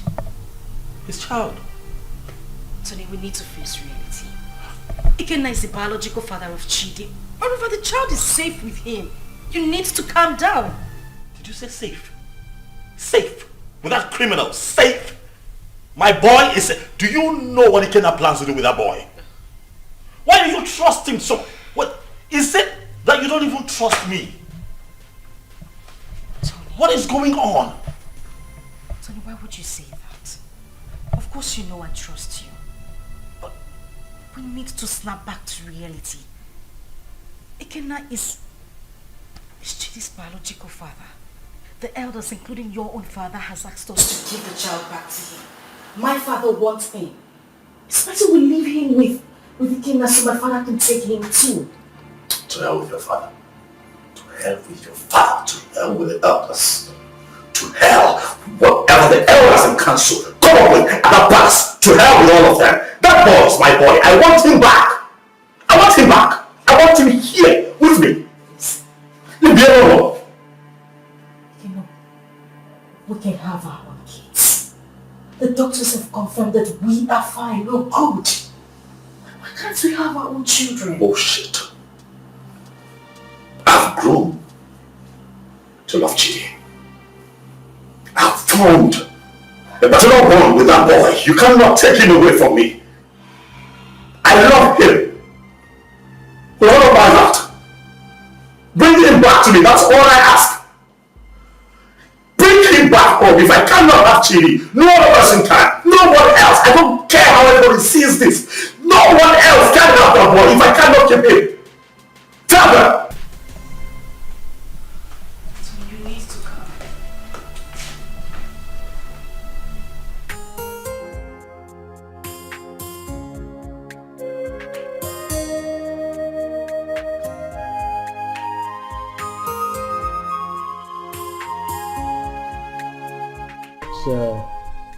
His child? Tony, we need to face reality. Ikenna is the biological father of Chidi. However, the child is safe with him. You need to calm down. Did you say safe? Safe? With that criminal? Safe? My boy is... Do you know what Ikenna plans to do with that boy? Why do you trust him so... What? Is it that you don't even trust me? What is going on? Tony, why would you say that? Of course you know I trust you. But we need to snap back to reality. Ikenna is Chidi's biological father. The elders, including your own father, has asked us to give the child back to him. My father wants him. It's better we leave him with Ikenna so my father can take him too. To hell with your father. To hell with your father. To hell with the elders. To hell, whatever the elders and council come up with at the past. To hell with all of them. That boy is my boy. I want him back. I want him back. I want him here with me. Leave me alone. You know, we can have our own kids. The doctors have confirmed that we are fine, we're good. Why can't we have our own children? Bullshit. I've grown to love Chidi. I've formed a paternal bond with that boy. You cannot take him away from me. I love him with all of my heart. Bring him back to me, that's all I ask. Bring him back home. If I cannot have Chidi, no other person can. No one else. I don't care how everybody sees this. No one else can have that boy if I cannot keep him. Tell them.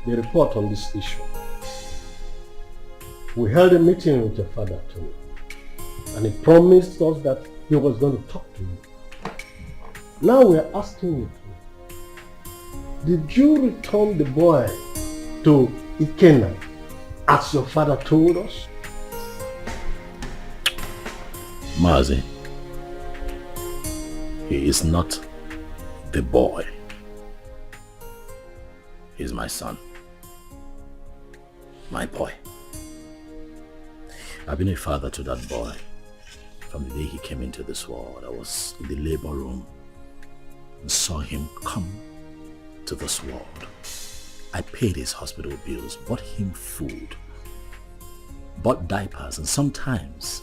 The report on this issue. We held a meeting with your father, Tony, and he promised us that he was going to talk to you. Now we are asking you, did you return the boy to Ikenna as your father told us? Mazi, he is not the boy. He's my son. My boy. I've been a father to that boy from the day he came into this world. I was in the labor room and saw him come to this world. I paid his hospital bills, bought him food, bought diapers, and sometimes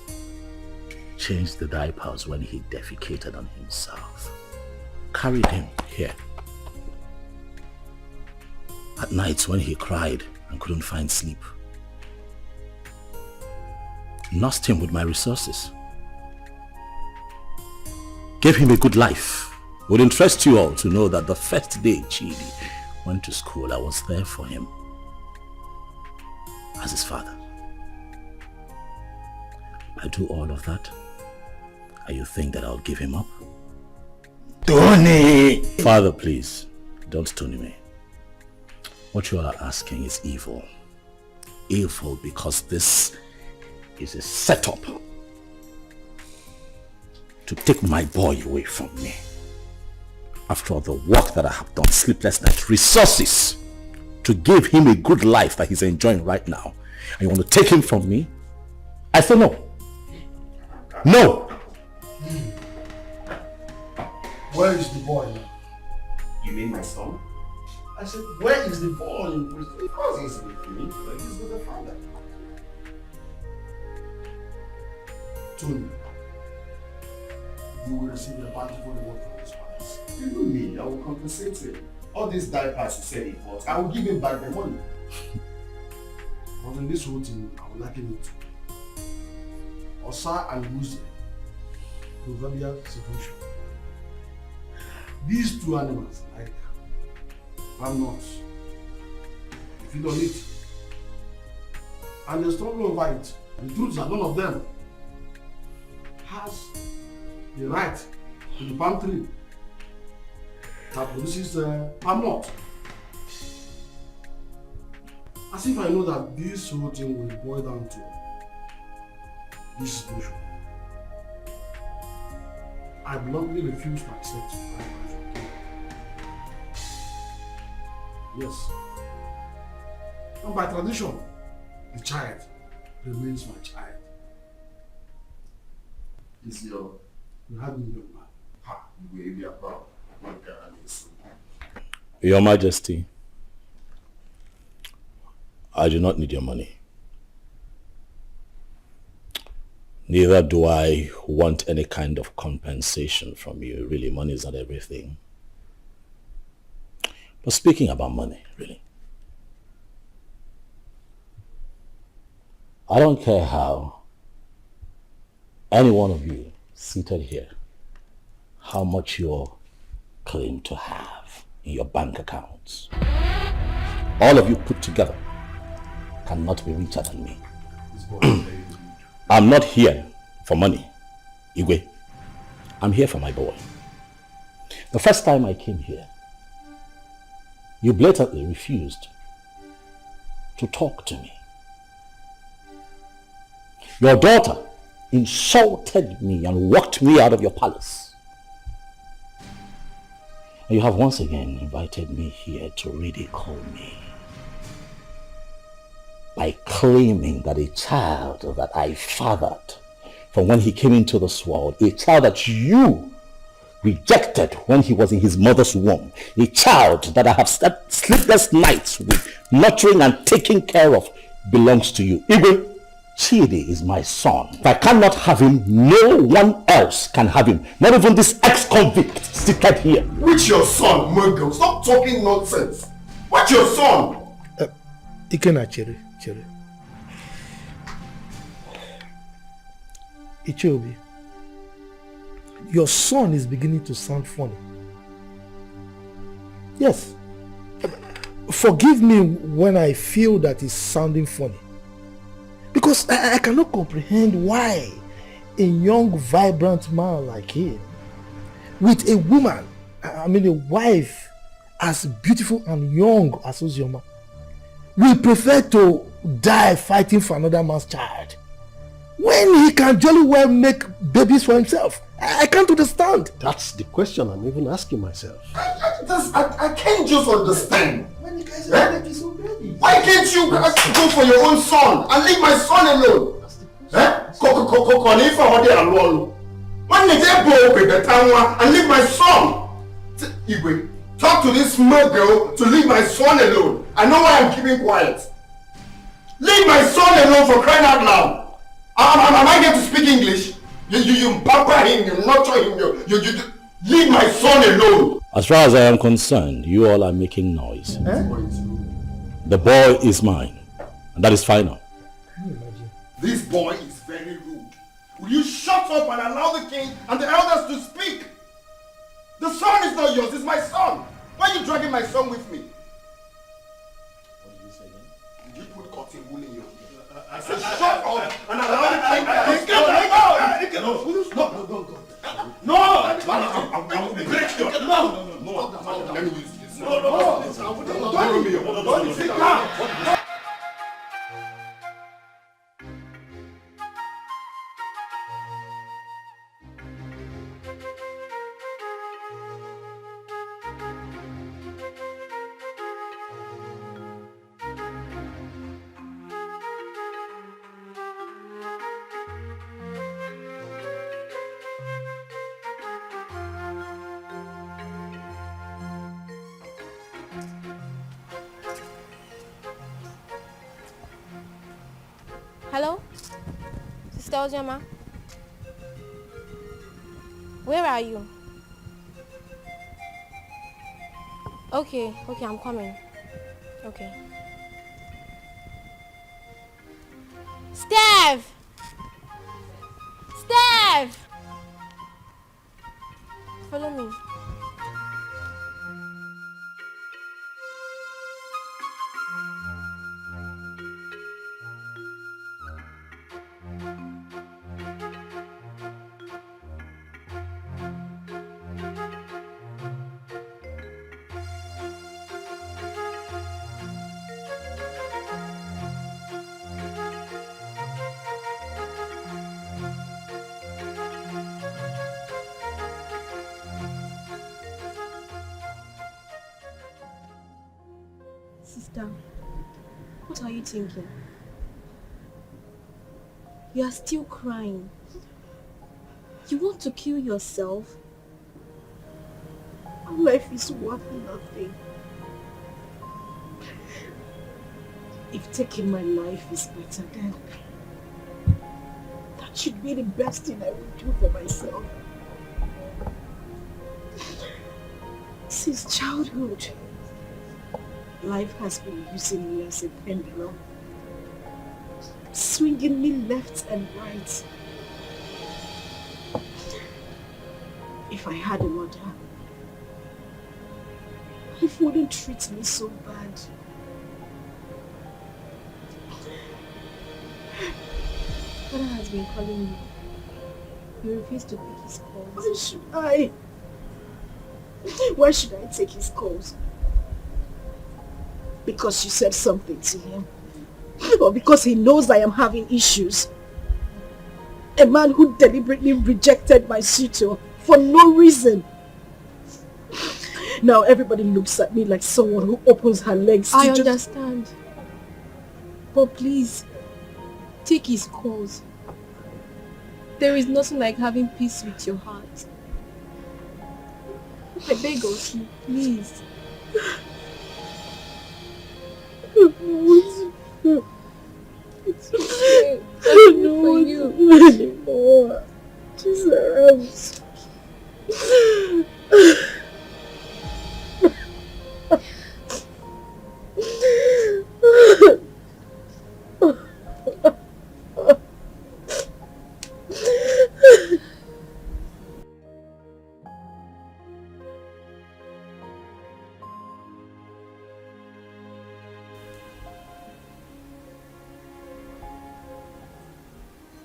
changed the diapers when he defecated on himself. Carried him here. At nights when he cried and couldn't find sleep, nursed him with my resources. Gave him a good life. It would interest you all to know that the first day Chidi went to school, I was there for him as his father. I do all of that, and you think that I'll give him up? Tony! Father, please, don't Tony me. What you are asking is evil. Evil because this is a setup to take my boy away from me. After all the work that I have done, sleepless nights, resources to give him a good life that he's enjoying right now, and you want to take him from me? I say no. No! Where is the boy now? You mean my son? I said, where is the boy? Of course he's with me, but he's with the father. Tony, you will receive a bountiful reward from his palace. Even me, I will compensate him. All these diapers he said he bought, I will give him back the money. But in this whole thing, I will liken it to Osa and Musa, proverbial situation. These two animals, like palm nuts, if you don't eat, and they struggle over it. The truth is that none of them has the right to the palm tree that produces palm nut. As if I know that this whole thing will boil down to this situation. I bluntly refuse to accept my wife. Yes. And by tradition, the child remains my child. Is your... You have me, young man. Ha, you will be about my guardians. Your Majesty, I do not need your money. Neither do I want any kind of compensation from you. Really, money is not everything. But speaking about money, really, I don't care how any one of you seated here, how much you claim to have in your bank accounts. All of you put together cannot be richer than me. I'm not here for money, Igwe. I'm here for my boy. The first time I came here, you blatantly refused to talk to me. Your daughter insulted me and walked me out of your palace. And you have once again invited me here to ridicule me by claiming that a child that I fathered from when he came into this world, a child that you rejected when he was in his mother's womb, a child that I have slept sleepless nights with, nurturing and taking care of, belongs to you. Even Chidi is my son. If I cannot have him, no one else can have him. Not even this ex-convict seated here. Which your son, Murgo? Stop talking nonsense. What's your son? Ikena Chere. Ichobi, your son is beginning to sound funny. Yes. Forgive me when I feel that it's sounding funny. Because I cannot comprehend why a young, vibrant man like him, with a woman, a wife as beautiful and young as Ozioma, will prefer to die fighting for another man's child when he can jolly well make babies for himself. I can't understand. That's the question I'm even asking myself. I can't just understand. Why can't you go for your own son and leave my son alone? And leave my son. Igwe, talk to this small girl to leave my son alone. I know why I'm keeping quiet. Leave my son alone, for crying out loud. Am I going to speak English? You pamper him, you nurture him, you leave my son alone. As far as I am concerned, you all are making noise. The boy is mine, and that is final. This boy is very Will you shut up and allow the king and the elders to speak? The son is not yours, it's my son. Why are you dragging my son with me? What did you say again? Did you put cotton wool in your ear? I said shut up and allow the king to speak. No, go. No! I'll break your... No! Let me use this. No. Don't sit down. Hello? Sister Ozioma? Where are you? Okay, I'm coming. Okay. Steph! Follow me. Sister, what are you thinking? You are still crying. You want to kill yourself? Life is worth nothing. If taking my life is better, then that should be the best thing I would do for myself. Since childhood, life has been using me as a pendulum, swinging me left and right. If I had a mother, life wouldn't treat me so bad. Father has been calling you. You refuse to pick his calls. Why should I? Why should I take his calls? Because you said something to him? Or because he knows I am having issues? A man who deliberately rejected my suitor for no reason. Now everybody looks at me like someone who opens her legs to I understand. But please, take his calls. There is nothing like having peace with your heart. I beg of you, please. It's okay. I know for you anymore. Jesus.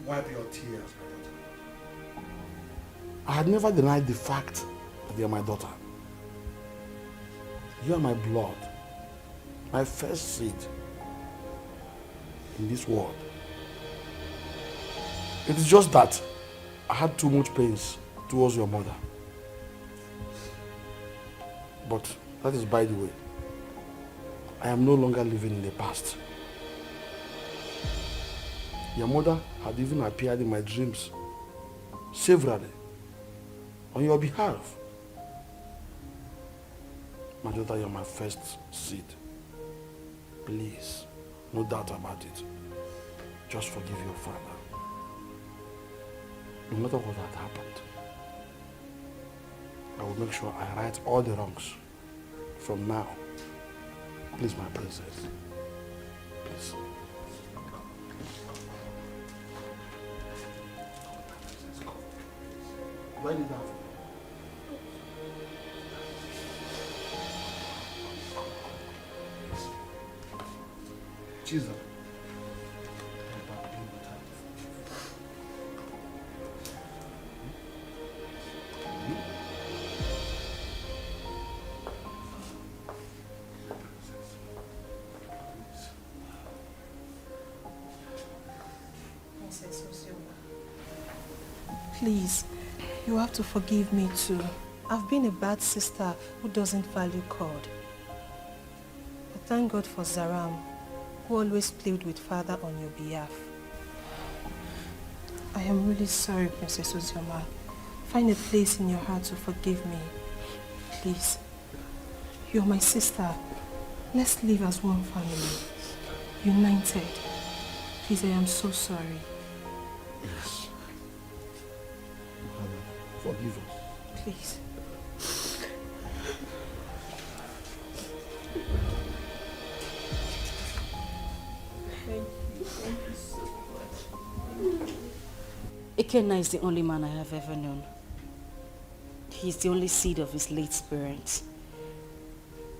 Wipe your tears, my daughter. I had never denied the fact that you are my daughter. You are my blood, my first seed in this world. It is just that I had too much pains towards your mother. But that is by the way. I am no longer living in the past. Your mother had even appeared in my dreams severally on your behalf. My daughter, you're my first seed. Please, no doubt about it. Just forgive your father. No matter what had happened, I will make sure I right all the wrongs from now. Please, my princess. Please. Do I need that? Jesus. Please, you have to forgive me too. I've been a bad sister who doesn't value God. But thank God for Zaram, who always played with Father on your behalf. I am really sorry, Princess Ozioma. Find a place in your heart to forgive me. Please. You're my sister. Let's live as one family. United. Please, I am so sorry. Yes. Forgive us. Please. Thank you so much. Ekeh is the only man I have ever known. He's the only seed of his late parents.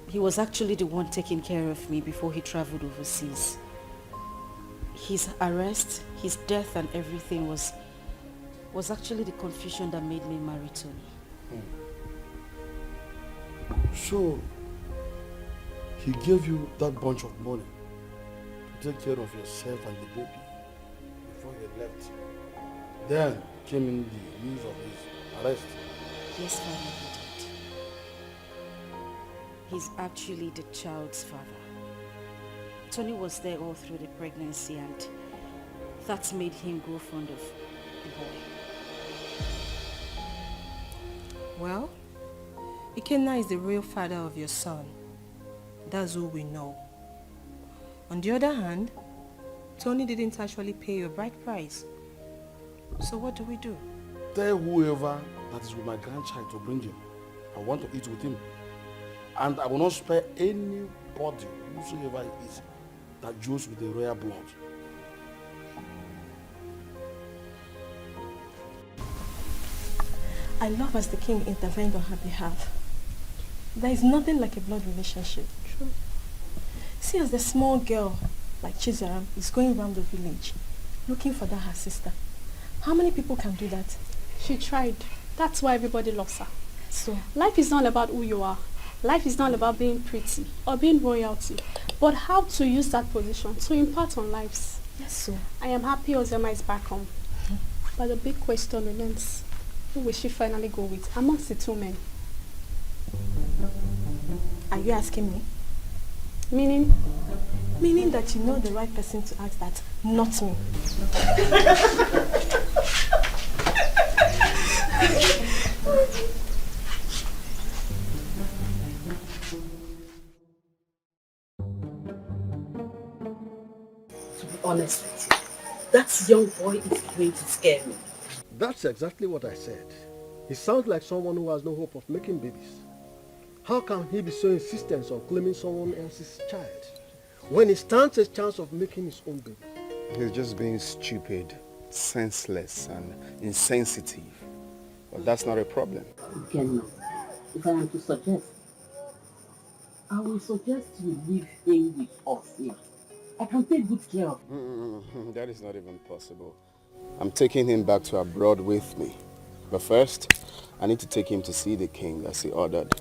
He was actually the one taking care of me before he traveled overseas. His arrest, his death and everything was actually the confusion that made me marry Tony. So, he gave you that bunch of money to take care of yourself and the baby before you left. Then came in the news of his arrest. Yes, Father, he did. He's actually the child's father. Tony was there all through the pregnancy and that made him grow fond of the boy. Well, Ekeh is the real father of your son. That's all we know. On the other hand, Tony didn't actually pay your bride price. So what do we do? Tell whoever that is with my grandchild to bring him. I want to eat with him. And I will not spare anybody, whosoever it is, that deals with the royal blood. I love as the king intervened on her behalf. There is nothing like a blood relationship. True. See, as the small girl like Chizaram is going around the village looking for that her sister. How many people can do that? She tried. That's why everybody loves her. So life is not about who you are. Life is not about being pretty or being royalty, but how to use that position to impart on lives. Yes, so I am happy Ozioma is back home. But the big question remains, who will she finally go with amongst the two men? Are you asking me? Meaning? Meaning that you know the right person to ask that, not me. To be honest with you, that young boy is going to scare me. That's exactly what I said. He sounds like someone who has no hope of making babies. How can he be so insistent on claiming someone else's child when he stands a chance of making his own baby? He's just being stupid, senseless and insensitive. But that's not a problem. Again, if I am to suggest, I will suggest you leave him with us here. I can take good care of him. That is not even possible. I'm taking him back to abroad with me. But first, I need to take him to see the king as he ordered.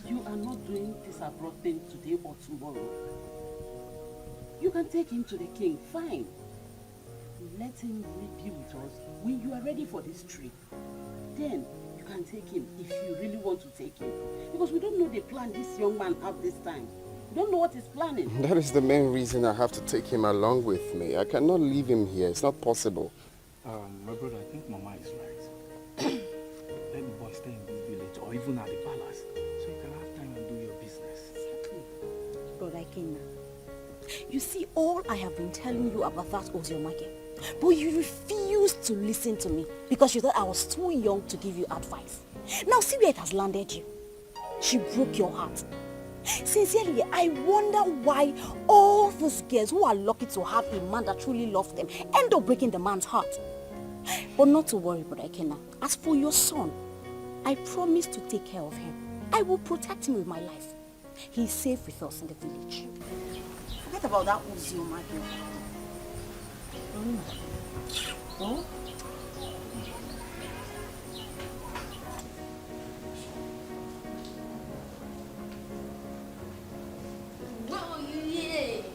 You are not doing this abroad thing today or tomorrow. You can take him to the king, fine. Let him be with us when you are ready for this trip. Then you can take him if you really want to take him. Because we don't know the plan this young man have this time. We don't know what he's planning. That is the main reason I have to take him along with me. I cannot leave him here. It's not possible. My brother, I think Mama is right. Let the boy stay in this village or even at the palace so you can have time and do your business. Brother Kenya, you see all I have been telling you about that Ozioma girl, but you refused to listen to me because you thought I was too young to give you advice. Now see where it has landed you. She broke your heart. Sincerely, I wonder why all those girls who are lucky to have a man that truly loves them end up breaking the man's heart. But not to worry, Brother Ekena. As for your son, I promise to take care of him. I will protect him with my life. He is safe with us in the village. Forget about that Ozioma girl. Oh? What will you eat?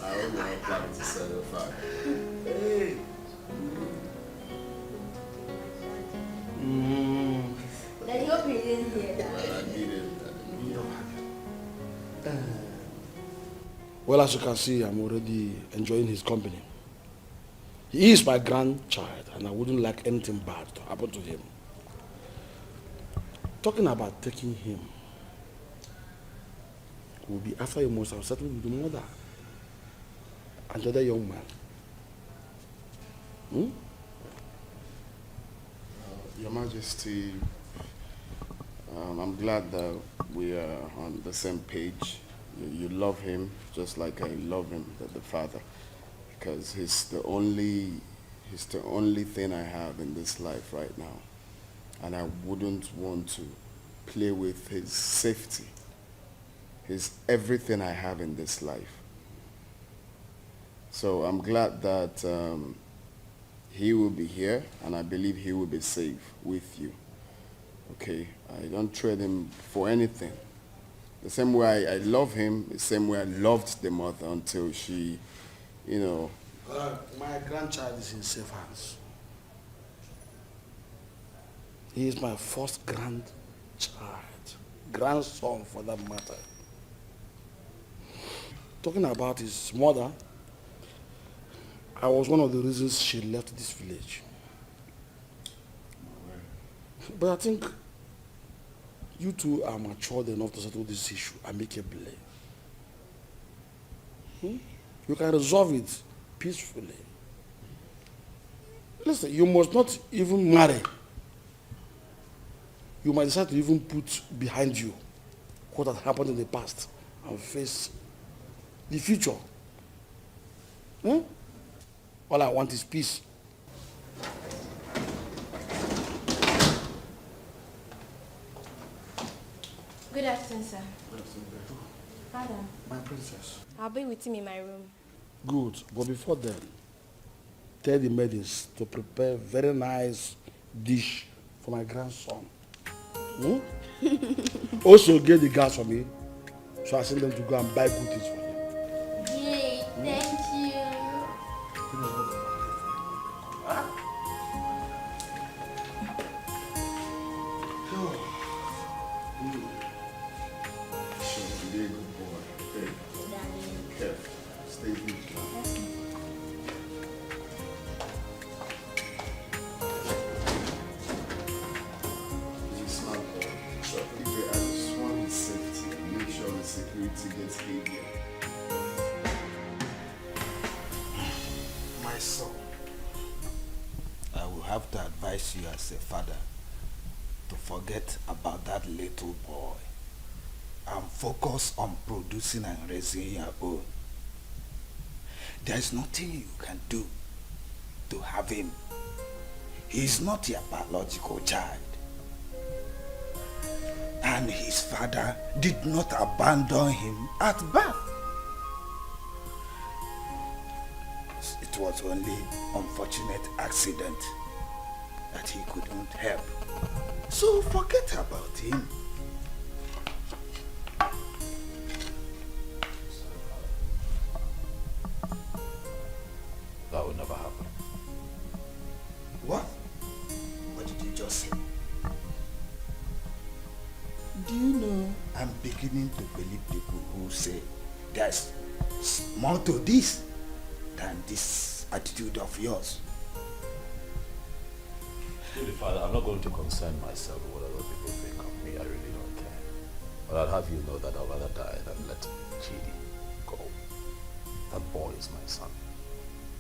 I don't know what plan to set it fire. Hey! Daddy, hope you didn't hear that. Well, I needed that. Well, as you can see, I'm already enjoying his company. He is my grandchild, and I wouldn't like anything bad to happen to him. Talking about taking him, will be after a month, I'll settle with the mother and the other young man. Your Majesty, I'm glad that we are on the same page. You love him just like I love him, the father, because he's the only thing I have in this life right now, and I wouldn't want to play with his safety. He's everything I have in this life. So I'm glad that he will be here, and I believe he will be safe with you. Okay, I don't trade him for anything. The same way I love him, the same way I loved the mother until she, you know. My grandchild is in safe hands. He is my first grandchild, grandson for that matter. Talking about his mother, I was one of the reasons she left this village. But I think you two are matured enough to settle this issue amicably. You can resolve it peacefully. Listen, you must not even marry. You might decide to even put behind you what had happened in the past and face the future. All I want is peace. Good afternoon, sir. Father. My princess. I'll be with him in my room. Good, but before then, tell the maidens to prepare very nice dish for my grandson. Also get the gas for me, so I send them to go and buy good things for him. Yay, thank you. Be a good boy. Okay. Careful. Stay vigilant. He's a smart boy. So if I just want his safety, make sure the security gets heavier. My son, I will have to advise you as a father to forget about that little boy and focus on producing and raising your own. There is nothing you can do to have him. He is not your biological child. And his father did not abandon him at birth. It was only unfortunate accident that he couldn't help. So forget about him. That would never happen. What? What did you just say? Do you know I'm beginning to believe people who say there's more to this than this attitude of yours? Really, Father, I'm not going to concern myself with what other people think of me. I really don't care. But I'll have you know that I'd rather die than let Chidi go. That boy is my son.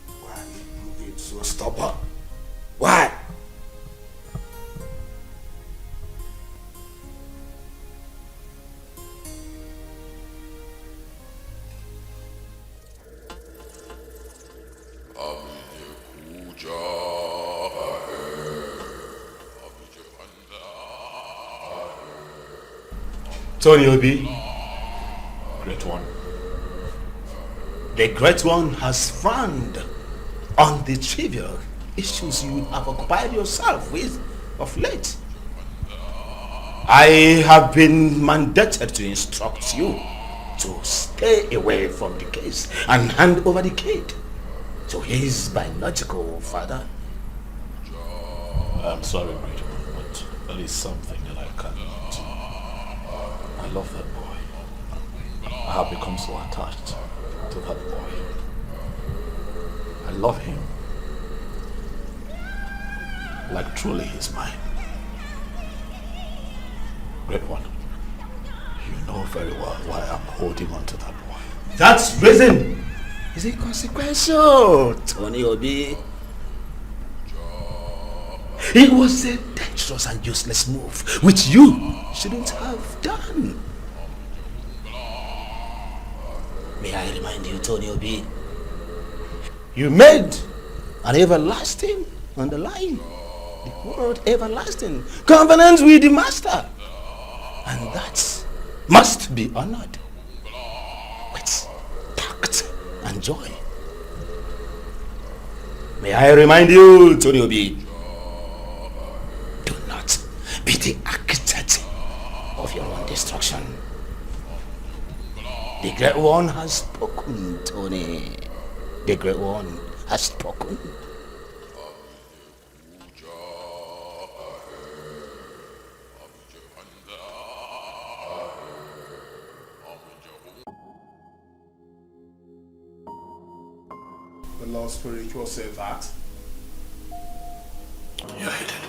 Why are you being so stubborn? Why? Tony Obi, great one. The great one has frowned on the trivial issues you have occupied yourself with of late. I have been mandated to instruct you to stay away from the case and hand over the kid to his biological father. I'm sorry, Major, but that is something that I cannot. I love that boy. I have become so attached to that boy. I love him. Like truly he's mine. Great one. You know very well why I'm holding on to that boy. That reason is inconsequential, Tony Obi. It was a dangerous and useless move, which you shouldn't have done. May I remind you, Tony Obi, you made an everlasting, underline the word everlasting, covenant with the master. And that must be honored with tact and joy. May I remind you, Tony Obi, do not be the architect of your own destruction. The Great One has spoken, Tony. The Great One has spoken. The Lord Spiritual said that. You're hated.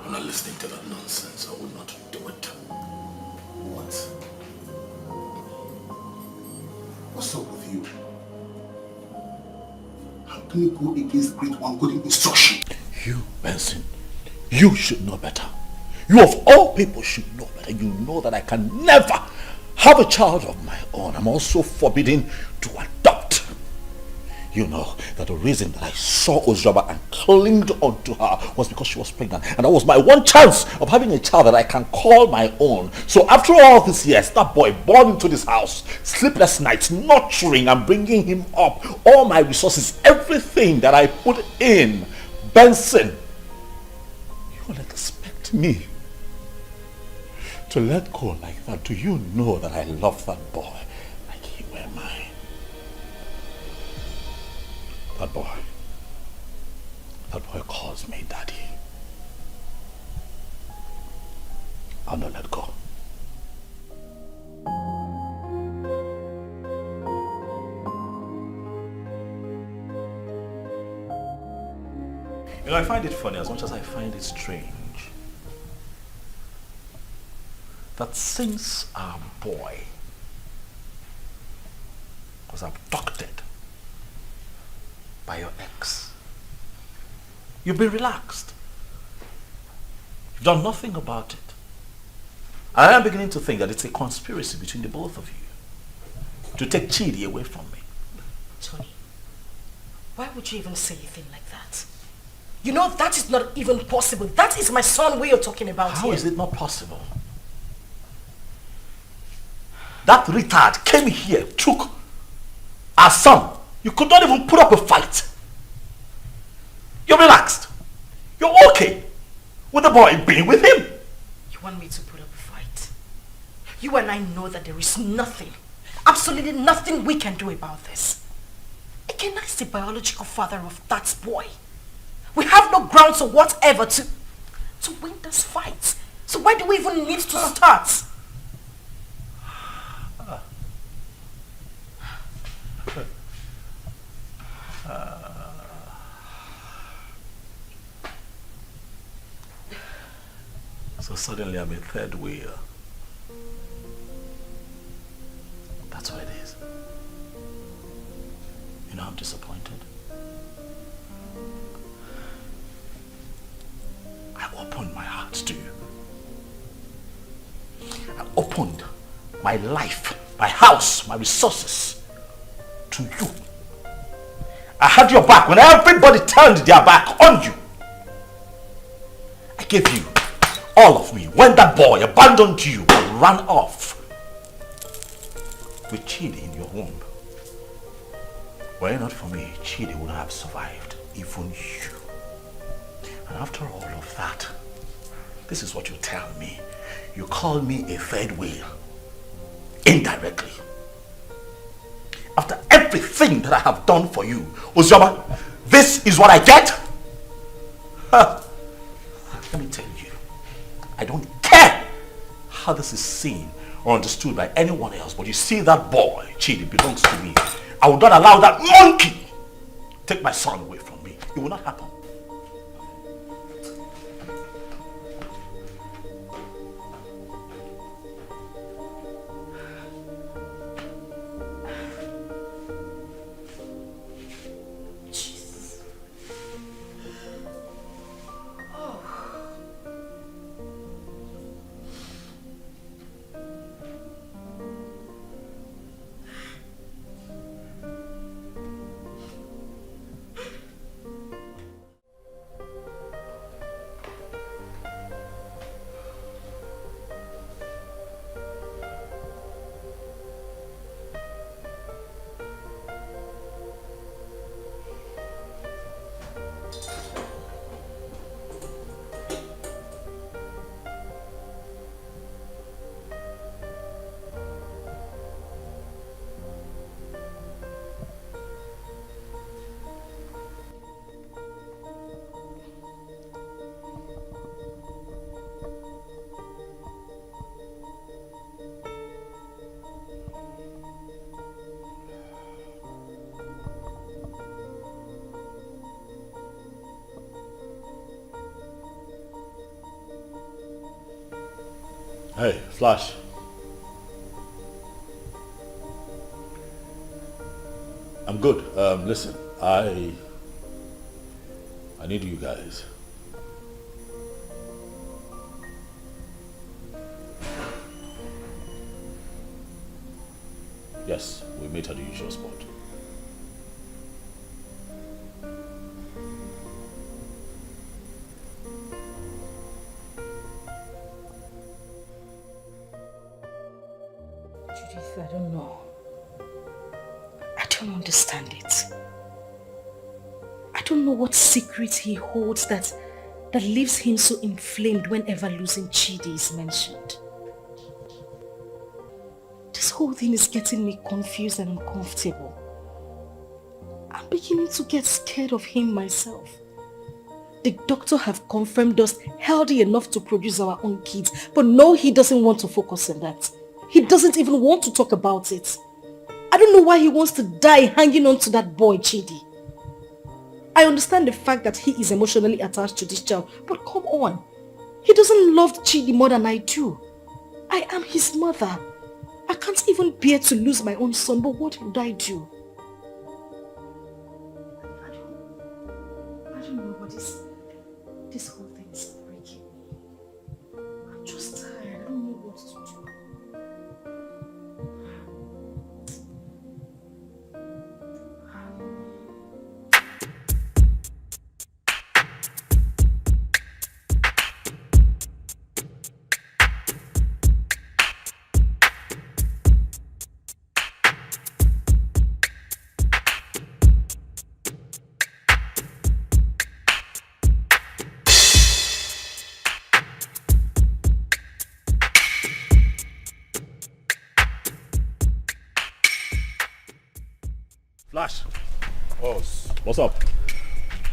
I'm not listening to that nonsense. I will not do it. What? What's up with you? How can you go against Great One good instruction? You, Benson, you should know better. You of all people should know better. You know that I can never have a child of my own. I'm also forbidden to adopt. You know that the reason that I saw Ozioma and clinged onto her was because she was pregnant. And that was my one chance of having a child that I can call my own. So after all these years, that boy born into this house, sleepless nights, nurturing and bringing him up, all my resources, everything that I put in, Benson, you will expect me to let go like that? Do you know that I love that boy like he were mine? That boy calls me daddy. I'll not let go. You know, I find it funny as much as I find it strange that since our boy was abducted by your ex, you've been relaxed. You've done nothing about it. I am beginning to think that it's a conspiracy between the both of you to take Chidi away from me. Tony, why would you even say a thing like that? You know that is not even possible. That is my son we are talking about. How is it not possible? That retard came here, took our son. You could not even put up a fight. You're relaxed. You're okay with the boy being with him. You want me to put up a fight? You and I know that there is nothing, absolutely nothing we can do about this. Ekeh is the biological father of that boy. We have no grounds or whatever to win this fight. So why do we even need to start? So suddenly I'm a third wheel. That's what it is. You know, I'm disappointed. I opened my heart to you. I opened my life, my house, my resources to you. I had your back when everybody turned their back on you. I gave you all of me, when that boy abandoned you and ran off with Chidi in your womb. Were it not for me, Chidi would have survived, even you. And after all of that, this is what you tell me. You call me a third wheel, indirectly. After everything that I have done for you, Ozioma, this is what I get? Huh. Let me tell you, I don't care how this is seen or understood by anyone else, but you see that boy, Chidi, belongs to me. I will not allow that monkey take my son away from me. It will not happen. Hey, Flash. I'm good. Listen, I need you guys. Yes, we meet at the usual spot. I don't know. I don't understand it. I don't know what secret he holds that leaves him so inflamed whenever losing Chidi is mentioned. This whole thing is getting me confused and uncomfortable. I'm beginning to get scared of him myself. The doctor have confirmed us healthy enough to produce our own kids, but no, he doesn't want to focus on that. He doesn't even want to talk about it. I don't know why he wants to die hanging on to that boy, Chidi. I understand the fact that he is emotionally attached to this child, but come on. He doesn't love Chidi more than I do. I am his mother. I can't even bear to lose my own son, but what would I do? I don't know, but this whole thing is breaking me. I'm just tired. I don't know what to do. Flash. Boss. What's up?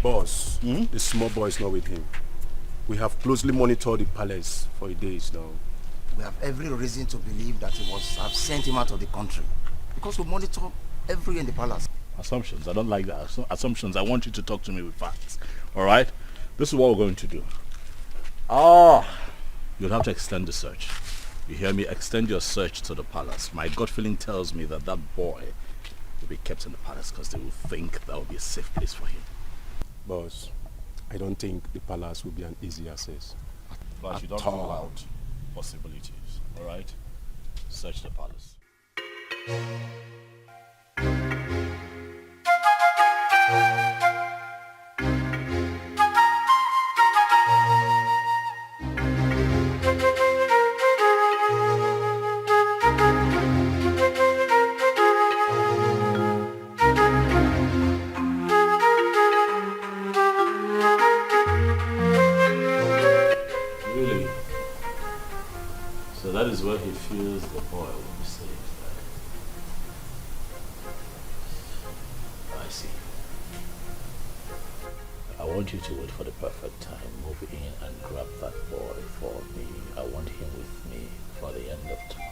Boss, the small boy is not with him. We have closely monitored the palace for days now. We have every reason to believe that he must have sent him out of the country. Because we monitor everywhere in the palace. Assumptions. I don't like that. Assumptions. I want you to talk to me with facts. Alright? This is what we're going to do. You'll have to extend the search. You hear me? Extend your search to the palace. My gut feeling tells me that boy will be kept in the palace because they will think that will be a safe place for him. Boss, I don't think the palace will be an easy access. But you don't rule out possibilities, alright? Search the palace. I see. I want you to wait for the perfect time. Move in and grab that boy for me. I want him with me for the end of tomorrow.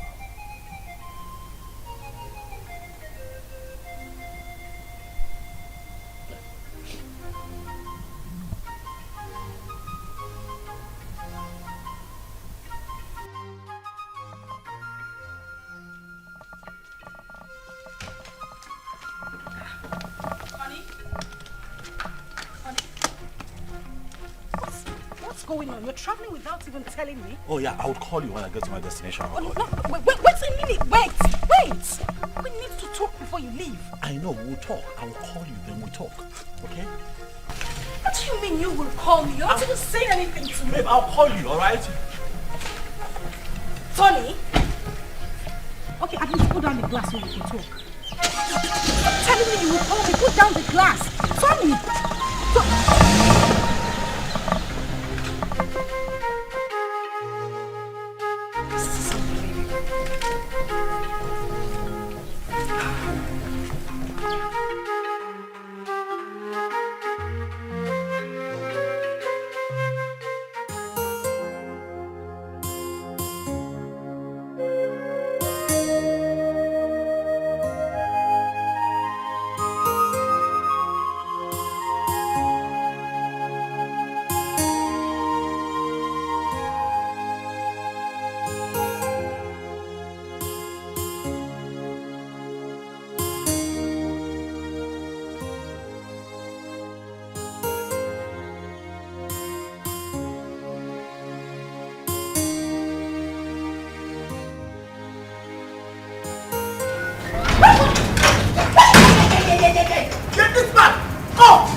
Going on? You're traveling without even telling me. Oh yeah, I would call you when I get to my destination. Oh, no, wait a minute. Wait. We need to talk before you leave. I know, we'll talk. I will call you, then we'll talk. Okay? What do you mean you will call me? You're not even saying anything to me. Babe, I'll call you, alright? Tony? Okay, at least put down the glass so we can talk. Stop telling me you will call me. Put down the glass. Tony!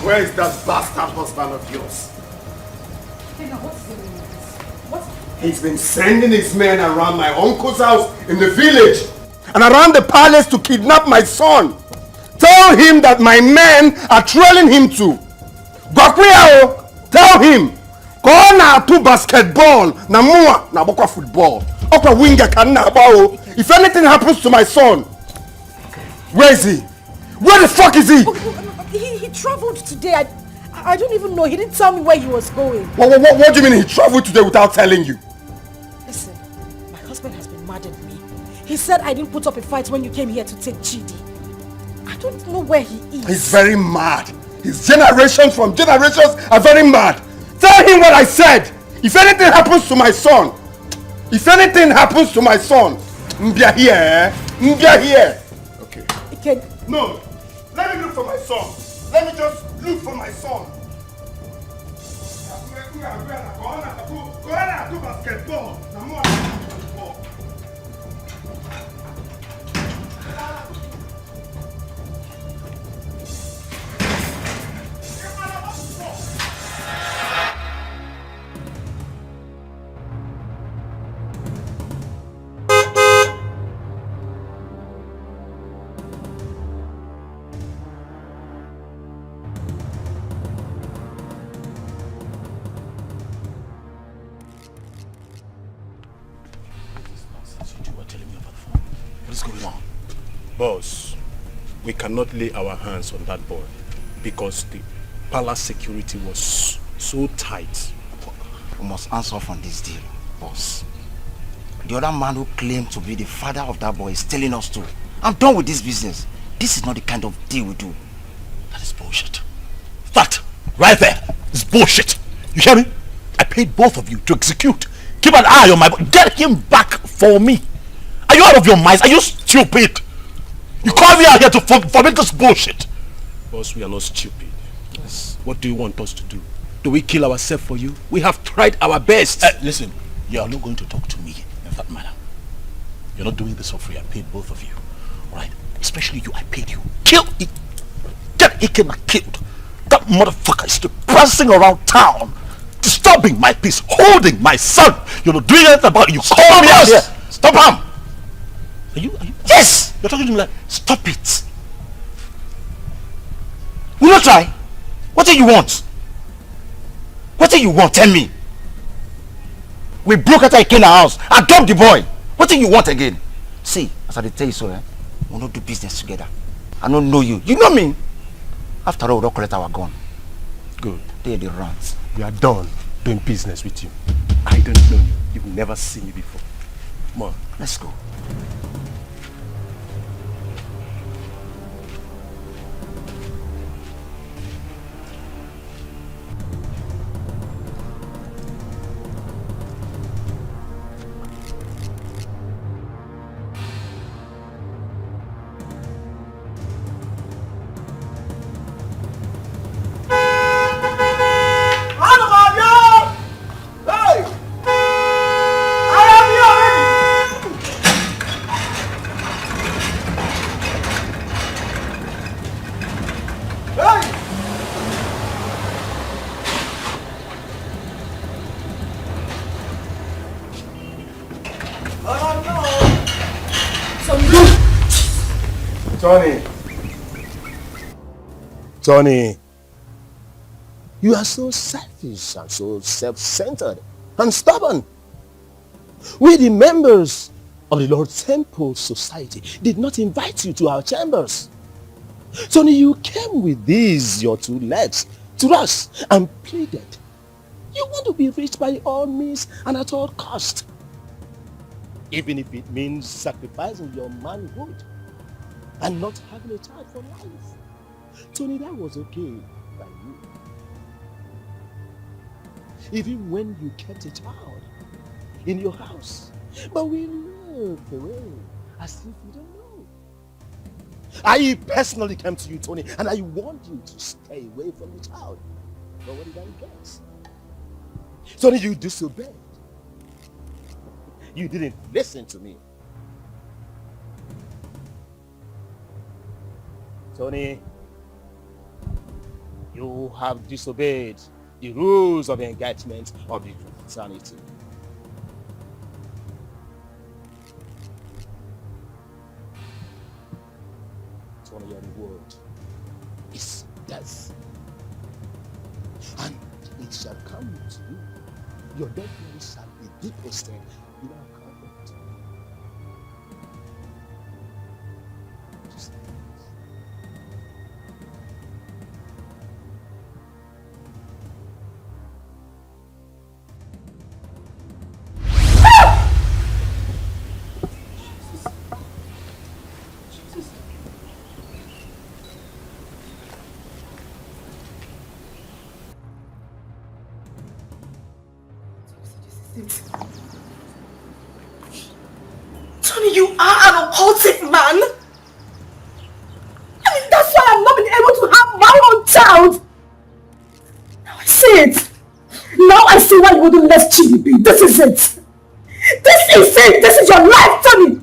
Where is that bastard husband of yours? He's been sending his men around my uncle's house in the village and around the palace to kidnap my son. Tell him that my men are trailing him to. Gwakwiyao, tell him. Go na to basketball, na mua na bokwa football. Okwa winger kan na bao. If anything happens to my son, where is he? Where the fuck is he? He traveled today. I don't even know. He didn't tell me where he was going. What do you mean he traveled today without telling you? Listen, my husband has been mad at me. He said I didn't put up a fight when you came here to take Chidi. I don't know where he is. He's very mad. His generations from generations are very mad. Tell him what I said. If anything happens to my son, Mbia here, eh? Mbia here. Okay. No, let me look for my son. Let me just look for my son. Go on, do basketball. Boss, we cannot lay our hands on that boy because the palace security was so tight. We must answer from this deal, boss. The other man who claimed to be the father of that boy is telling us to. I'm done with this business. This is not the kind of deal we do. That is bullshit. That, right there, is bullshit. You hear me? I paid both of you to execute. Keep an eye on my boy. Get him back for me. Are you out of your minds? Are you stupid? You call me out here to forbid this bullshit. Boss, we are not stupid. Yes. What do you want us to do? Do we kill ourselves for you? We have tried our best. Listen, you are not going to talk to me in that manner. You're not doing this for free. I paid both of you. Alright? Especially you, I paid you. Kill it. Get Ekeh killed. That motherfucker is still prancing around town, disturbing my peace, holding my son. You're not doing anything about it. You call me out here. Stop him. Are you? Yes! You're talking to me like, stop it. Will you try? What do you want? What do you want? Tell me. We broke out Ekeh house. I dumped the boy. What do you want again? See, as I tell you so, we'll not do business together. I don't know you. You know me. After all, we don't collect our gun. Good. They runs. We are done doing business with you. I don't know you. You've never seen me before. Come on. Let's go. Tony, you are so selfish and so self-centered and stubborn. We, the members of the Lord Temple Society, did not invite you to our chambers. Tony, you came with these, your 2 legs, to us and pleaded. You want to be rich by all means and at all cost. Even if it means sacrificing your manhood and not having a child for life. Tony, that was okay by you. Even when you kept a child in your house. But we lived away as if you don't know. I personally came to you, Tony, and I warned you to stay away from the child. But what did I get? Tony, you disobeyed. You didn't listen to me. Tony, you have disobeyed the rules of engagement of the fraternity. Tony, your reward is death. And it shall come to you. Your dead body shall be deposited in our comfort. Tony, you are an occultic man. I mean, that's why I've not been able to have my own child. Now I see it. Now I see why you wouldn't let Chidi be. This is it. This is it. This is your life, Tony.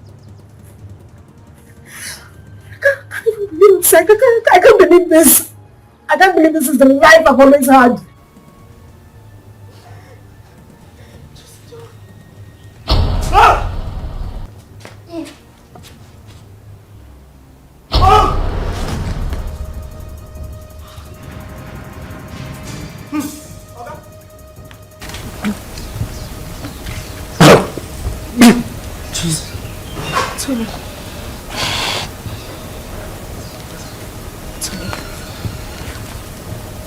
I can't even believe this. I can't believe this. I can't believe this is the life I've always had. Tony.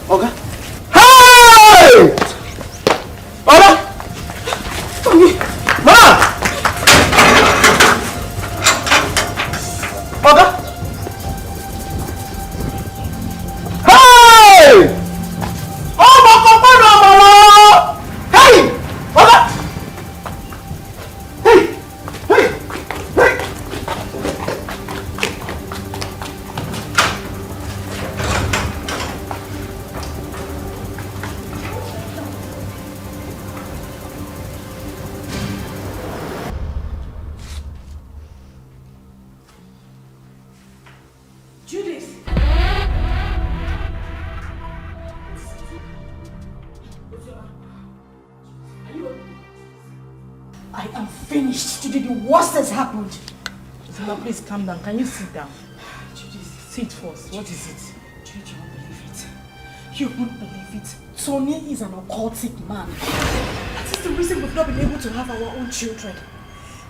Oga? Hey! Oga? Tony! Ma! Oga? Hey! Oh, my God! Hey! Oga? I am finished. Today the worst has happened. Ozioma, please calm down. Can you sit down? Sit first. What is it? You won't believe it. You won't believe it. Tony is an occultic man. That is the reason we've not been able to have our own children.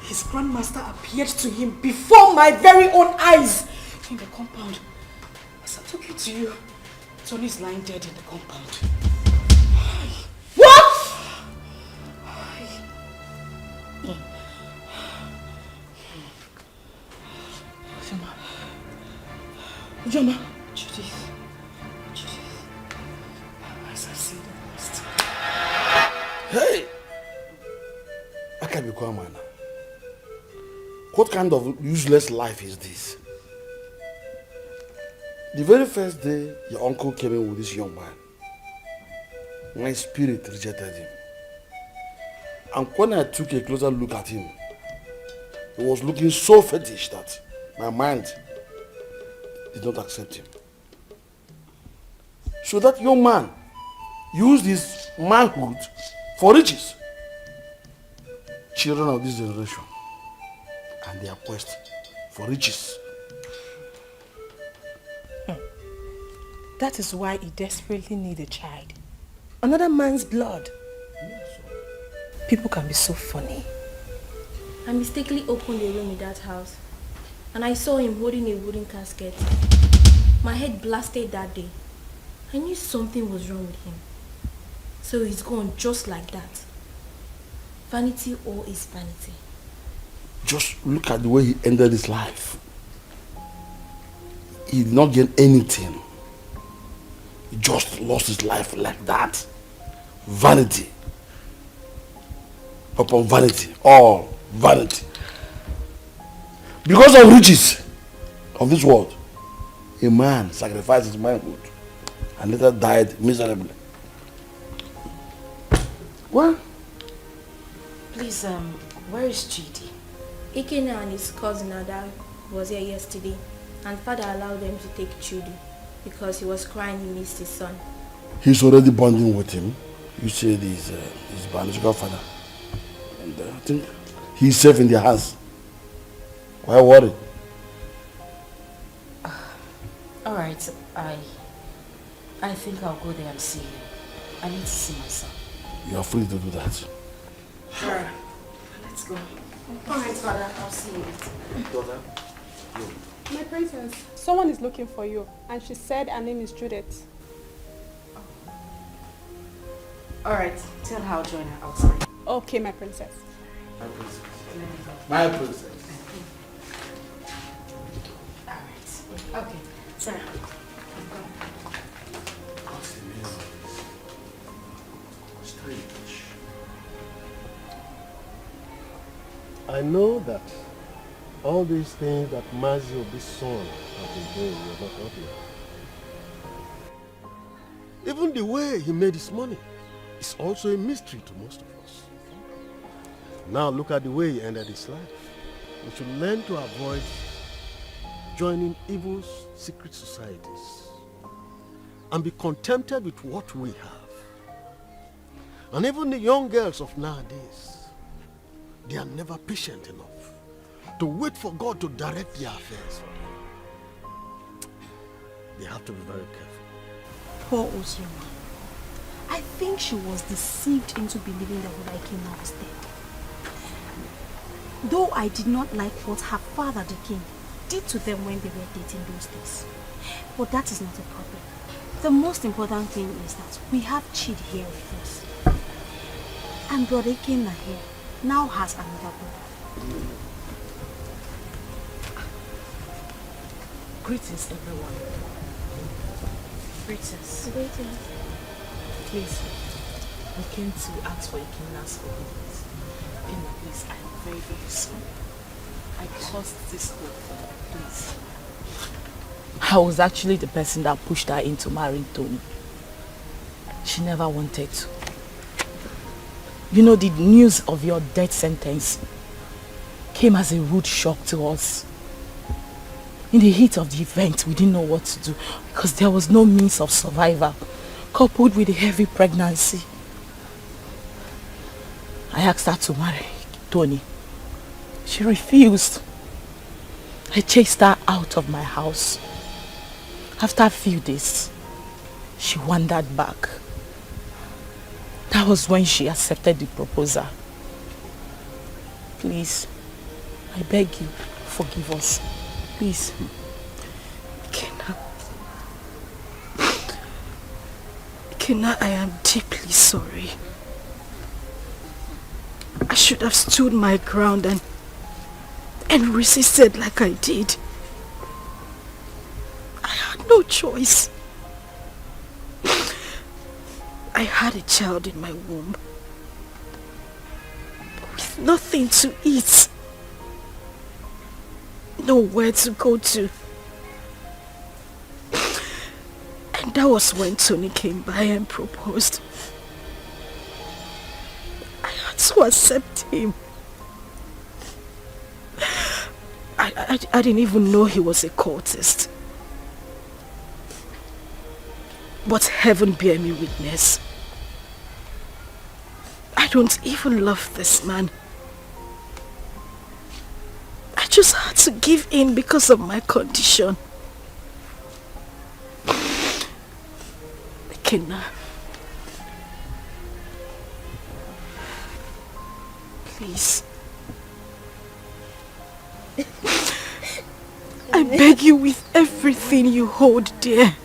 His grandmaster appeared to him before my very own eyes in the compound. As I took it to you, Tony is lying dead in the compound. What? Ozioma. Judith. As I see the rest. Hey! I can't be quiet, man. What kind of useless life is this? The very first day your uncle came in with this young man, my spirit rejected him. And when I took a closer look at him, he was looking so fetish that my mind did not accept him. So that young man used his manhood for riches. Children of this generation and their quest for riches. That is why he desperately needs a child. Another man's blood. People can be so funny. I mistakenly opened a room in that house and I saw him holding a wooden casket. My head blasted that day. I knew something was wrong with him. So he's gone just like that. Vanity all is vanity. Just look at the way he ended his life. He did not get anything. He just lost his life like that. Vanity. Upon vanity. All vanity. Because of riches of this world, a man sacrificed his manhood and later died miserably. What? Please, where is GD? Ekeh and his cousin Ada was here yesterday and father allowed them to take Chudi because he was crying he missed his son. He's already bonding with him. You said he's his biological father. And I think he's safe in their hands. Why worry? Alright, I think I'll go there and see him. I need to see my son. You are free to do that. Sure. Let's go. Alright, father, I'll see you later. Daughter, My princess, someone is looking for you and she said her name is Judith. Alright, tell her I'll join her outside. Okay, my princess. My princess. My princess. Alright. Okay, Sarah. I know that all these things that Mazi Obi's son have been doing, you're not happy. Even the way he made his money is also a mystery to most of us. Now look at the way he ended his life. We should learn to avoid joining evil secret societies and be contented with what we have. And even the young girls of nowadays, they are never patient enough to wait for God to direct their affairs for them. They have to be very careful. Poor Ozioma. I think she was deceived into believing that Dikeh was dead. Though I did not like what her father, the king, did to them when they were dating those days. But that is not a problem. The most important thing is that we have Chid here with us. And Brother Ekeh here now has another brother. Greetings, everyone. Greetings. Greetings. Please, we came to ask for Ekena's forgiveness. Ekena, please, I am very, very sorry. I caused this whole thing, please. I was actually the person that pushed her into marrying Tony. She never wanted to. You know, the news of your death sentence came as a rude shock to us. In the heat of the event, we didn't know what to do because there was no means of survival, coupled with a heavy pregnancy. I asked her to marry Tony. She refused. I chased her out of my house. After a few days, she wandered back. That was when she accepted the proposal. Please, I beg you, forgive us. Please. Kenna, I am deeply sorry. I should have stood my ground and resisted like I did. I had no choice. I had a child in my womb with nothing to eat, nowhere to go to. And that was when Tony came by and proposed. I had to accept him. I didn't even know he was a cultist. But heaven bear me witness. I don't even love this man. I just had to give in because of my condition. Kenna, please. I beg you with everything you hold dear.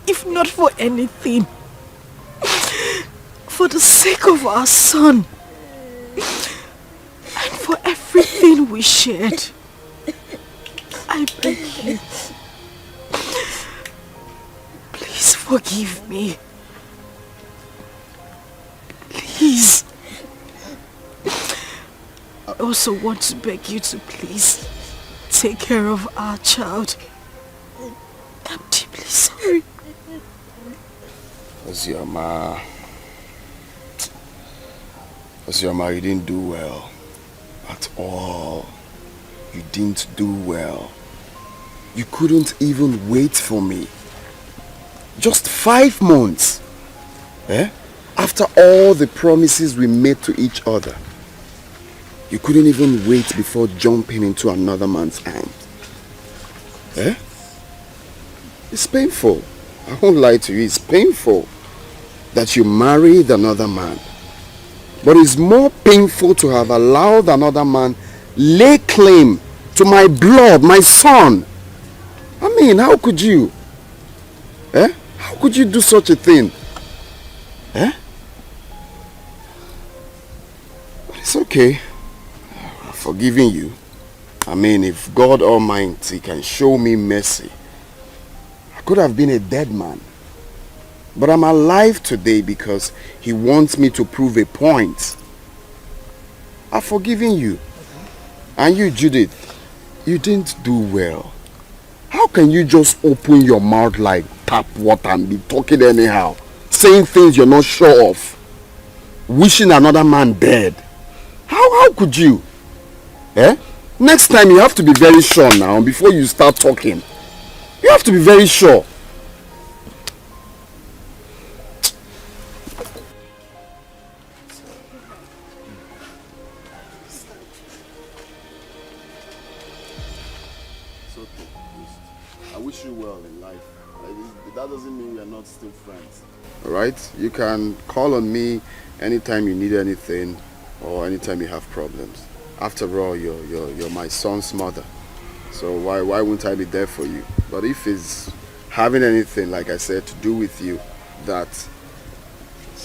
If not for anything, for the sake of our son and for everything we shared, I beg you. Please forgive me. Please. I also want to beg you to please take care of our child. I'm deeply sorry. Ozioma, you didn't do well. At all. You didn't do well. You couldn't even wait for me. Just 5 months. After all the promises we made to each other. You couldn't even wait before jumping into another man's arms. It's painful. I won't lie to you. It's painful that you married another man. But it's more painful to have allowed another man lay claim to my blood, my son. I mean, how could you? How could you do such a thing? But it's okay. I'm forgiving you. I mean, if God Almighty can show me mercy, I could have been a dead man. But I'm alive today because He wants me to prove a point. I've forgiven you. And you, Judith, you didn't do well. How can you just open your mouth like tap water and be talking anyhow? Saying things you're not sure of. Wishing another man dead. How could you? Next time you have to be very sure now before you start talking. You have to be very sure. I wish you well in life. That doesn't mean we are not still friends. Alright? You can call on me anytime you need anything or anytime you have problems. After all, you're my son's mother. So why wouldn't I be there for you? But if it's having anything, like I said, to do with you, that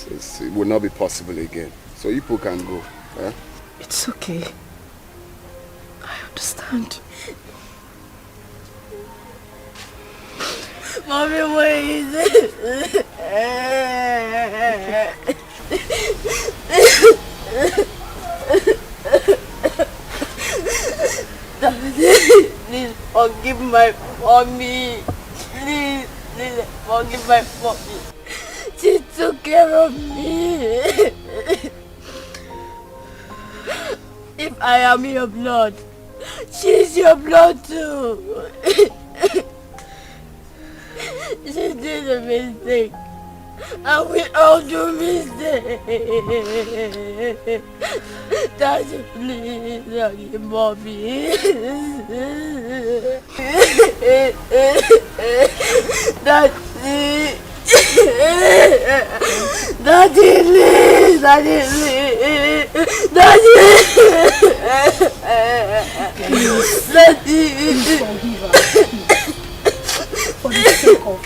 it will not be possible again. So you people can go. It's okay. I understand. Mommy, where is it? Please forgive my mommy. Please forgive my mommy. She took care of me. If I am your blood, she's your blood too. She did a mistake. And we all do mistakes. Daddy, please, forgive mommy. Daddy. Daddy, please. Daddy, please. Daddy. Forgive her. For the sake of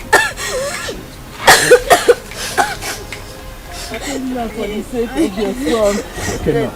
for the sake of your son. Okay, now.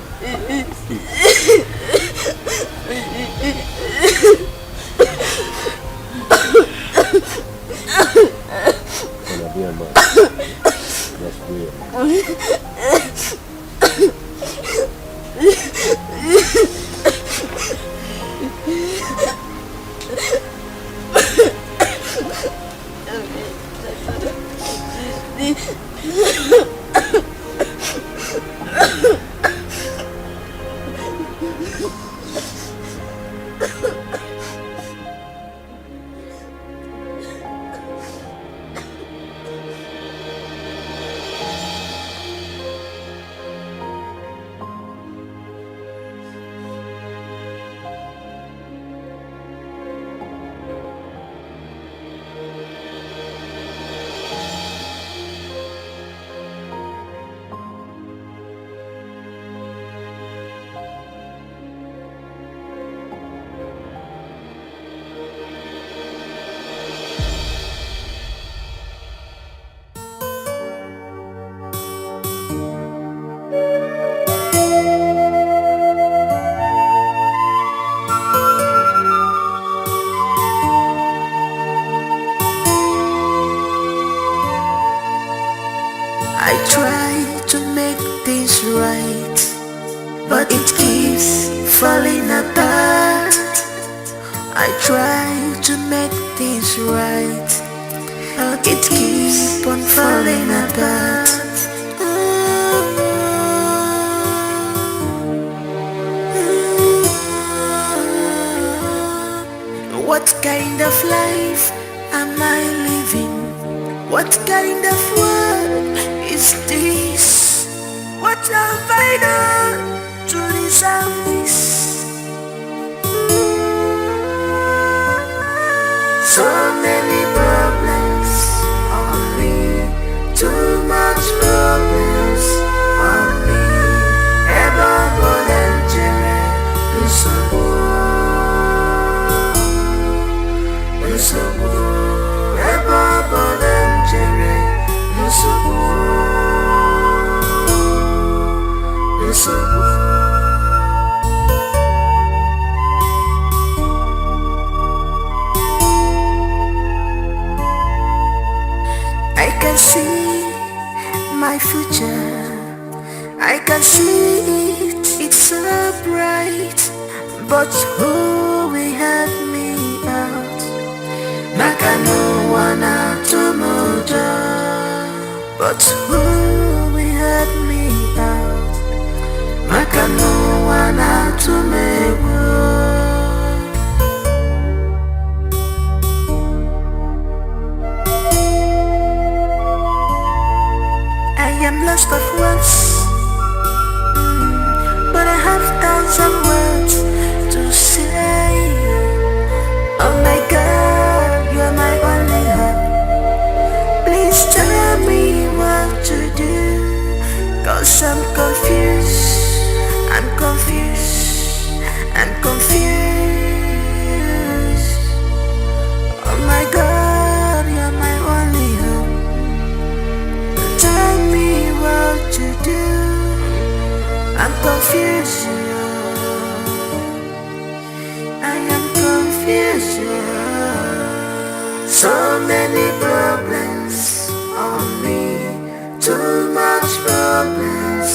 Problems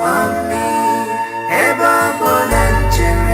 on me, ever born and